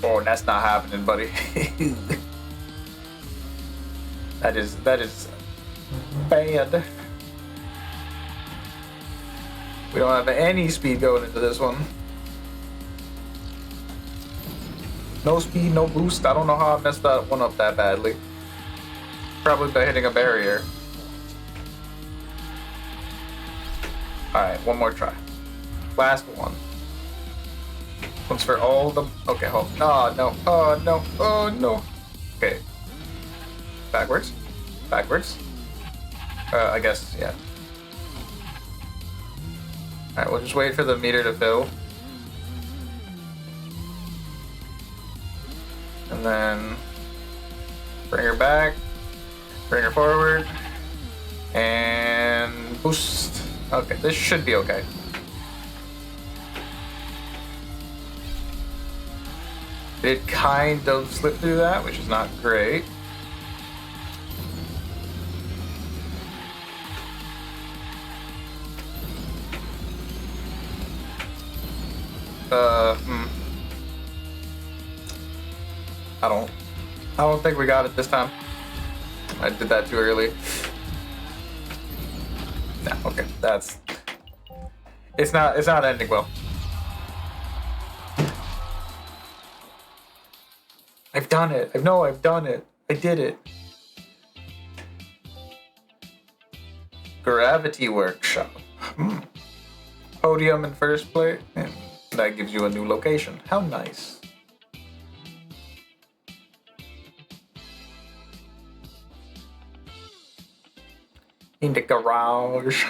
Oh, that's not happening, buddy. That is bad. We don't have any speed going into this one. No speed, no boost. I don't know how I messed that one up that badly. Probably by hitting a barrier. Alright, one more try. Last one. One's for all the... Okay, hold. Oh, no. Oh, no. Oh, no. Okay. Backwards. Backwards. I guess, yeah. Alright, we'll just wait for the meter to fill. And then bring her back, bring her forward, and boost. Okay, this should be okay. It kind of slipped through that, which is not great. I don't think we got it this time. I did that too early. No, okay, that's... It's not ending well. I've done it. I've done it. I did it. Gravity Workshop. Podium in first place. And that gives you a new location. How nice. In the garage.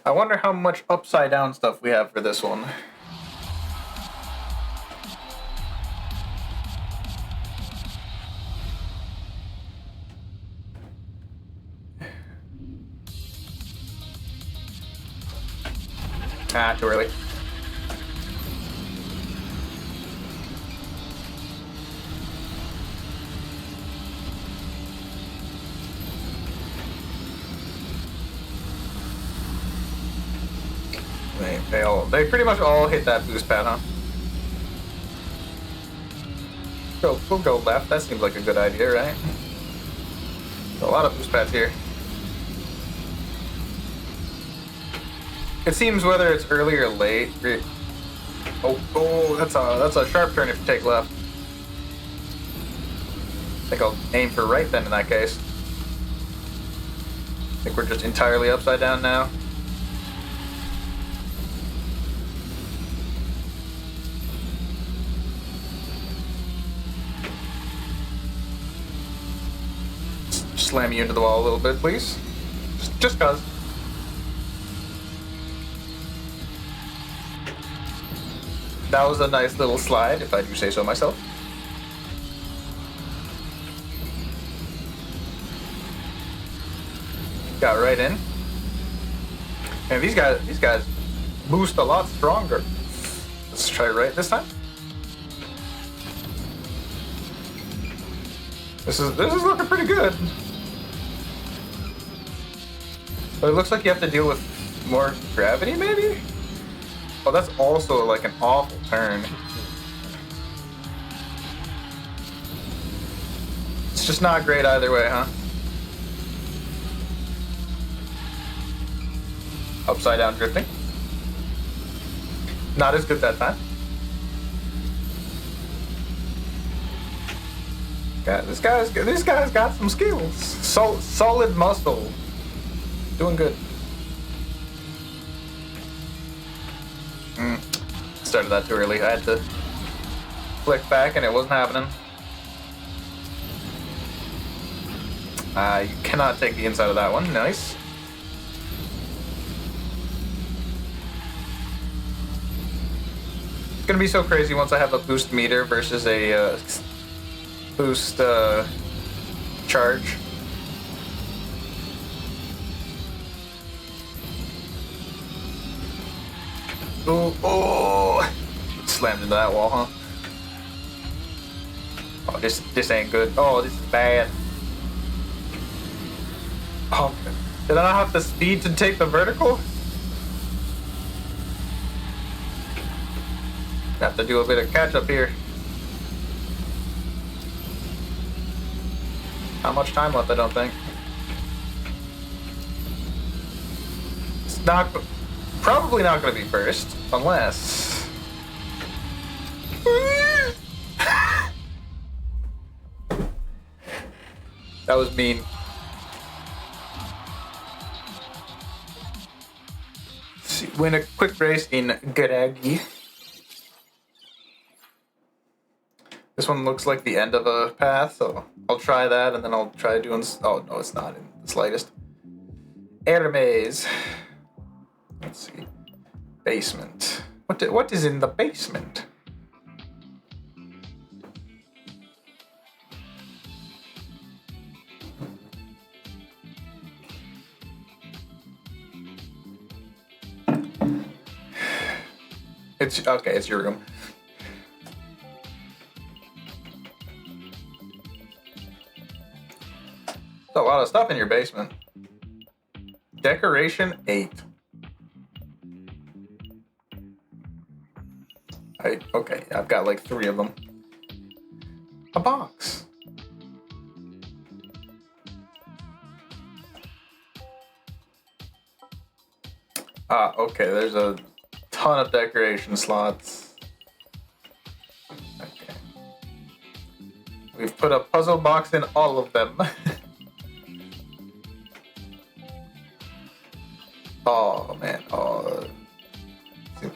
I wonder how much upside down stuff we have for this one. Ah, too early. They pretty much all hit that boost pad, huh? We'll go left. That seems like a good idea, right? A lot of boost pads here. It seems whether it's early or late. Oh, that's a sharp turn if you take left. I think I'll aim for right then in that case. I think we're just entirely upside down now. slam you into the wall a little bit, please. Just cause. That was a nice little slide, if I do say so myself. Got right in. And these guys boost a lot stronger. Let's try right this time. This is looking pretty good. But it looks like you have to deal with more gravity, maybe? Oh, that's also like an awful turn. It's just not great either way, huh? Upside down drifting. Not as good that time. God, this guy's got some skills. Solid muscle. Doing good. Started that too early. I had to flick back and it wasn't happening. You cannot take the inside of that one. Nice. It's gonna be so crazy once I have a boost meter versus a boost charge. Oh! Slammed into that wall, huh? Oh, this ain't good. Oh, this is bad. Oh, did I not have the speed to take the vertical? Have to do a bit of catch up here. Not much time left, I don't think. It's not, probably not going to be first, unless. That was mean. Let's see, win a quick race in Garagi. This one looks like the end of a path, so I'll try that, and then I'll try doing... Oh, no, it's not in the slightest. Air maze. Let's see. Basement. What is in the basement? It's... Okay, it's your room. A lot of stuff in your basement. Decoration 8. Okay, I've got like 3 of them. A box. Okay, there's a ton of decoration slots. Okay. We've put a puzzle box in all of them. Oh man, oh,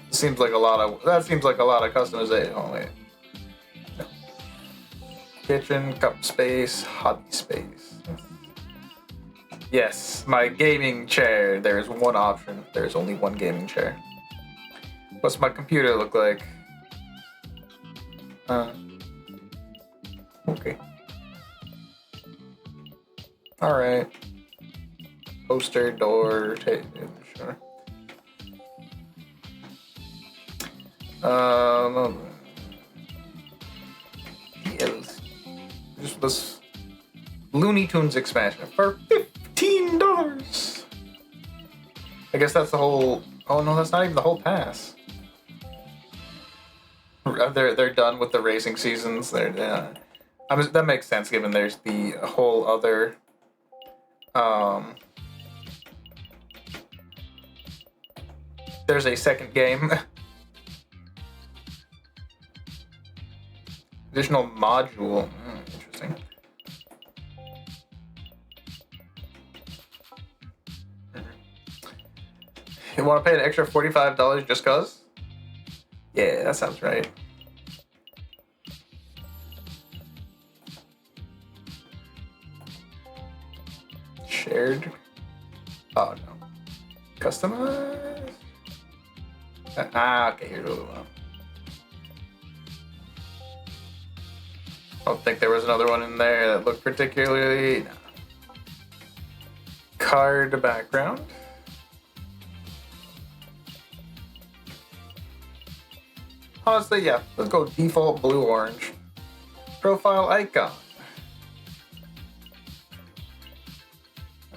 seems like a lot of customization. Oh wait, no. Kitchen, cup space, hobby space. Yes, my gaming chair. There is one option. There is only one gaming chair. What's my computer look like? Okay. All right. Poster, door, sure. Just this Looney Tunes expansion for $15. I guess that's the whole. Oh no, that's not even the whole pass. They're done with the racing seasons. That makes sense given there's the whole other. There's a second game. Additional module. Interesting. You want to pay an extra $45 just cause? Yeah, that sounds right. shared. Oh no. Customize. Okay, here's what we want. I don't think there was another one in there that looked particularly. No. Card background. Honestly, yeah, let's go default blue-orange. Profile icon.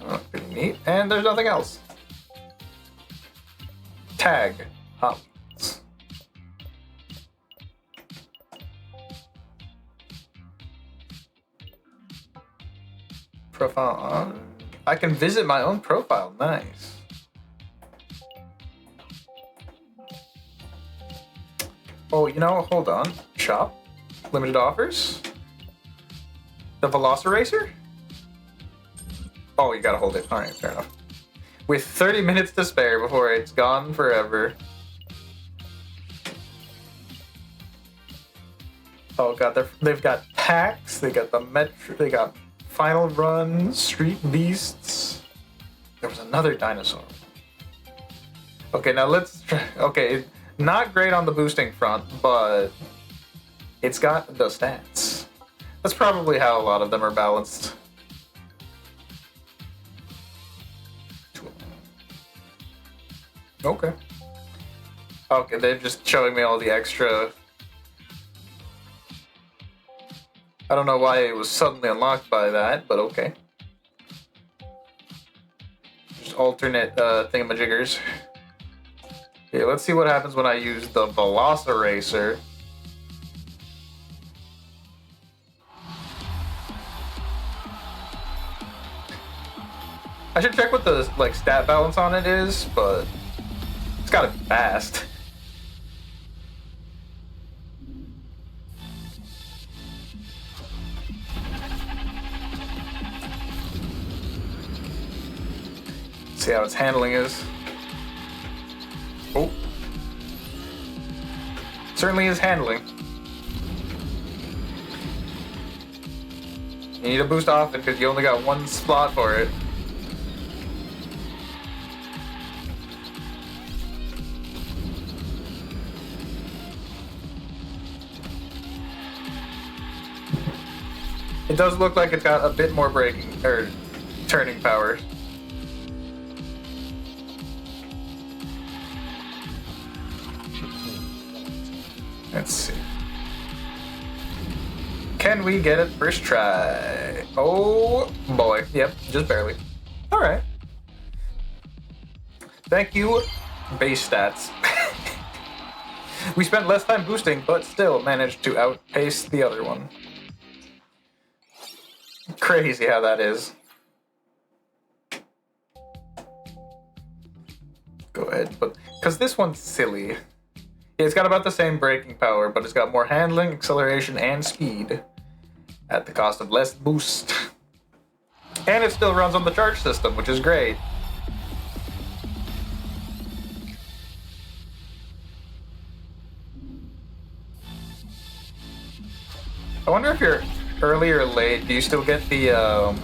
Oh, pretty neat. And there's nothing else. Tag. Hot Wheels. Profile on. I can visit my own profile. Nice. Oh, you know, hold on. Shop. Limited offers. The Velociracer? Oh, you gotta hold it. Alright, fair enough. With 30 minutes to spare before it's gone forever. Oh god, they've got packs, they got the Metro, they got Final Run, Street Beasts. There was another dinosaur. Okay, now let's try. Okay, not great on the boosting front, but it's got the stats. That's probably how a lot of them are balanced. Okay. Okay, they're just showing me all the extra. I don't know why it was suddenly unlocked by that, but okay. Just alternate thingamajiggers. Okay, let's see what happens when I use the Velociracer. I should check what the stat balance on it is, but it's gotta be fast. See how its handling is. Oh. Certainly is handling. You need to boost often because you only got one slot for it. It does look like it's got a bit more braking or turning power. Let's see. Can we get it first try? Oh boy. Yep, just barely. Alright. Thank you, base stats. We spent less time boosting, but still managed to outpace the other one. Crazy how that is. Go ahead, but because this one's silly. It's got about the same braking power, but it's got more handling, acceleration, and speed at the cost of less boost. And it still runs on the charge system, which is great. I wonder if you're early or late, do you still get the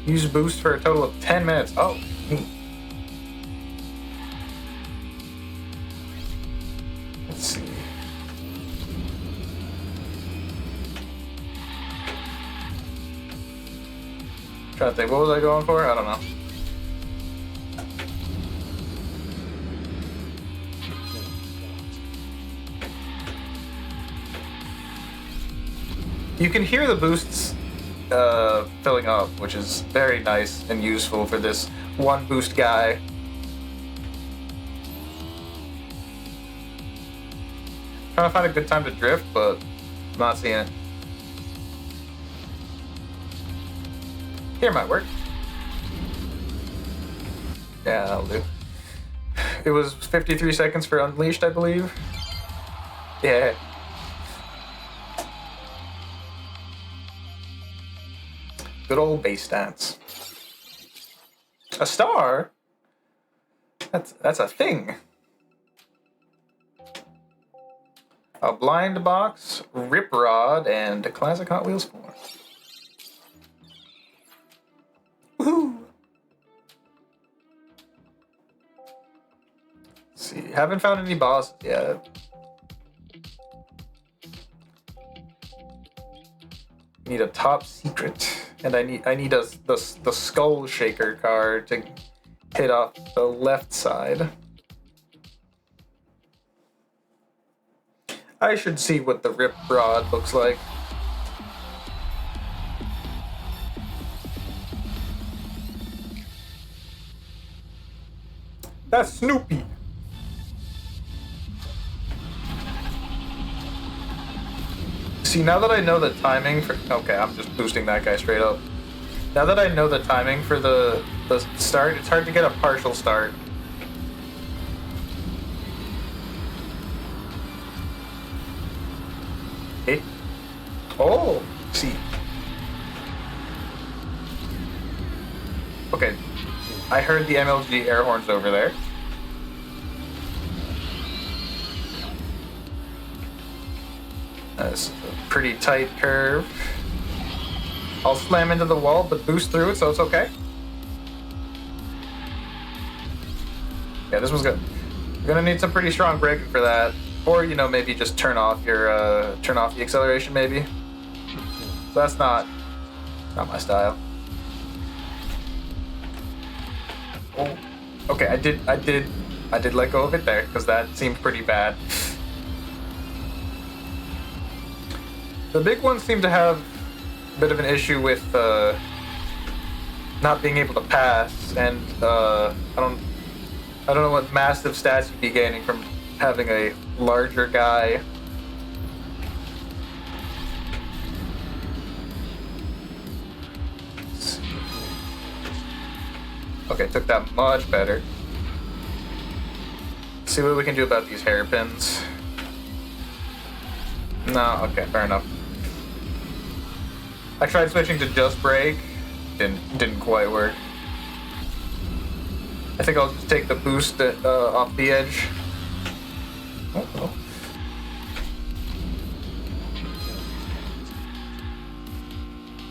use boost for a total of 10 minutes? Oh, neat. Let's see. Trying to think, what was I going for? I don't know. You can hear the boosts filling up, which is very nice and useful for this one boost guy. Trying to find a good time to drift, but I'm not seeing it. Here might work. Yeah, that'll do. It was 53 seconds for Unleashed, I believe. Yeah. Good old base stats. A star? That's a thing. A blind box, rip rod, and a classic Hot Wheels 4. see. Haven't found any bosses yet. Need a top secret, and I need the Skull Shaker card to hit off the left side. I should see what the Rip Rod looks like. That's Snoopy. See, now that I know the timing for... Okay, I'm just boosting that guy straight up. Now that I know the timing for the start, it's hard to get a partial start. Hey. Oh, see. Okay, I heard the MLG air horns over there. That's a pretty tight curve. I'll slam into the wall, but boost through it, so it's okay. Yeah, this one's good. You're gonna need some pretty strong braking for that, or you know, maybe just turn off your turn off the acceleration, maybe. So that's not my style. Oh, okay. I did let go of it there because that seemed pretty bad. The big ones seem to have a bit of an issue with not being able to pass, and I don't know what massive stats you'd be gaining from having a larger guy. Okay, took that much better. Let's see what we can do about these hairpins. No, okay, fair enough. I tried switching to just brake, didn't quite work. I think I'll just take the boost off the edge. Oh.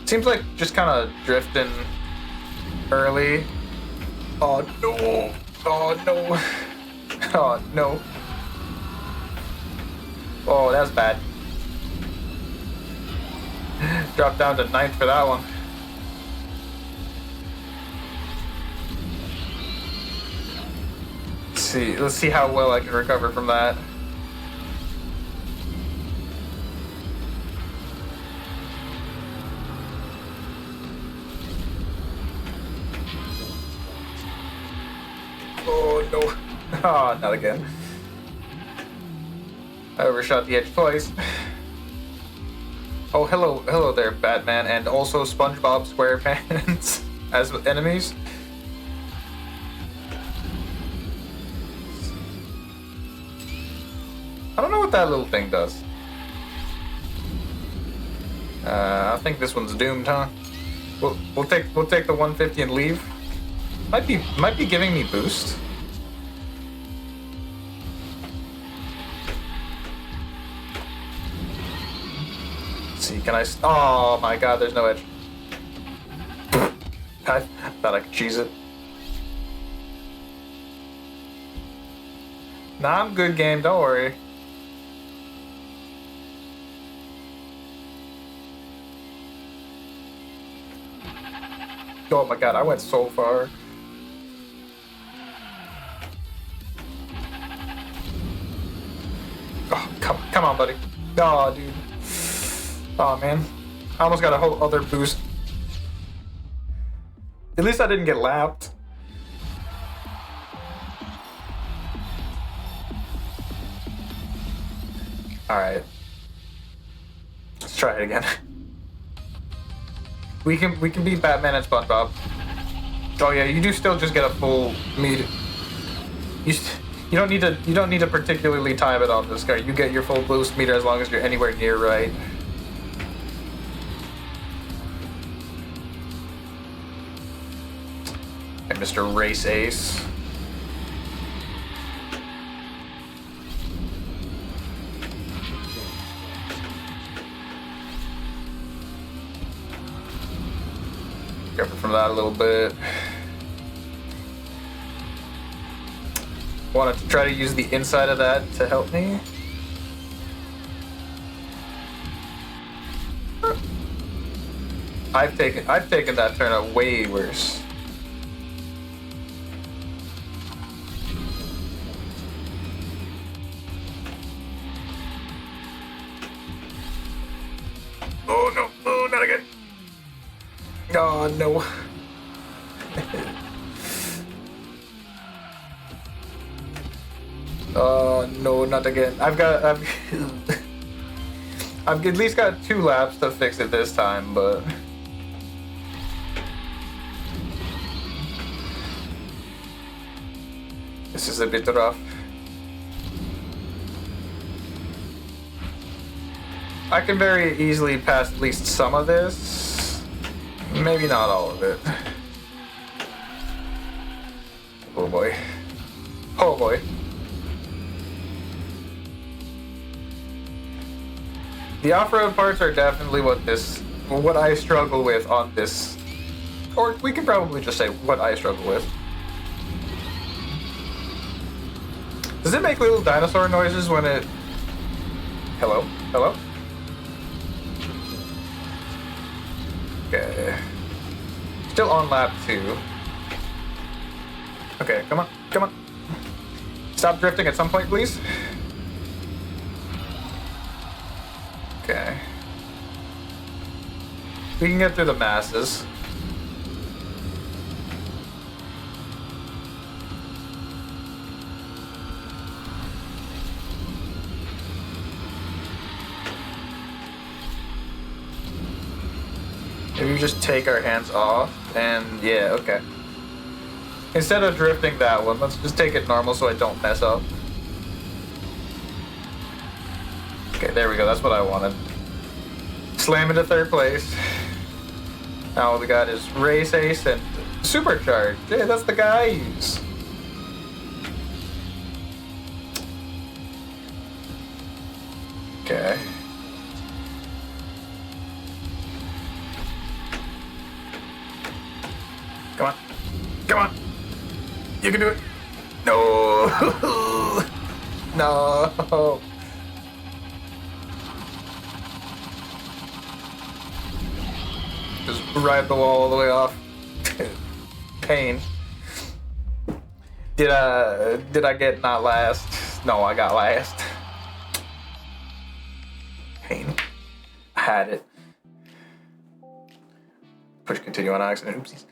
Seems like just kind of drifting early. Oh no! Oh no! Oh no! Oh, that's bad. Dropped down to 9th for that one. Let's see how well I can recover from that. Oh no. Oh, not again. I overshot the edge twice. Oh, hello there, Batman, and also SpongeBob SquarePants as enemies. I don't know what that little thing does. I think this one's doomed, huh? We'll take the 150 and leave. Might be giving me boost. See, can I? Oh my God, there's no edge. I thought I could cheese it. Nah, I'm good, game. Don't worry. Oh my God, I went so far. Oh, come on, buddy. Oh, dude. Oh, man. I almost got a whole other boost. At least I didn't get lapped. Alright. Let's try it again. We can beat Batman and SpongeBob. Oh yeah, you do still just get a full meter. You don't need to particularly time it on this guy. You get your full boost meter as long as you're anywhere near right. Okay, Mr. Race Ace. Careful from that a little bit. wanted to try to use the inside of that to help me. I've taken that turn out way worse. Oh no, oh not again. Oh no. Oh no, not again. I've at least got 2 laps to fix it this time, but this is a bit rough. I can very easily pass at least some of this. Maybe not all of it. Oh boy. Oh boy. The off-road parts are definitely what I struggle with on this. Or we can probably just say what I struggle with. Does it make little dinosaur noises when it... Hello? Hello? Okay. Still on lap 2. Okay, come on, come on. Stop drifting at some point, please. Okay. We can get through the masses. Maybe we just take our hands off and yeah, okay. Instead of drifting that one, let's just take it normal so I don't mess up. Okay, there we go, that's what I wanted. Slam into 3rd place. Now all we got is Race Ace and Supercharge. Yeah, that's the guy I use. Okay. Come on. Come on. You can do it. No. No. Just ride the wall all the way off. Pain. Did I get not last? No, I got last. Pain. I had it. Push continue on accident. Oopsies.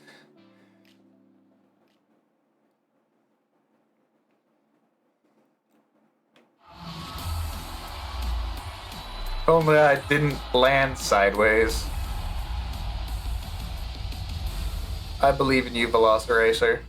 Only I didn't land sideways. I believe in you, Velociracer.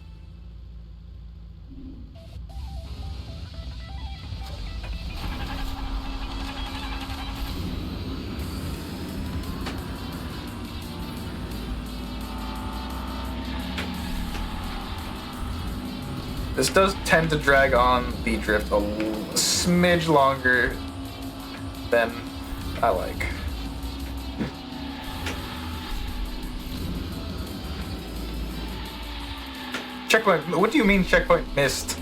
This does tend to drag on the drift a smidge longer than I like. Checkpoint. What do you mean checkpoint missed?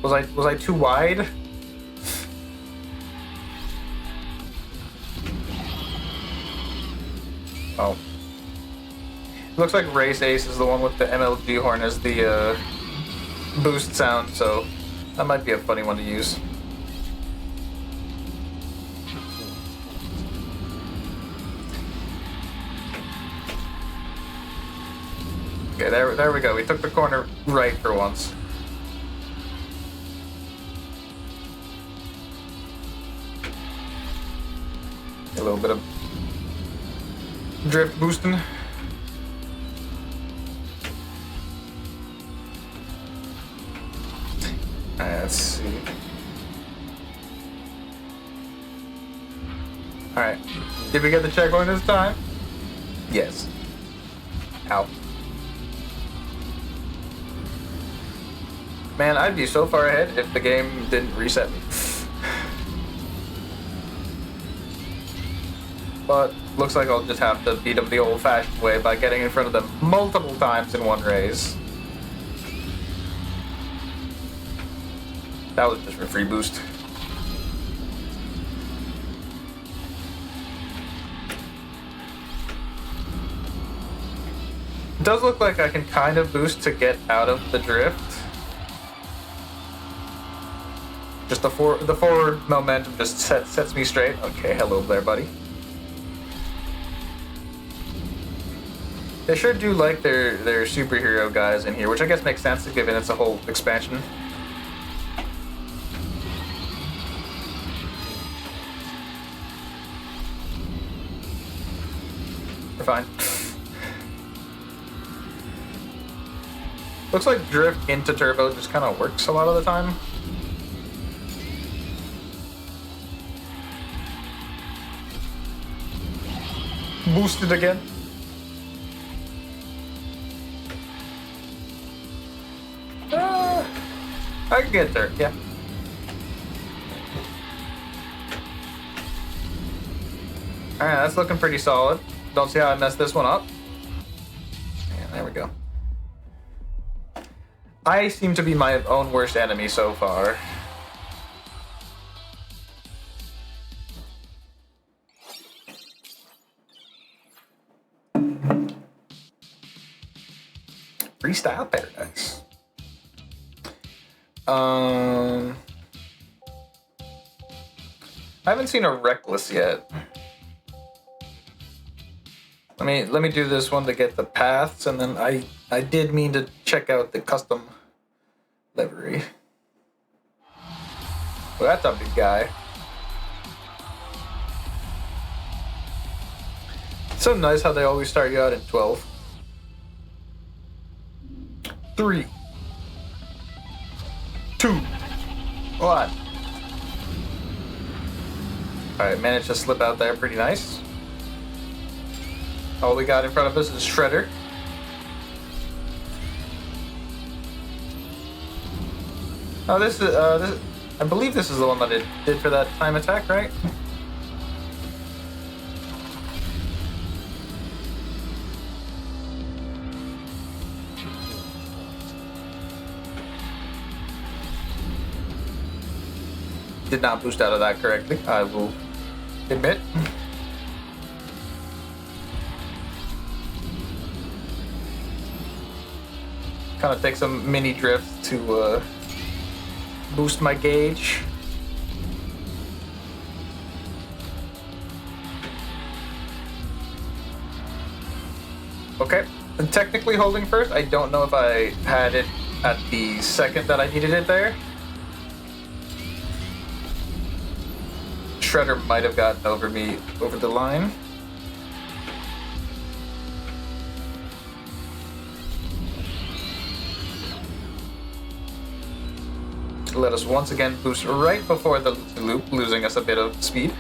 Was I too wide? Oh. Looks like Race Ace is the one with the MLG horn as the boost sound, so that might be a funny one to use. Okay, there we go. We took the corner right for once. A little bit of drift boosting. Let's see. Alright. Did we get the checkpoint this time? Yes. Ow. Man, I'd be so far ahead if the game didn't reset me. But looks like I'll just have to beat them the old-fashioned way by getting in front of them multiple times in one race. That was just for free boost. It does look like I can kind of boost to get out of the drift. Just the forward momentum just sets me straight. Okay, hello there, buddy. They sure do like their superhero guys in here, which I guess makes sense given it's a whole expansion. We're fine. Looks like drift into turbo just kind of works a lot of the time. Boosted again. I can get there, yeah. Alright, that's looking pretty solid. Don't see how I messed this one up. Yeah, there we go. I seem to be my own worst enemy so far. Freestyle Paradise. I haven't seen a Reckless yet. Let me do this one to get the paths, and then I did mean to check out the custom livery. Well, that's a big guy. It's so nice how they always start you out in 12. 3, 2, 1. Alright, managed to slip out there pretty nice. All we got in front of us is Shredder. Oh, this is, I believe this is the one that it did for that time attack, right? Did not boost out of that correctly, I will admit. Kind of take some mini drift to boost my gauge. Okay, and technically holding first. I don't know if I had it at the second that I needed it there. Shredder might have gotten over the line. Let us once again boost right before the loop, losing us a bit of speed.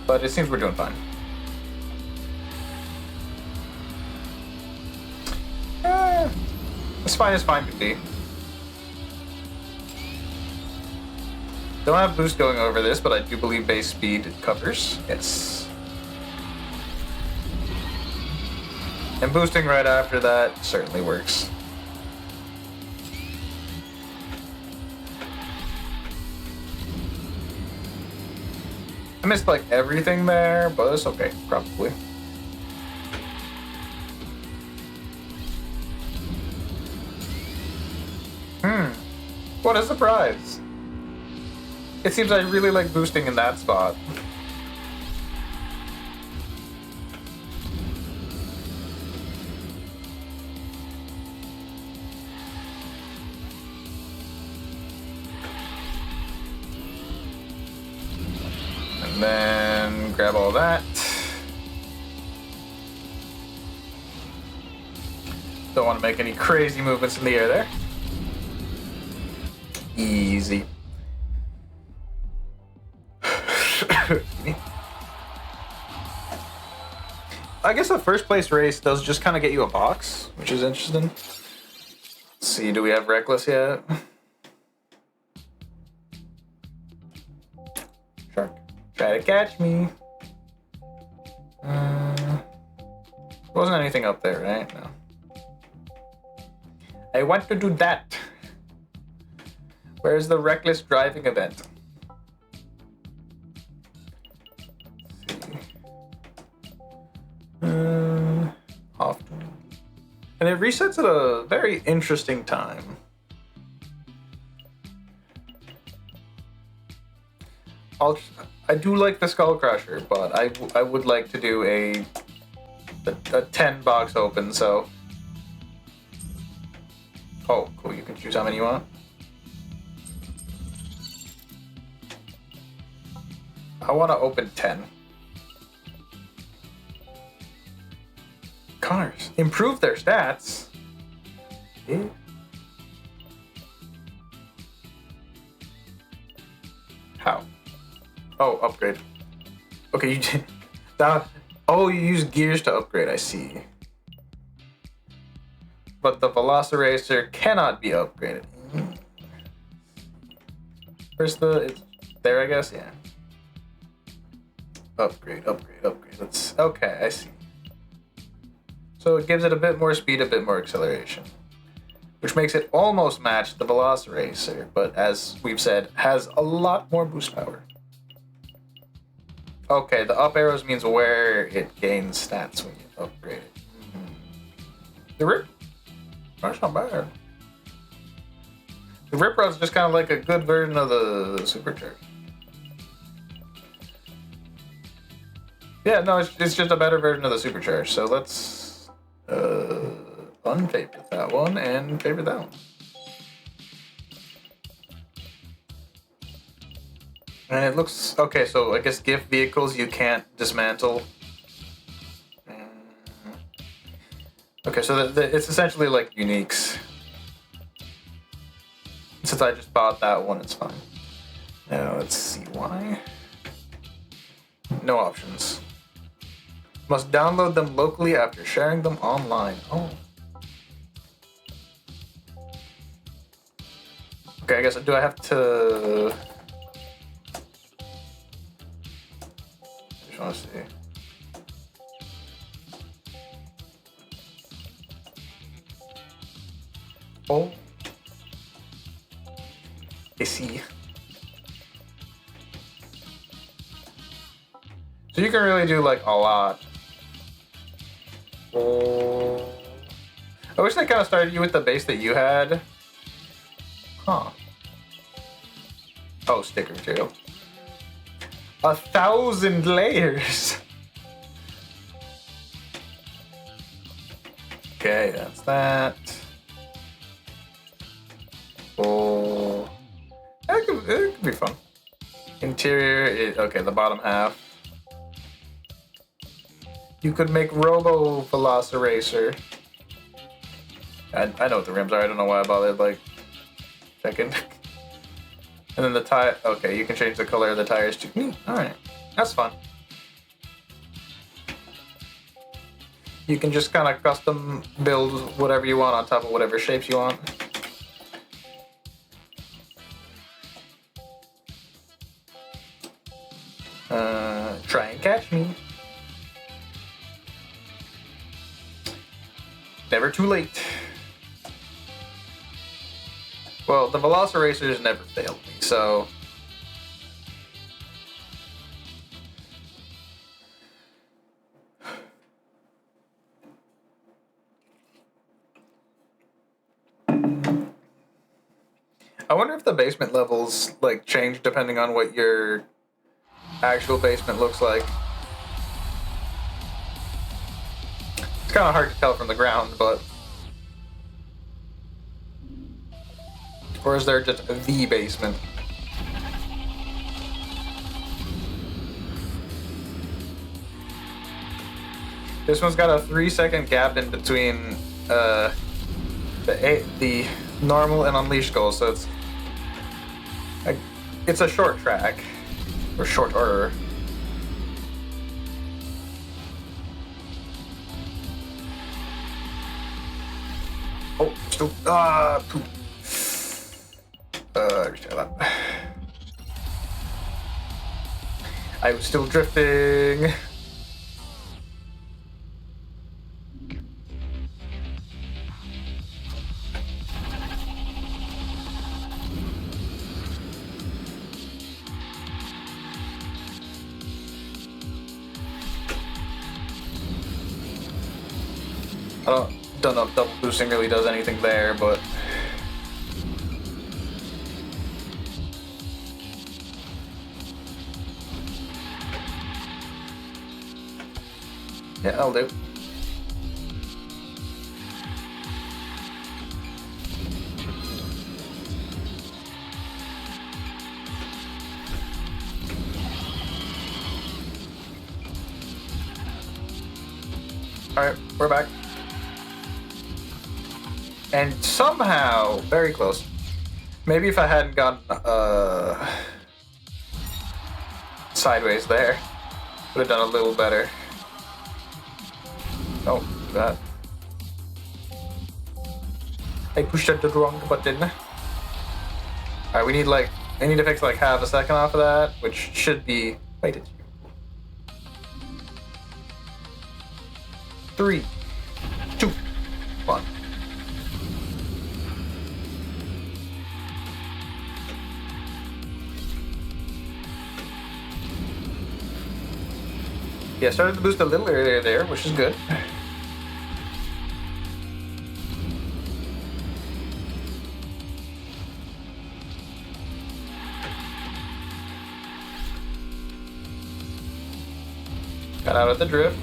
But it seems we're doing fine. As fine as fine could be. Don't have boost going over this, but I do believe base speed covers. Yes. And boosting right after that certainly works. I missed like everything there, but it's okay, probably. What a surprise. It seems I really like boosting in that spot. And then grab all that. Don't want to make any crazy movements in the air there. Easy. I guess the first place race does just kind of get you a box, which is interesting. Let's see, do we have Reckless yet? Try to catch me. Wasn't anything up there, right? No. I want to do that. Where's the reckless driving event? Let's see. Off. And it resets at a very interesting time. I do like the Skull Crusher, but I would like to do a 10 box open, so. Oh, cool, you can choose how many you want. I want to open 10. Cars. Improve their stats. Yeah. How? Oh, upgrade. Okay, you did that. Oh, you use gears to upgrade, I see. But the Velociracer cannot be upgraded. Where's the... It's there, I guess? Yeah. Upgrade. Let's... Okay, I see. So it gives it a bit more speed, a bit more acceleration. Which makes it almost match the Velociracer, but as we've said, has a lot more boost power. Okay, the up arrows means where it gains stats when you upgrade it. The Rip? That's not bad. The Rip Rod's just kind of like a good version of the Supercharge. Yeah, no, it's just a better version of the Supercharge. So let's unfavorite that one and favorite that one. And it looks okay. So I guess gift vehicles you can't dismantle. Okay, so it's essentially like uniques. Since I just bought that one, it's fine. Now let's see why. No options. Must download them locally after sharing them online. Oh. Okay, I guess do I have to? Just want to see. Oh, I see. So you can really do like a lot. Oh, I wish they kind of started you with the base that you had. Huh. Oh, sticker material. 1,000 layers. Okay, that's that. Oh, it could be fun. Interior, okay, the bottom half. You could make Robo Velociracer. I know what the rims are. I don't know why I bothered like checking. And then the tire. Okay, you can change the color of the tires too. All right, that's fun. You can just kind of custom build whatever you want on top of whatever shapes you want. Try and catch me. Never too late. Well, the Velociracers never failed me, so... I wonder if the basement levels, like, change depending on what your actual basement looks like. It's kind of hard to tell from the ground, but... Or is there just the basement? This one's got a 3-second gap in between the normal and unleashed goals, so it's a short track. Or shorter. Oh, still poop. Restart that. I was still drifting. Don't know if double boosting really does anything there, but yeah, I'll do. Alright, we're back. And somehow, very close. Maybe if I hadn't gone sideways there, would have done a little better. Oh, that. I pushed the wrong button. Alright, we need to fix like half a second off of that, which should be. Wait, it's 3, 2, 1. Yeah, started to boost a little earlier there, which is good. Got out of the drift.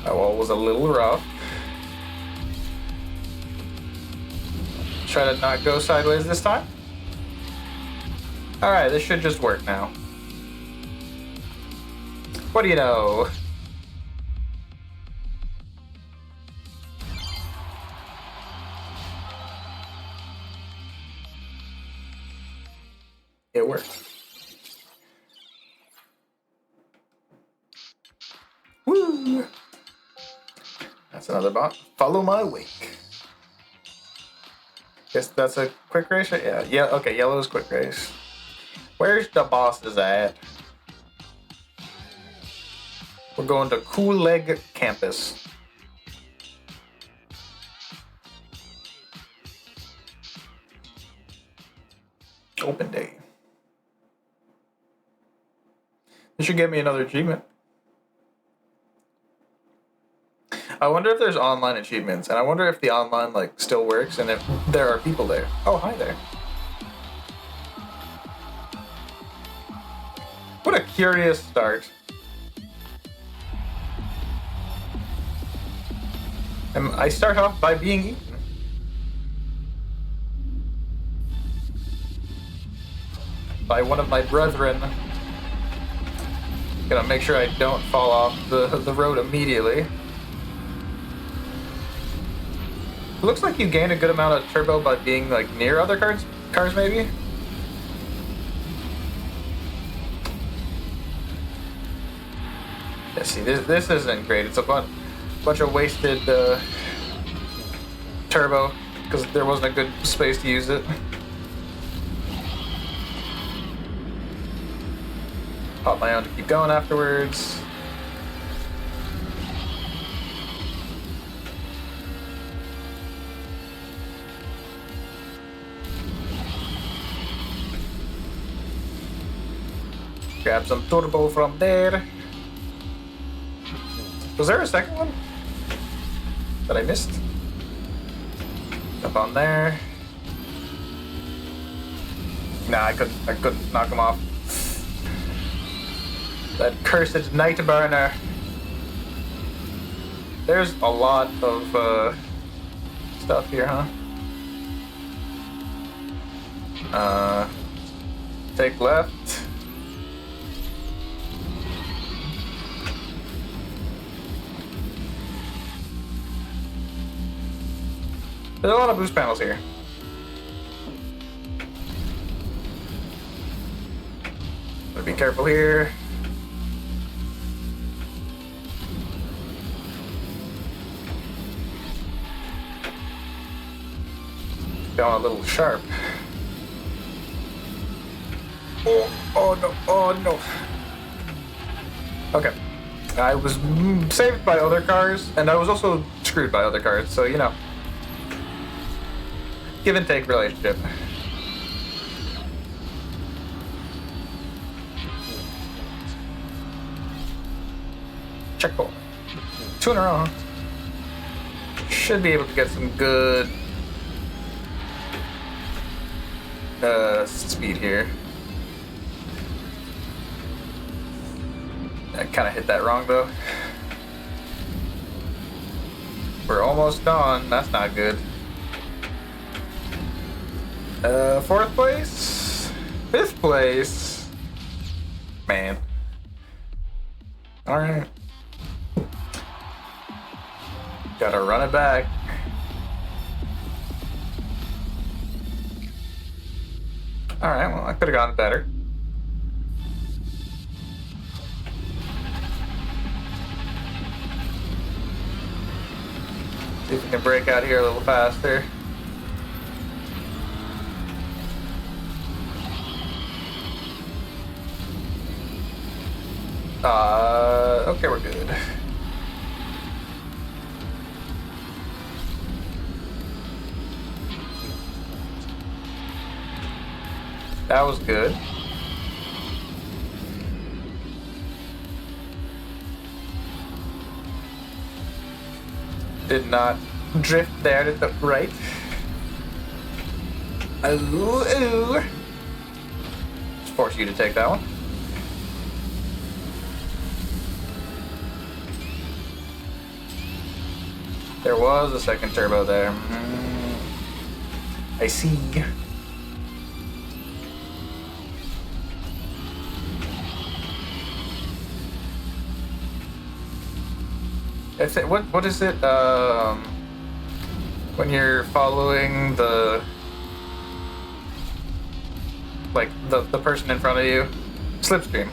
That wall was a little rough. Try to not go sideways this time. Alright, this should just work now. What do you know? It worked. Woo! That's another bot. Follow my wake. Guess that's a quick race? Yeah, okay, yellow is quick race. Where's the bosses at? We're going to Cool Leg Campus. Open day. This should get me another achievement. I wonder if there's online achievements, and I wonder if the online like still works and if there are people there. Oh, hi there. What a curious start. And I start off by being eaten. By one of my brethren. Gotta make sure I don't fall off the road immediately. It looks like you gain a good amount of turbo by being like near other cars maybe? Yeah, see, this isn't great. It's a bunch of wasted turbo because there wasn't a good space to use it. Pop my own to keep going afterwards. Grab some turbo from there. Was there a second one that I missed? Up on there. Nah, I couldn't knock him off. That cursed night burner. There's a lot of stuff here, huh? Take left. There's a lot of boost panels here. Gotta be careful here. Going a little sharp. Oh no, oh no. Okay. I was saved by other cars, and I was also screwed by other cars, so you know. Give and take relationship. Checkpoint. 2 in a row, huh? Should be able to get some good speed here. I kind of hit that wrong though. We're almost done. That's not good. 4th place? 5th place? Man. Alright. Gotta run it back. Alright, well, I could have gotten better. See if we can break out here a little faster. Okay, we're good. That was good. Did not drift there to the right. Ooh. Just force you to take that one. There was a second turbo there. I see. It's it, what is it? When you're following the the person in front of you, slipstream. I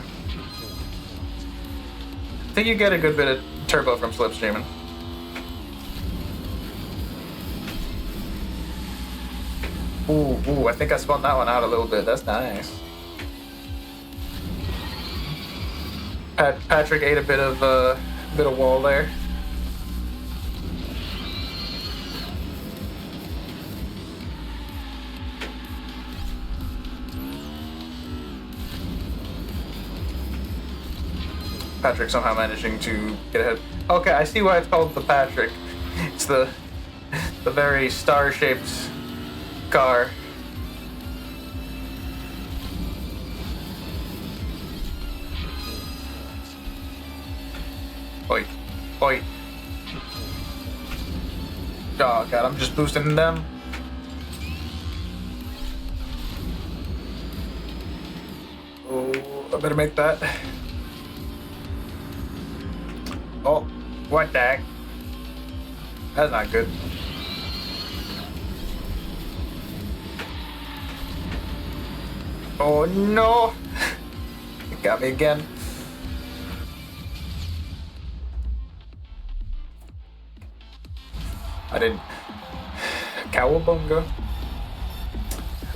think you get a good bit of turbo from slipstreaming. Ooh, I think I spun that one out a little bit. That's nice. Patrick ate a bit of wall there. Patrick somehow managing to get ahead. Okay, I see why it's called the Patrick. It's the very star-shaped car. Oi. Oi. Oh god, I'm just boosting them. Oh, I better make that. Oh, what the heck? That's not good. Oh no! It got me again. I didn't. Cowabunga.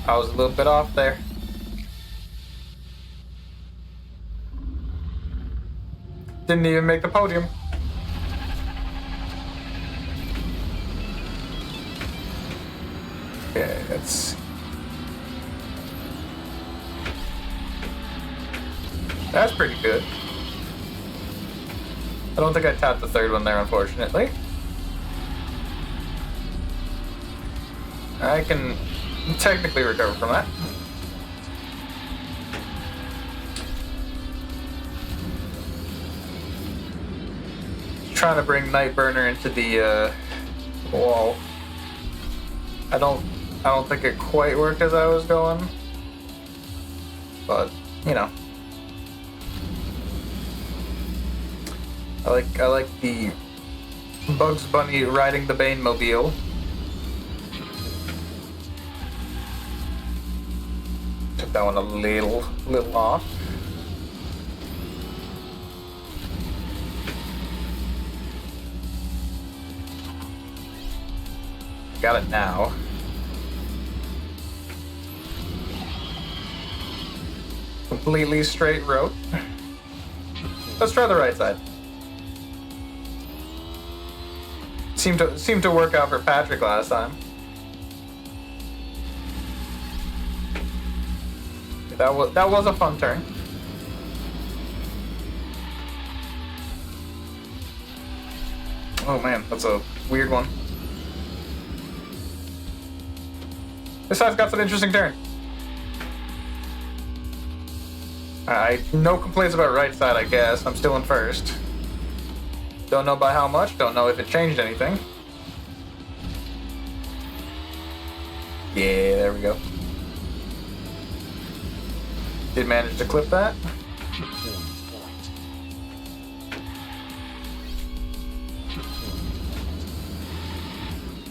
I was a little bit off there. Didn't even make the podium. Okay, that's pretty good. I don't think I tapped the third one there, unfortunately. I can technically recover from that. Trying to bring Nightburner into the wall. I don't think it quite worked as I was going, but you know, I like the Bugs Bunny riding the Banemobile. Took that one a little off. Got it now. completely straight road. Let's try the right side. Seemed to work out for Patrick last time. That was a fun turn. Oh man, that's a weird one. This side's got some interesting turn. No complaints about right side, I guess. I'm still in first. Don't know by how much, don't know if it changed anything. Yeah, there we go. Did manage to clip that.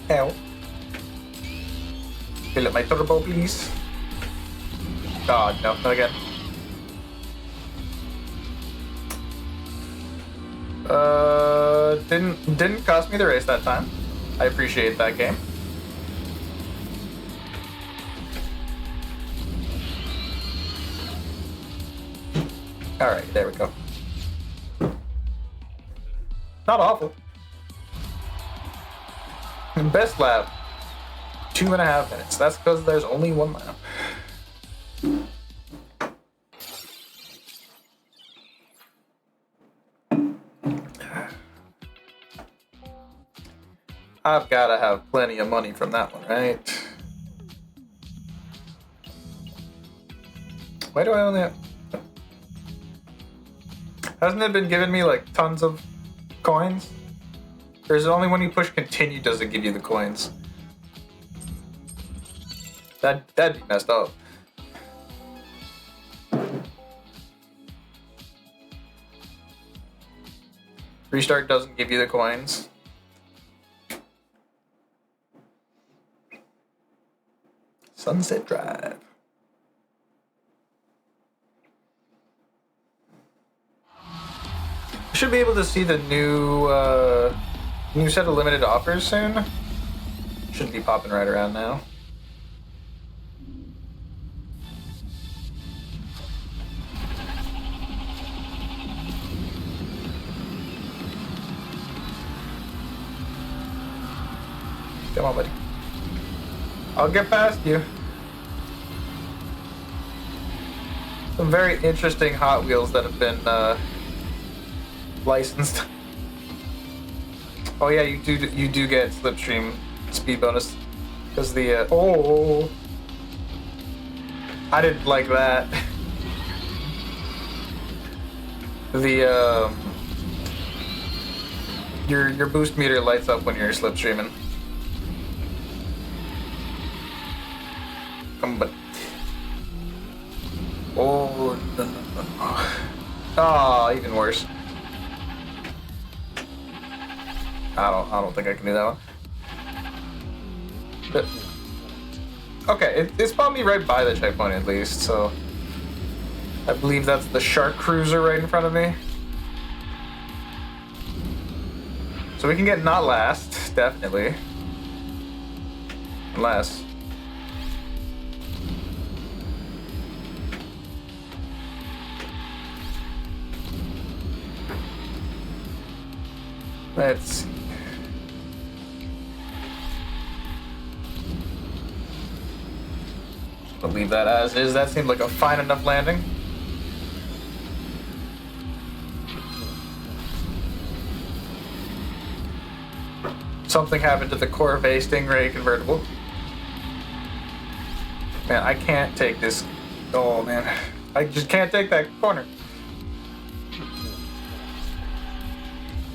Hell. Fill up my turbo, please. God, no, not again. Didn't cost me the race that time. I appreciate that game. Alright, there we go. Not awful. Best lap, 2.5 minutes. That's because there's only one lap. I've got to have plenty of money from that one, right? Why do I only have... Hasn't it been giving me like tons of coins? Or is it only when you push continue does it give you the coins? That'd be messed up. Restart doesn't give you the coins. Sunset Drive. Should be able to see the new set of limited offers soon. Shouldn't be popping right around now. Come on, buddy. I'll get past you. Some very interesting Hot Wheels that have been licensed. Oh yeah, you do get Slipstream speed bonus because the oh, I didn't like that. The your boost meter lights up when you're slipstreaming. Come but oh no. Ah, even worse. I don't think I can do that one. But, okay, it spawned me right by the checkpoint at least, so I believe that's the Shark Cruiser right in front of me. So we can get not last, definitely. Unless. Let's see. I'll leave that as is. That seemed like a fine enough landing. Something happened to the Corvette Stingray convertible. Man, I can't take this. Oh man, I just can't take that corner.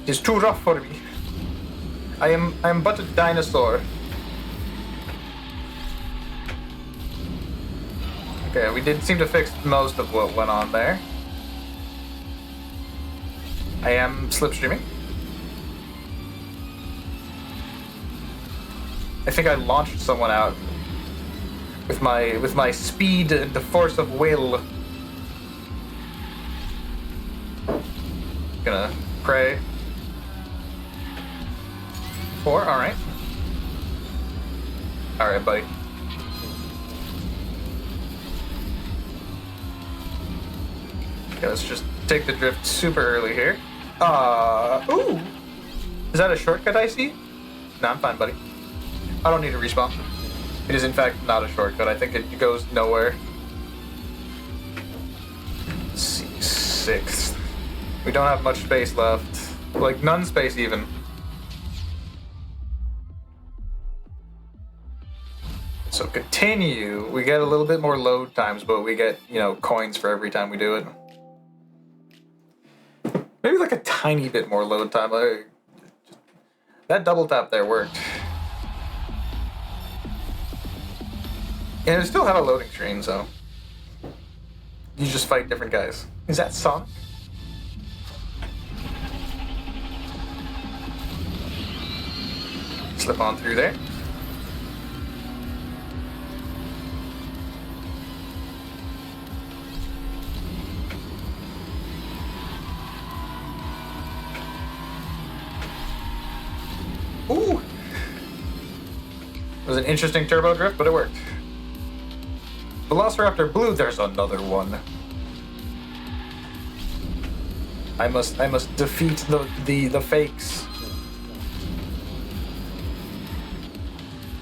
It's too rough for me. I am but a dinosaur. Okay, we did seem to fix most of what went on there. I am slipstreaming. I think I launched someone out with my speed and the force of will. Gonna pray. 4, alright. Alright, buddy. Okay, let's just take the drift super early here. Ooh! Is that a shortcut I see? No, I'm fine, buddy. I don't need to respawn. It is in fact not a shortcut. I think it goes nowhere. Let's see, 6th. We don't have much space left. Like, none space even. So continue. We get a little bit more load times, but we get, you know, coins for every time we do it. Maybe like a tiny bit more load time. That double tap there worked. And it still had a loading screen, so you just fight different guys. Is that Sonic? Slip on through there. Ooh! It was an interesting turbo drift, but it worked. Velociraptor Blue, there's another one. I must defeat the fakes.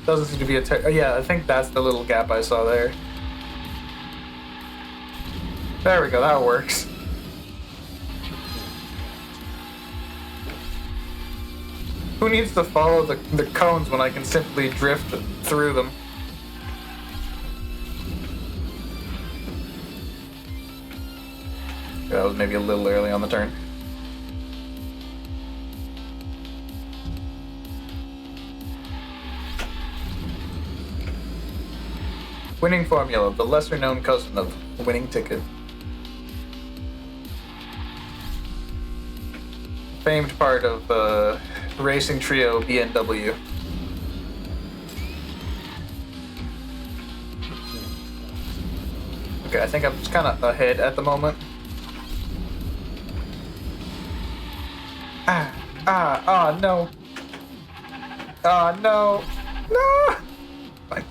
Doesn't seem to be a yeah, I think that's the little gap I saw there. There we go, that works. Who needs to follow the cones when I can simply drift through them? That was maybe a little early on the turn. Winning Formula, the lesser-known cousin of Winning Ticket. Famed part of racing trio BMW. Okay, I think I'm just kind of ahead at the moment. No. No. No! Fine.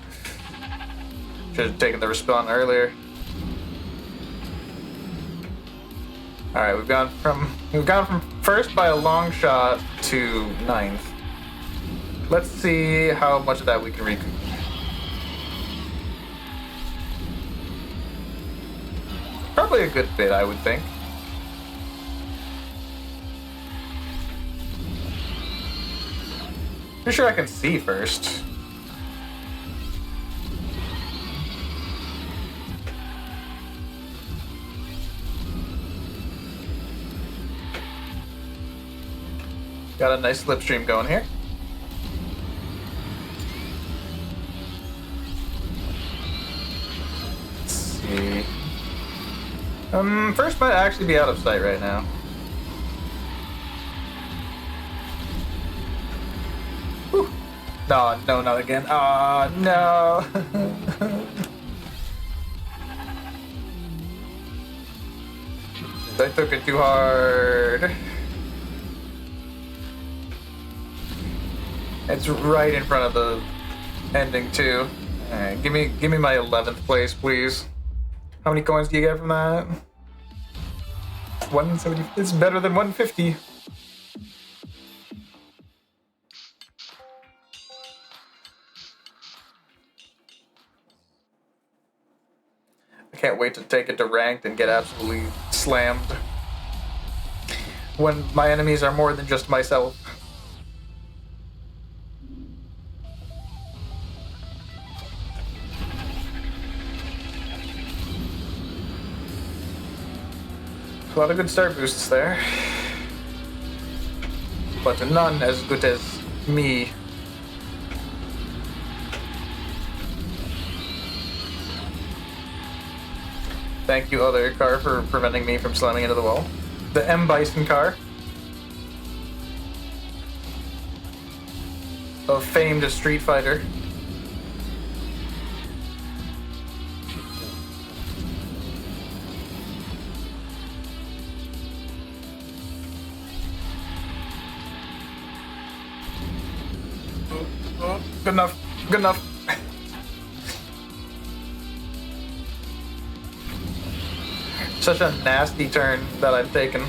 Should have taken the respawn earlier. Alright, we've gone from first by a long shot to 9th. Let's see how much of that we can recoup. Probably a good bit, I would think. Pretty sure I can see first. Got a nice slipstream going here. Let's see. First might actually be out of sight right now. Whew. No, not again. No. I took it too hard. It's right in front of the ending too. Alright, give me my 11th place, please. How many coins do you get from that? 170. It's better than 150. I can't wait to take it to ranked and get absolutely slammed. When my enemies are more than just myself. A lot of good start boosts there, but none as good as me. Thank you, other car, for preventing me from slamming into the wall. The M. Bison car, a famed Street Fighter. Good enough. Good enough. such a nasty turn that I've taken.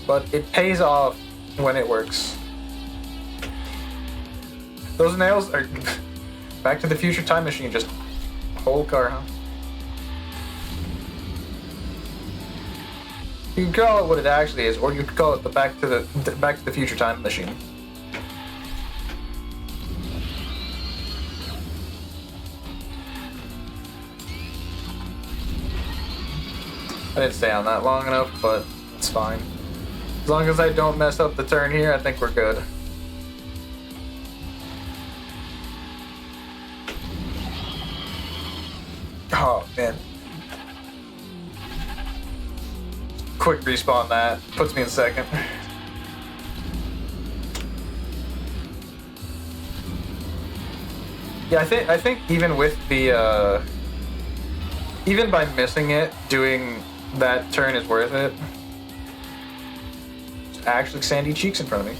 But it pays off when it works. Those nails are Back to the Future time machine, just whole car, huh? You can call it what it actually is, or you could call it the Back to the Future time machine. I didn't stay on that long enough, but it's fine. As long as I don't mess up the turn here, I think we're good. Oh, man. Quick respawn that. Puts me in second. Yeah, I think even with the, even by missing it, doing that turn is worth it. There's actually sandy cheeks in front of me.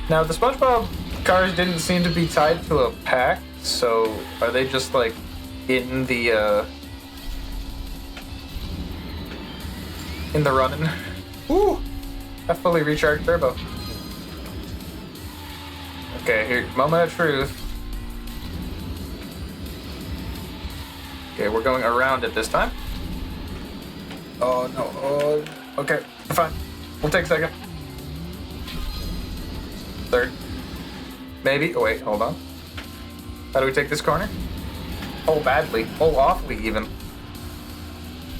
Now, the SpongeBob cars didn't seem to be tied to a pack, so are they just like in the running? Woo! I fully recharged turbo. Okay, here, moment of truth. Okay, we're going around it this time. Oh no, oh, okay, fine. We'll take second. Third. Maybe. Oh wait, hold on. How do we take this corner? Oh, badly. Oh, awfully even.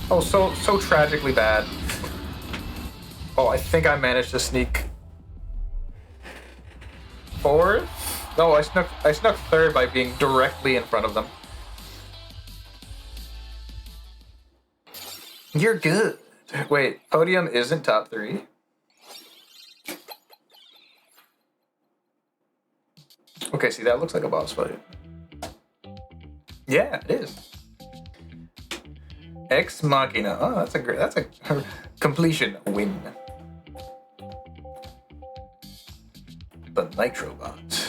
Oh, so tragically bad. Oh, I think I managed to sneak fourth? No, I snuck third by being directly in front of them. You're good. Wait, podium isn't top 3. Okay, see, that looks like a boss fight. Yeah, it is. Ex Machina. Oh, that's a completion win. The Nitrobot.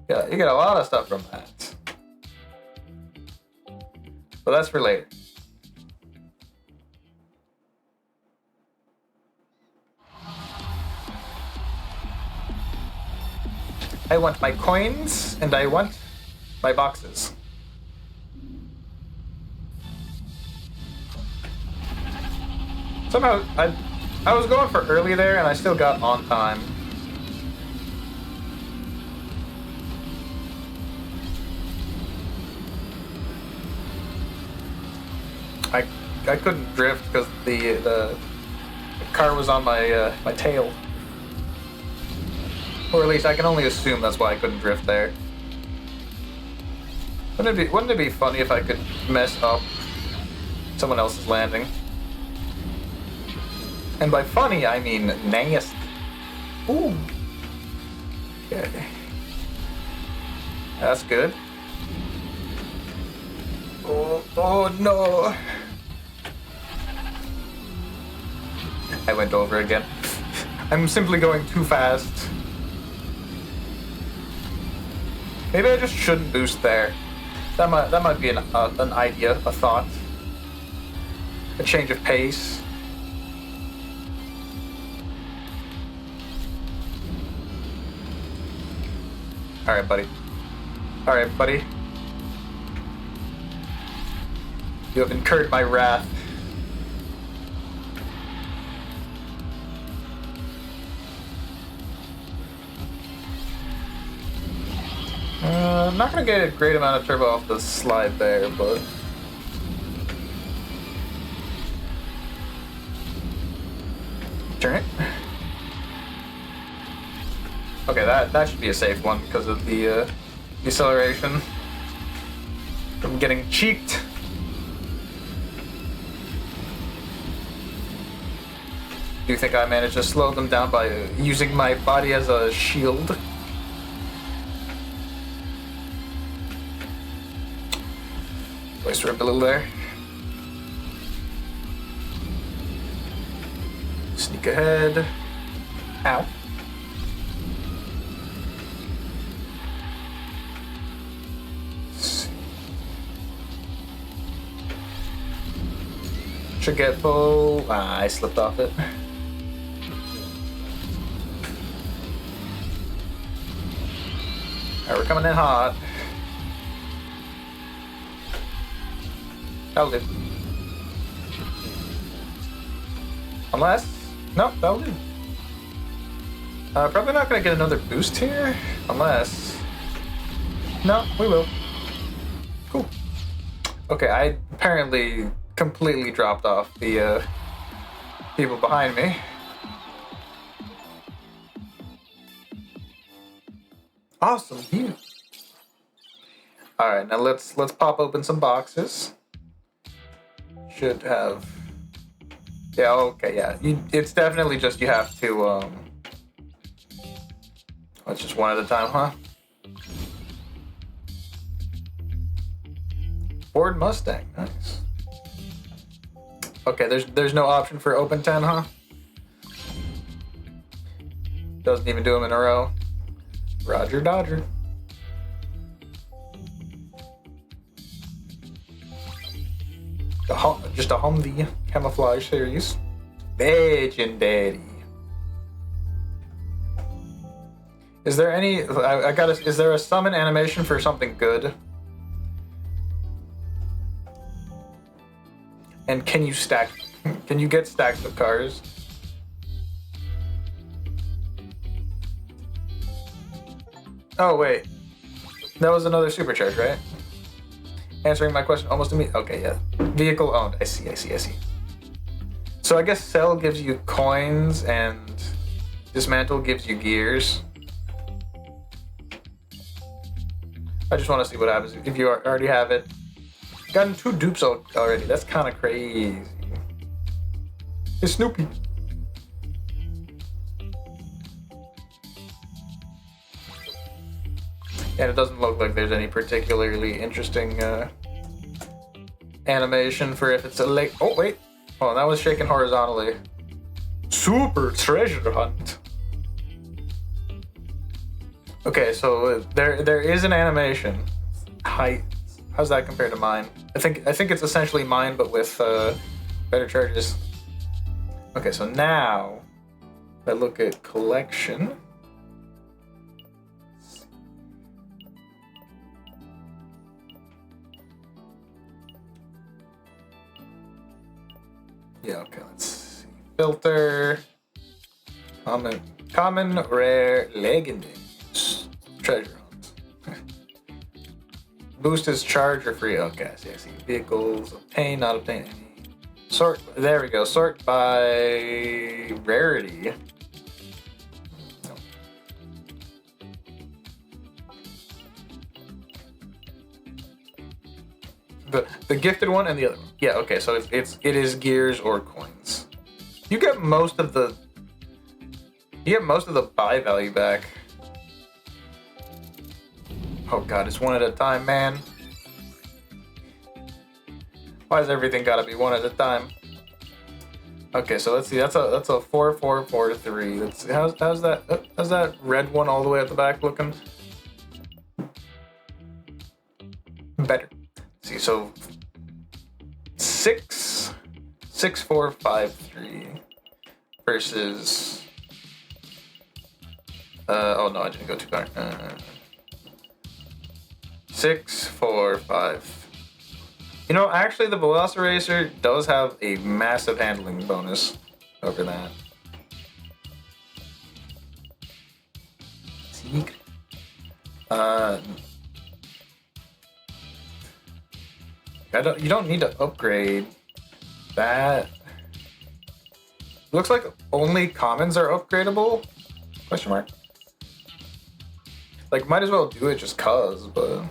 Yeah, you get a lot of stuff from that. But that's for later. I want my coins and I want my boxes. Somehow, I was going for early there and I still got on time. I couldn't drift because the car was on my my tail. Or at least I can only assume that's why I couldn't drift there. Wouldn't it be funny if I could mess up someone else's landing? And by funny, I mean nasty. Ooh. Okay. That's good. Oh no. I went over again. I'm simply going too fast. Maybe I just shouldn't boost there. That might be an idea, a thought. A change of pace. Alright, buddy. Alright, buddy. You have incurred my wrath. I'm not gonna get a great amount of turbo off the slide there, but turn it. Okay, that should be a safe one because of the deceleration from getting cheeked. Do you think I managed to slow them down by using my body as a shield? Waste rip a little there. Sneak ahead. Ow. Should get full. Ah, I slipped off it. Alright, we're coming in hot. That'll do. Unless... No, that'll do. Probably not gonna get another boost here. Unless... No, we will. Cool. Okay, I apparently completely dropped off the people behind me. Awesome view. Alright, now let's pop open some boxes. Should have... Yeah, okay, yeah. It's definitely just you have to, it's just one at a time, huh? Ford Mustang, nice. Okay, there's no option for open 10, huh? Doesn't even do them in a row. Roger Dodger. Just a Humvee camouflage series. Legendary. Is there any? Is there a summon animation for something good? And can you stack? Can you get stacks of cars? Oh wait, that was another supercharge, right? Answering my question almost immediately. Okay, yeah. Vehicle owned. I see. So I guess sell gives you coins and dismantle gives you gears. I just want to see what happens if you already have it. Gotten 2 dupes already. That's kind of crazy. It's Snoopy. And it doesn't look like there's any particularly interesting animation for if it's a lake. Oh, wait. Oh, that was shaking horizontally. Super treasure hunt. Okay, so there is an animation. How's that compared to mine? I think it's essentially mine, but with better charges. Okay, so now if I look at collection. Yeah, okay, let's see. Filter. Common, rare, legendary. Treasure hunt. Boost is charge or free. Okay, I see. Vehicles, obtain, not obtain any. Sort, there we go. Sort by rarity. The gifted one and the other one. Yeah, okay, so it is gears or coins. You get most of the buy value back. Oh god, it's one at a time, man. Why has everything gotta be one at a time? Okay, so let's see. That's a 4, 4, 4, 3. How's that red one all the way at the back looking? Better. See, so 6, 4, 5, 3 versus. Oh no, I didn't go too far. 6, 4, 5. You know, actually, the Velociracer does have a massive handling bonus over that. Secret. You don't need to upgrade that. Looks like only commons are upgradable? Question mark. Like, might as well do it just cause, but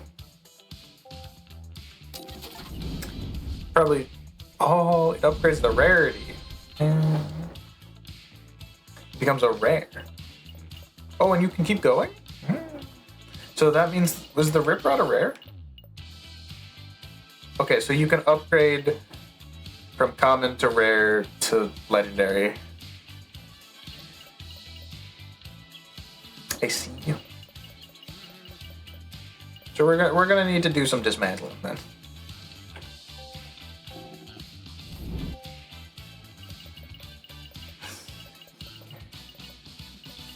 probably. Oh, it upgrades the rarity. Becomes a rare. Oh, and you can keep going? So that means, was the Rip Rod a rare? Okay, so you can upgrade from common to rare to legendary. I see. So we're gonna need to do some dismantling then.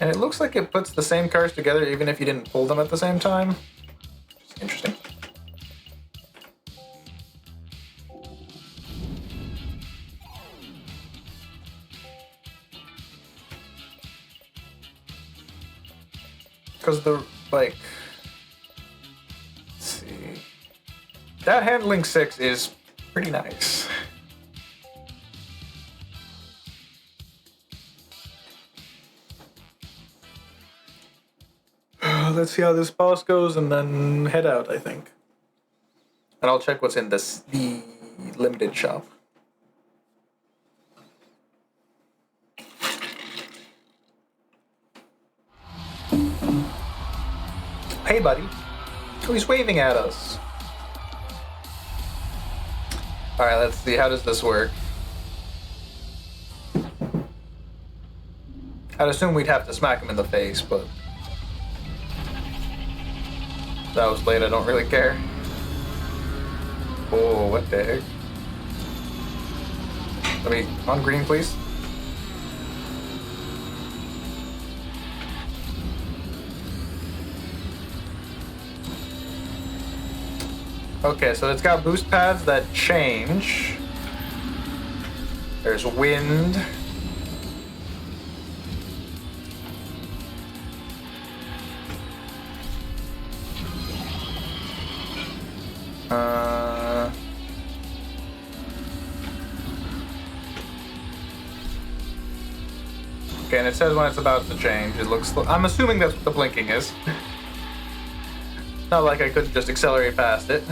And it looks like it puts the same cars together even if you didn't pull them at the same time. Just interesting. Because the, like, let's see. That handling 6 is pretty nice. Let's see how this boss goes and then head out, I think. And I'll check what's in the limited shop. Hey, buddy. Oh, he's waving at us. Alright, let's see. How does this work? I'd assume we'd have to smack him in the face, but... that was late, I don't really care. Oh, what the heck? Let me... on green, please. Okay, so it's got boost pads that change. There's wind. Okay, and it says when it's about to change. It looks... I'm assuming that's what the blinking is. Not like I couldn't just accelerate past it.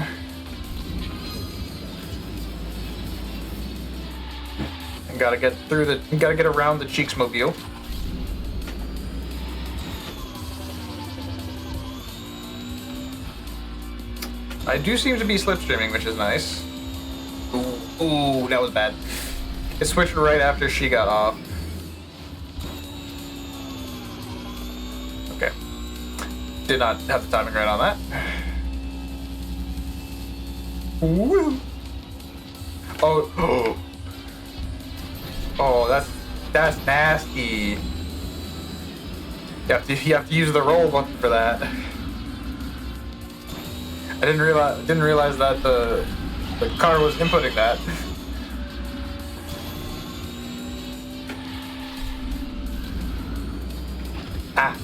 And gotta get through the... gotta get around the Cheeksmobile. I do seem to be slipstreaming, which is nice. Ooh, that was bad. It switched right after she got off. Okay. Did not have the timing right on that. Woo. Oh, oh, that's nasty. You have to use the roll button for that. I didn't realize that the car was inputting that. Ah.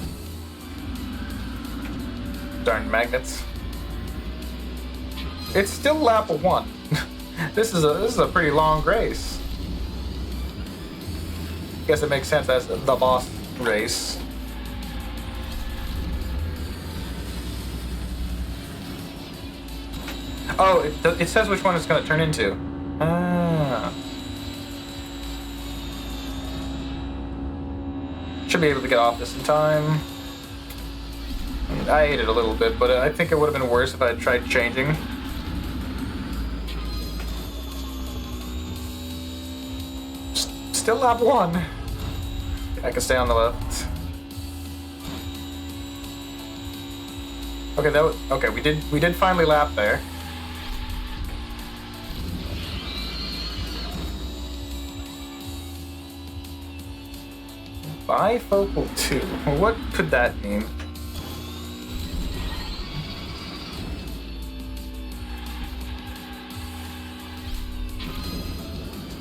Darn magnets. It's still lap 1. This is a pretty long race. Guess it makes sense as the boss race. Oh, it says which one it's going to turn into. Ah. Should be able to get off this in time. I ate it a little bit, but I think it would have been worse if I had tried changing. Still lap 1. I can stay on the left. Okay, okay. We did finally lap there. Bifocal 2. What could that mean?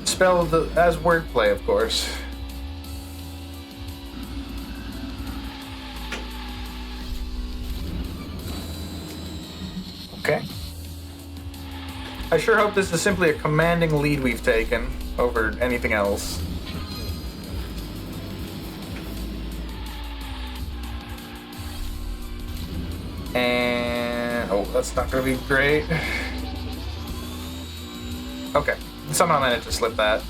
Spelled as wordplay, of course. Okay. I sure hope this is simply a commanding lead we've taken over anything else. And... oh, that's not gonna be great. Okay. Somehow I managed to slip that.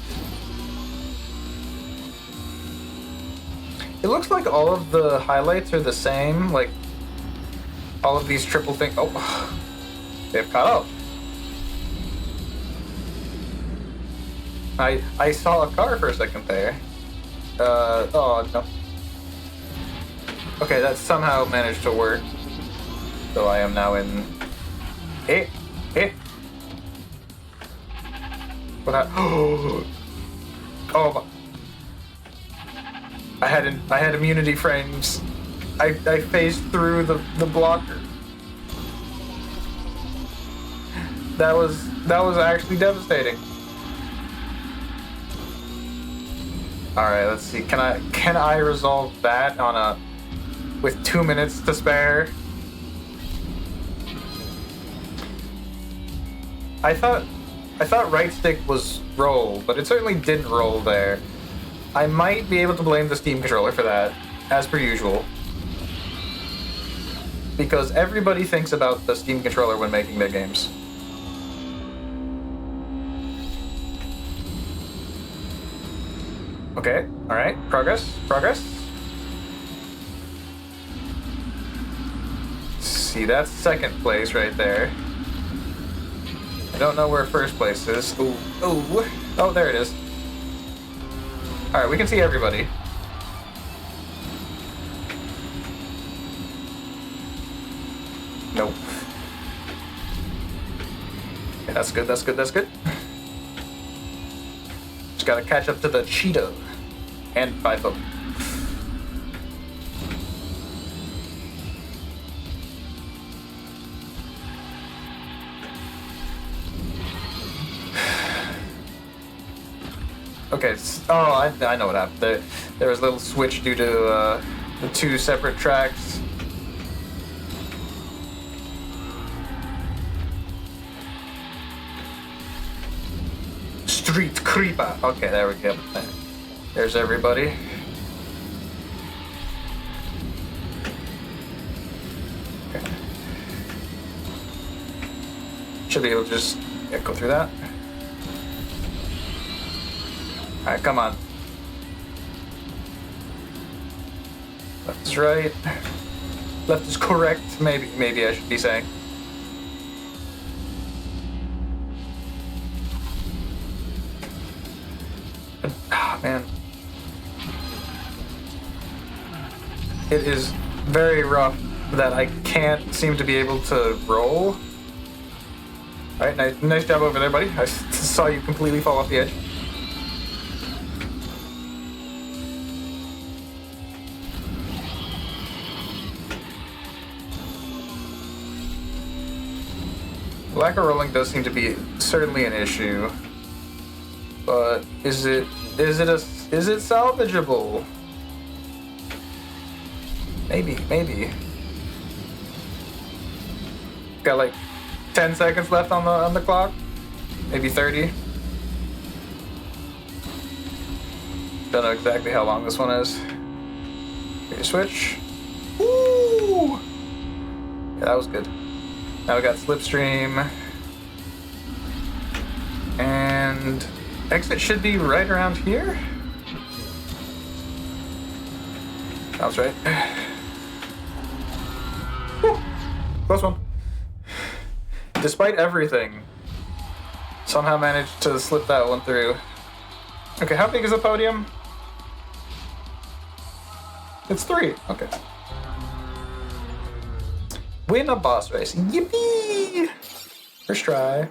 It looks like all of the highlights are the same, like all of these triple things. Oh, they've caught up. I saw a car for a second there. Oh no. Okay, that somehow managed to work. So I am now in. Hey. What? Oh. I had immunity frames. I phased through the blocker. That was actually devastating. All right, let's see. Can I resolve that on with 2 minutes to spare? I thought right stick was roll, but it certainly didn't roll there. I might be able to blame the Steam controller for that, as per usual. Because everybody thinks about the Steam controller when making their games. Okay, alright, progress. See, that's second place right there. I don't know where first place is. Ooh. Oh, there it is. Alright, we can see everybody. Nope. Okay, that's good. Just gotta catch up to the Cheeto. And FIFO. Okay, I know what happened. There was a little switch due to the two separate tracks. Street Creeper. Okay, there we go. There's everybody. Okay. Should be able to just go through that. Alright, come on. Left is right. Left is correct, maybe I should be saying. Ah, man. It is very rough that I can't seem to be able to roll. Alright, nice job over there, buddy. I saw you completely fall off the edge. Lack of rolling does seem to be certainly an issue, but is it salvageable? Maybe. Got like 10 seconds left on the clock, maybe 30. Don't know exactly how long this one is. Okay, switch. Woo! Yeah, that was good. Now we got Slipstream. And exit should be right around here. That was right. Whew. Close one. Despite everything, somehow managed to slip that one through. Okay, how big is the podium? It's 3. Okay. Win a boss race. Yippee! First try.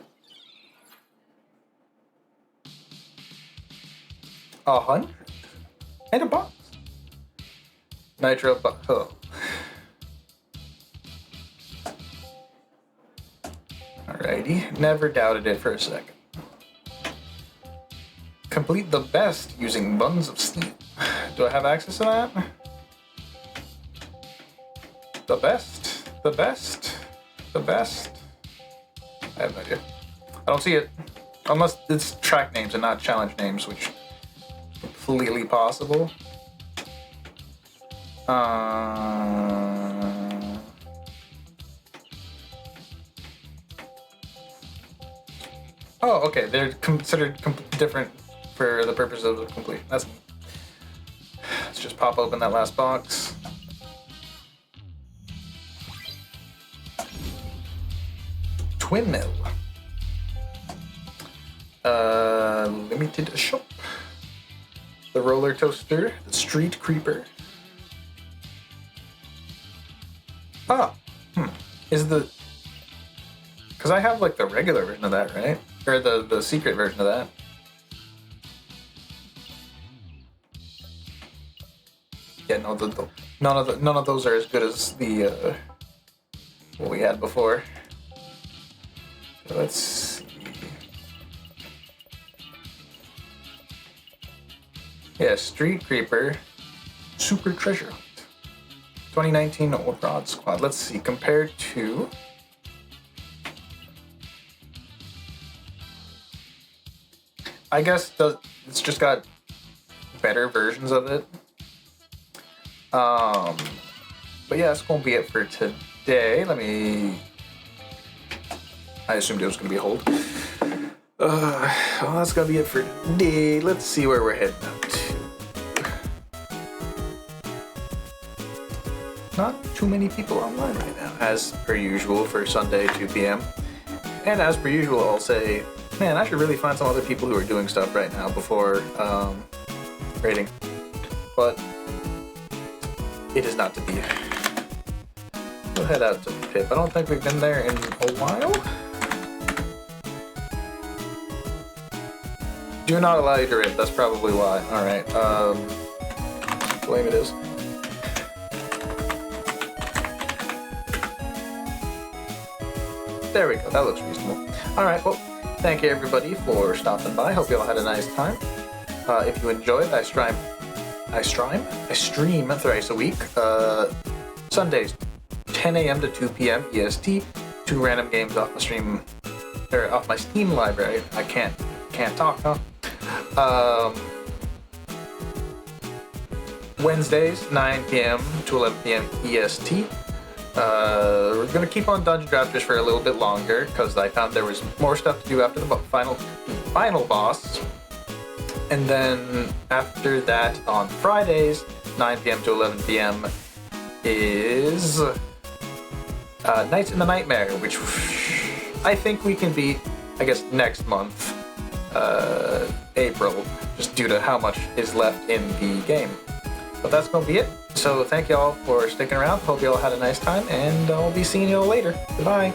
100? And a box. Nitro box. Oh. Alrighty. Never doubted it for a second. Complete the best using Buns of Steel. Do I have access to that? The best. I have no idea. I don't see it. Unless it's track names and not challenge names, which is completely possible. Oh, okay. They're considered different for the purpose of the complete. Let's just pop open that last box. Twin Mill. Limited shop. The Roller Toaster. The Street Creeper. Is the... Because I have like the regular version of that, right? Or the secret version of that. Yeah, no, none of those are as good as the what we had before. So let's see. Yeah, Street Creeper, Super Treasure Hunt, 2019 Old Rod Squad. Let's see, compared to. I guess it's just got better versions of it. But yeah, that's gonna be it for today. I assumed it was gonna be a hold. Well, that's gonna be it for today. Let's see where we're heading up to. Not too many people online right now, as per usual for Sunday 2 p.m. And as per usual, I'll say, man, I should really find some other people who are doing stuff right now before raiding. But it is not to be. We'll head out to Pip. I don't think we've been there in a while. Do not allow you to raid. That's probably why. Alright. Blame it is. There we go. That looks reasonable. Alright, well, thank you everybody for stopping by. Hope you all had a nice time. If you enjoyed, I stream thrice a week. Sundays, 10 a.m. to 2 p.m. EST. 2 random games off my stream, or off my Steam library. I can't talk, huh? Wednesdays, 9 p.m. to 11 p.m. EST. We're gonna keep on Dungeon Drafters for a little bit longer because I found there was more stuff to do after the final boss. And then after that, on Fridays, 9 p.m. to 11 p.m. is Nights in the Nightmare, which I think we can beat, I guess, next month, April, just due to how much is left in the game. But that's gonna be it. So thank you all for sticking around. Hope you all had a nice time, and I'll be seeing you all later. Goodbye.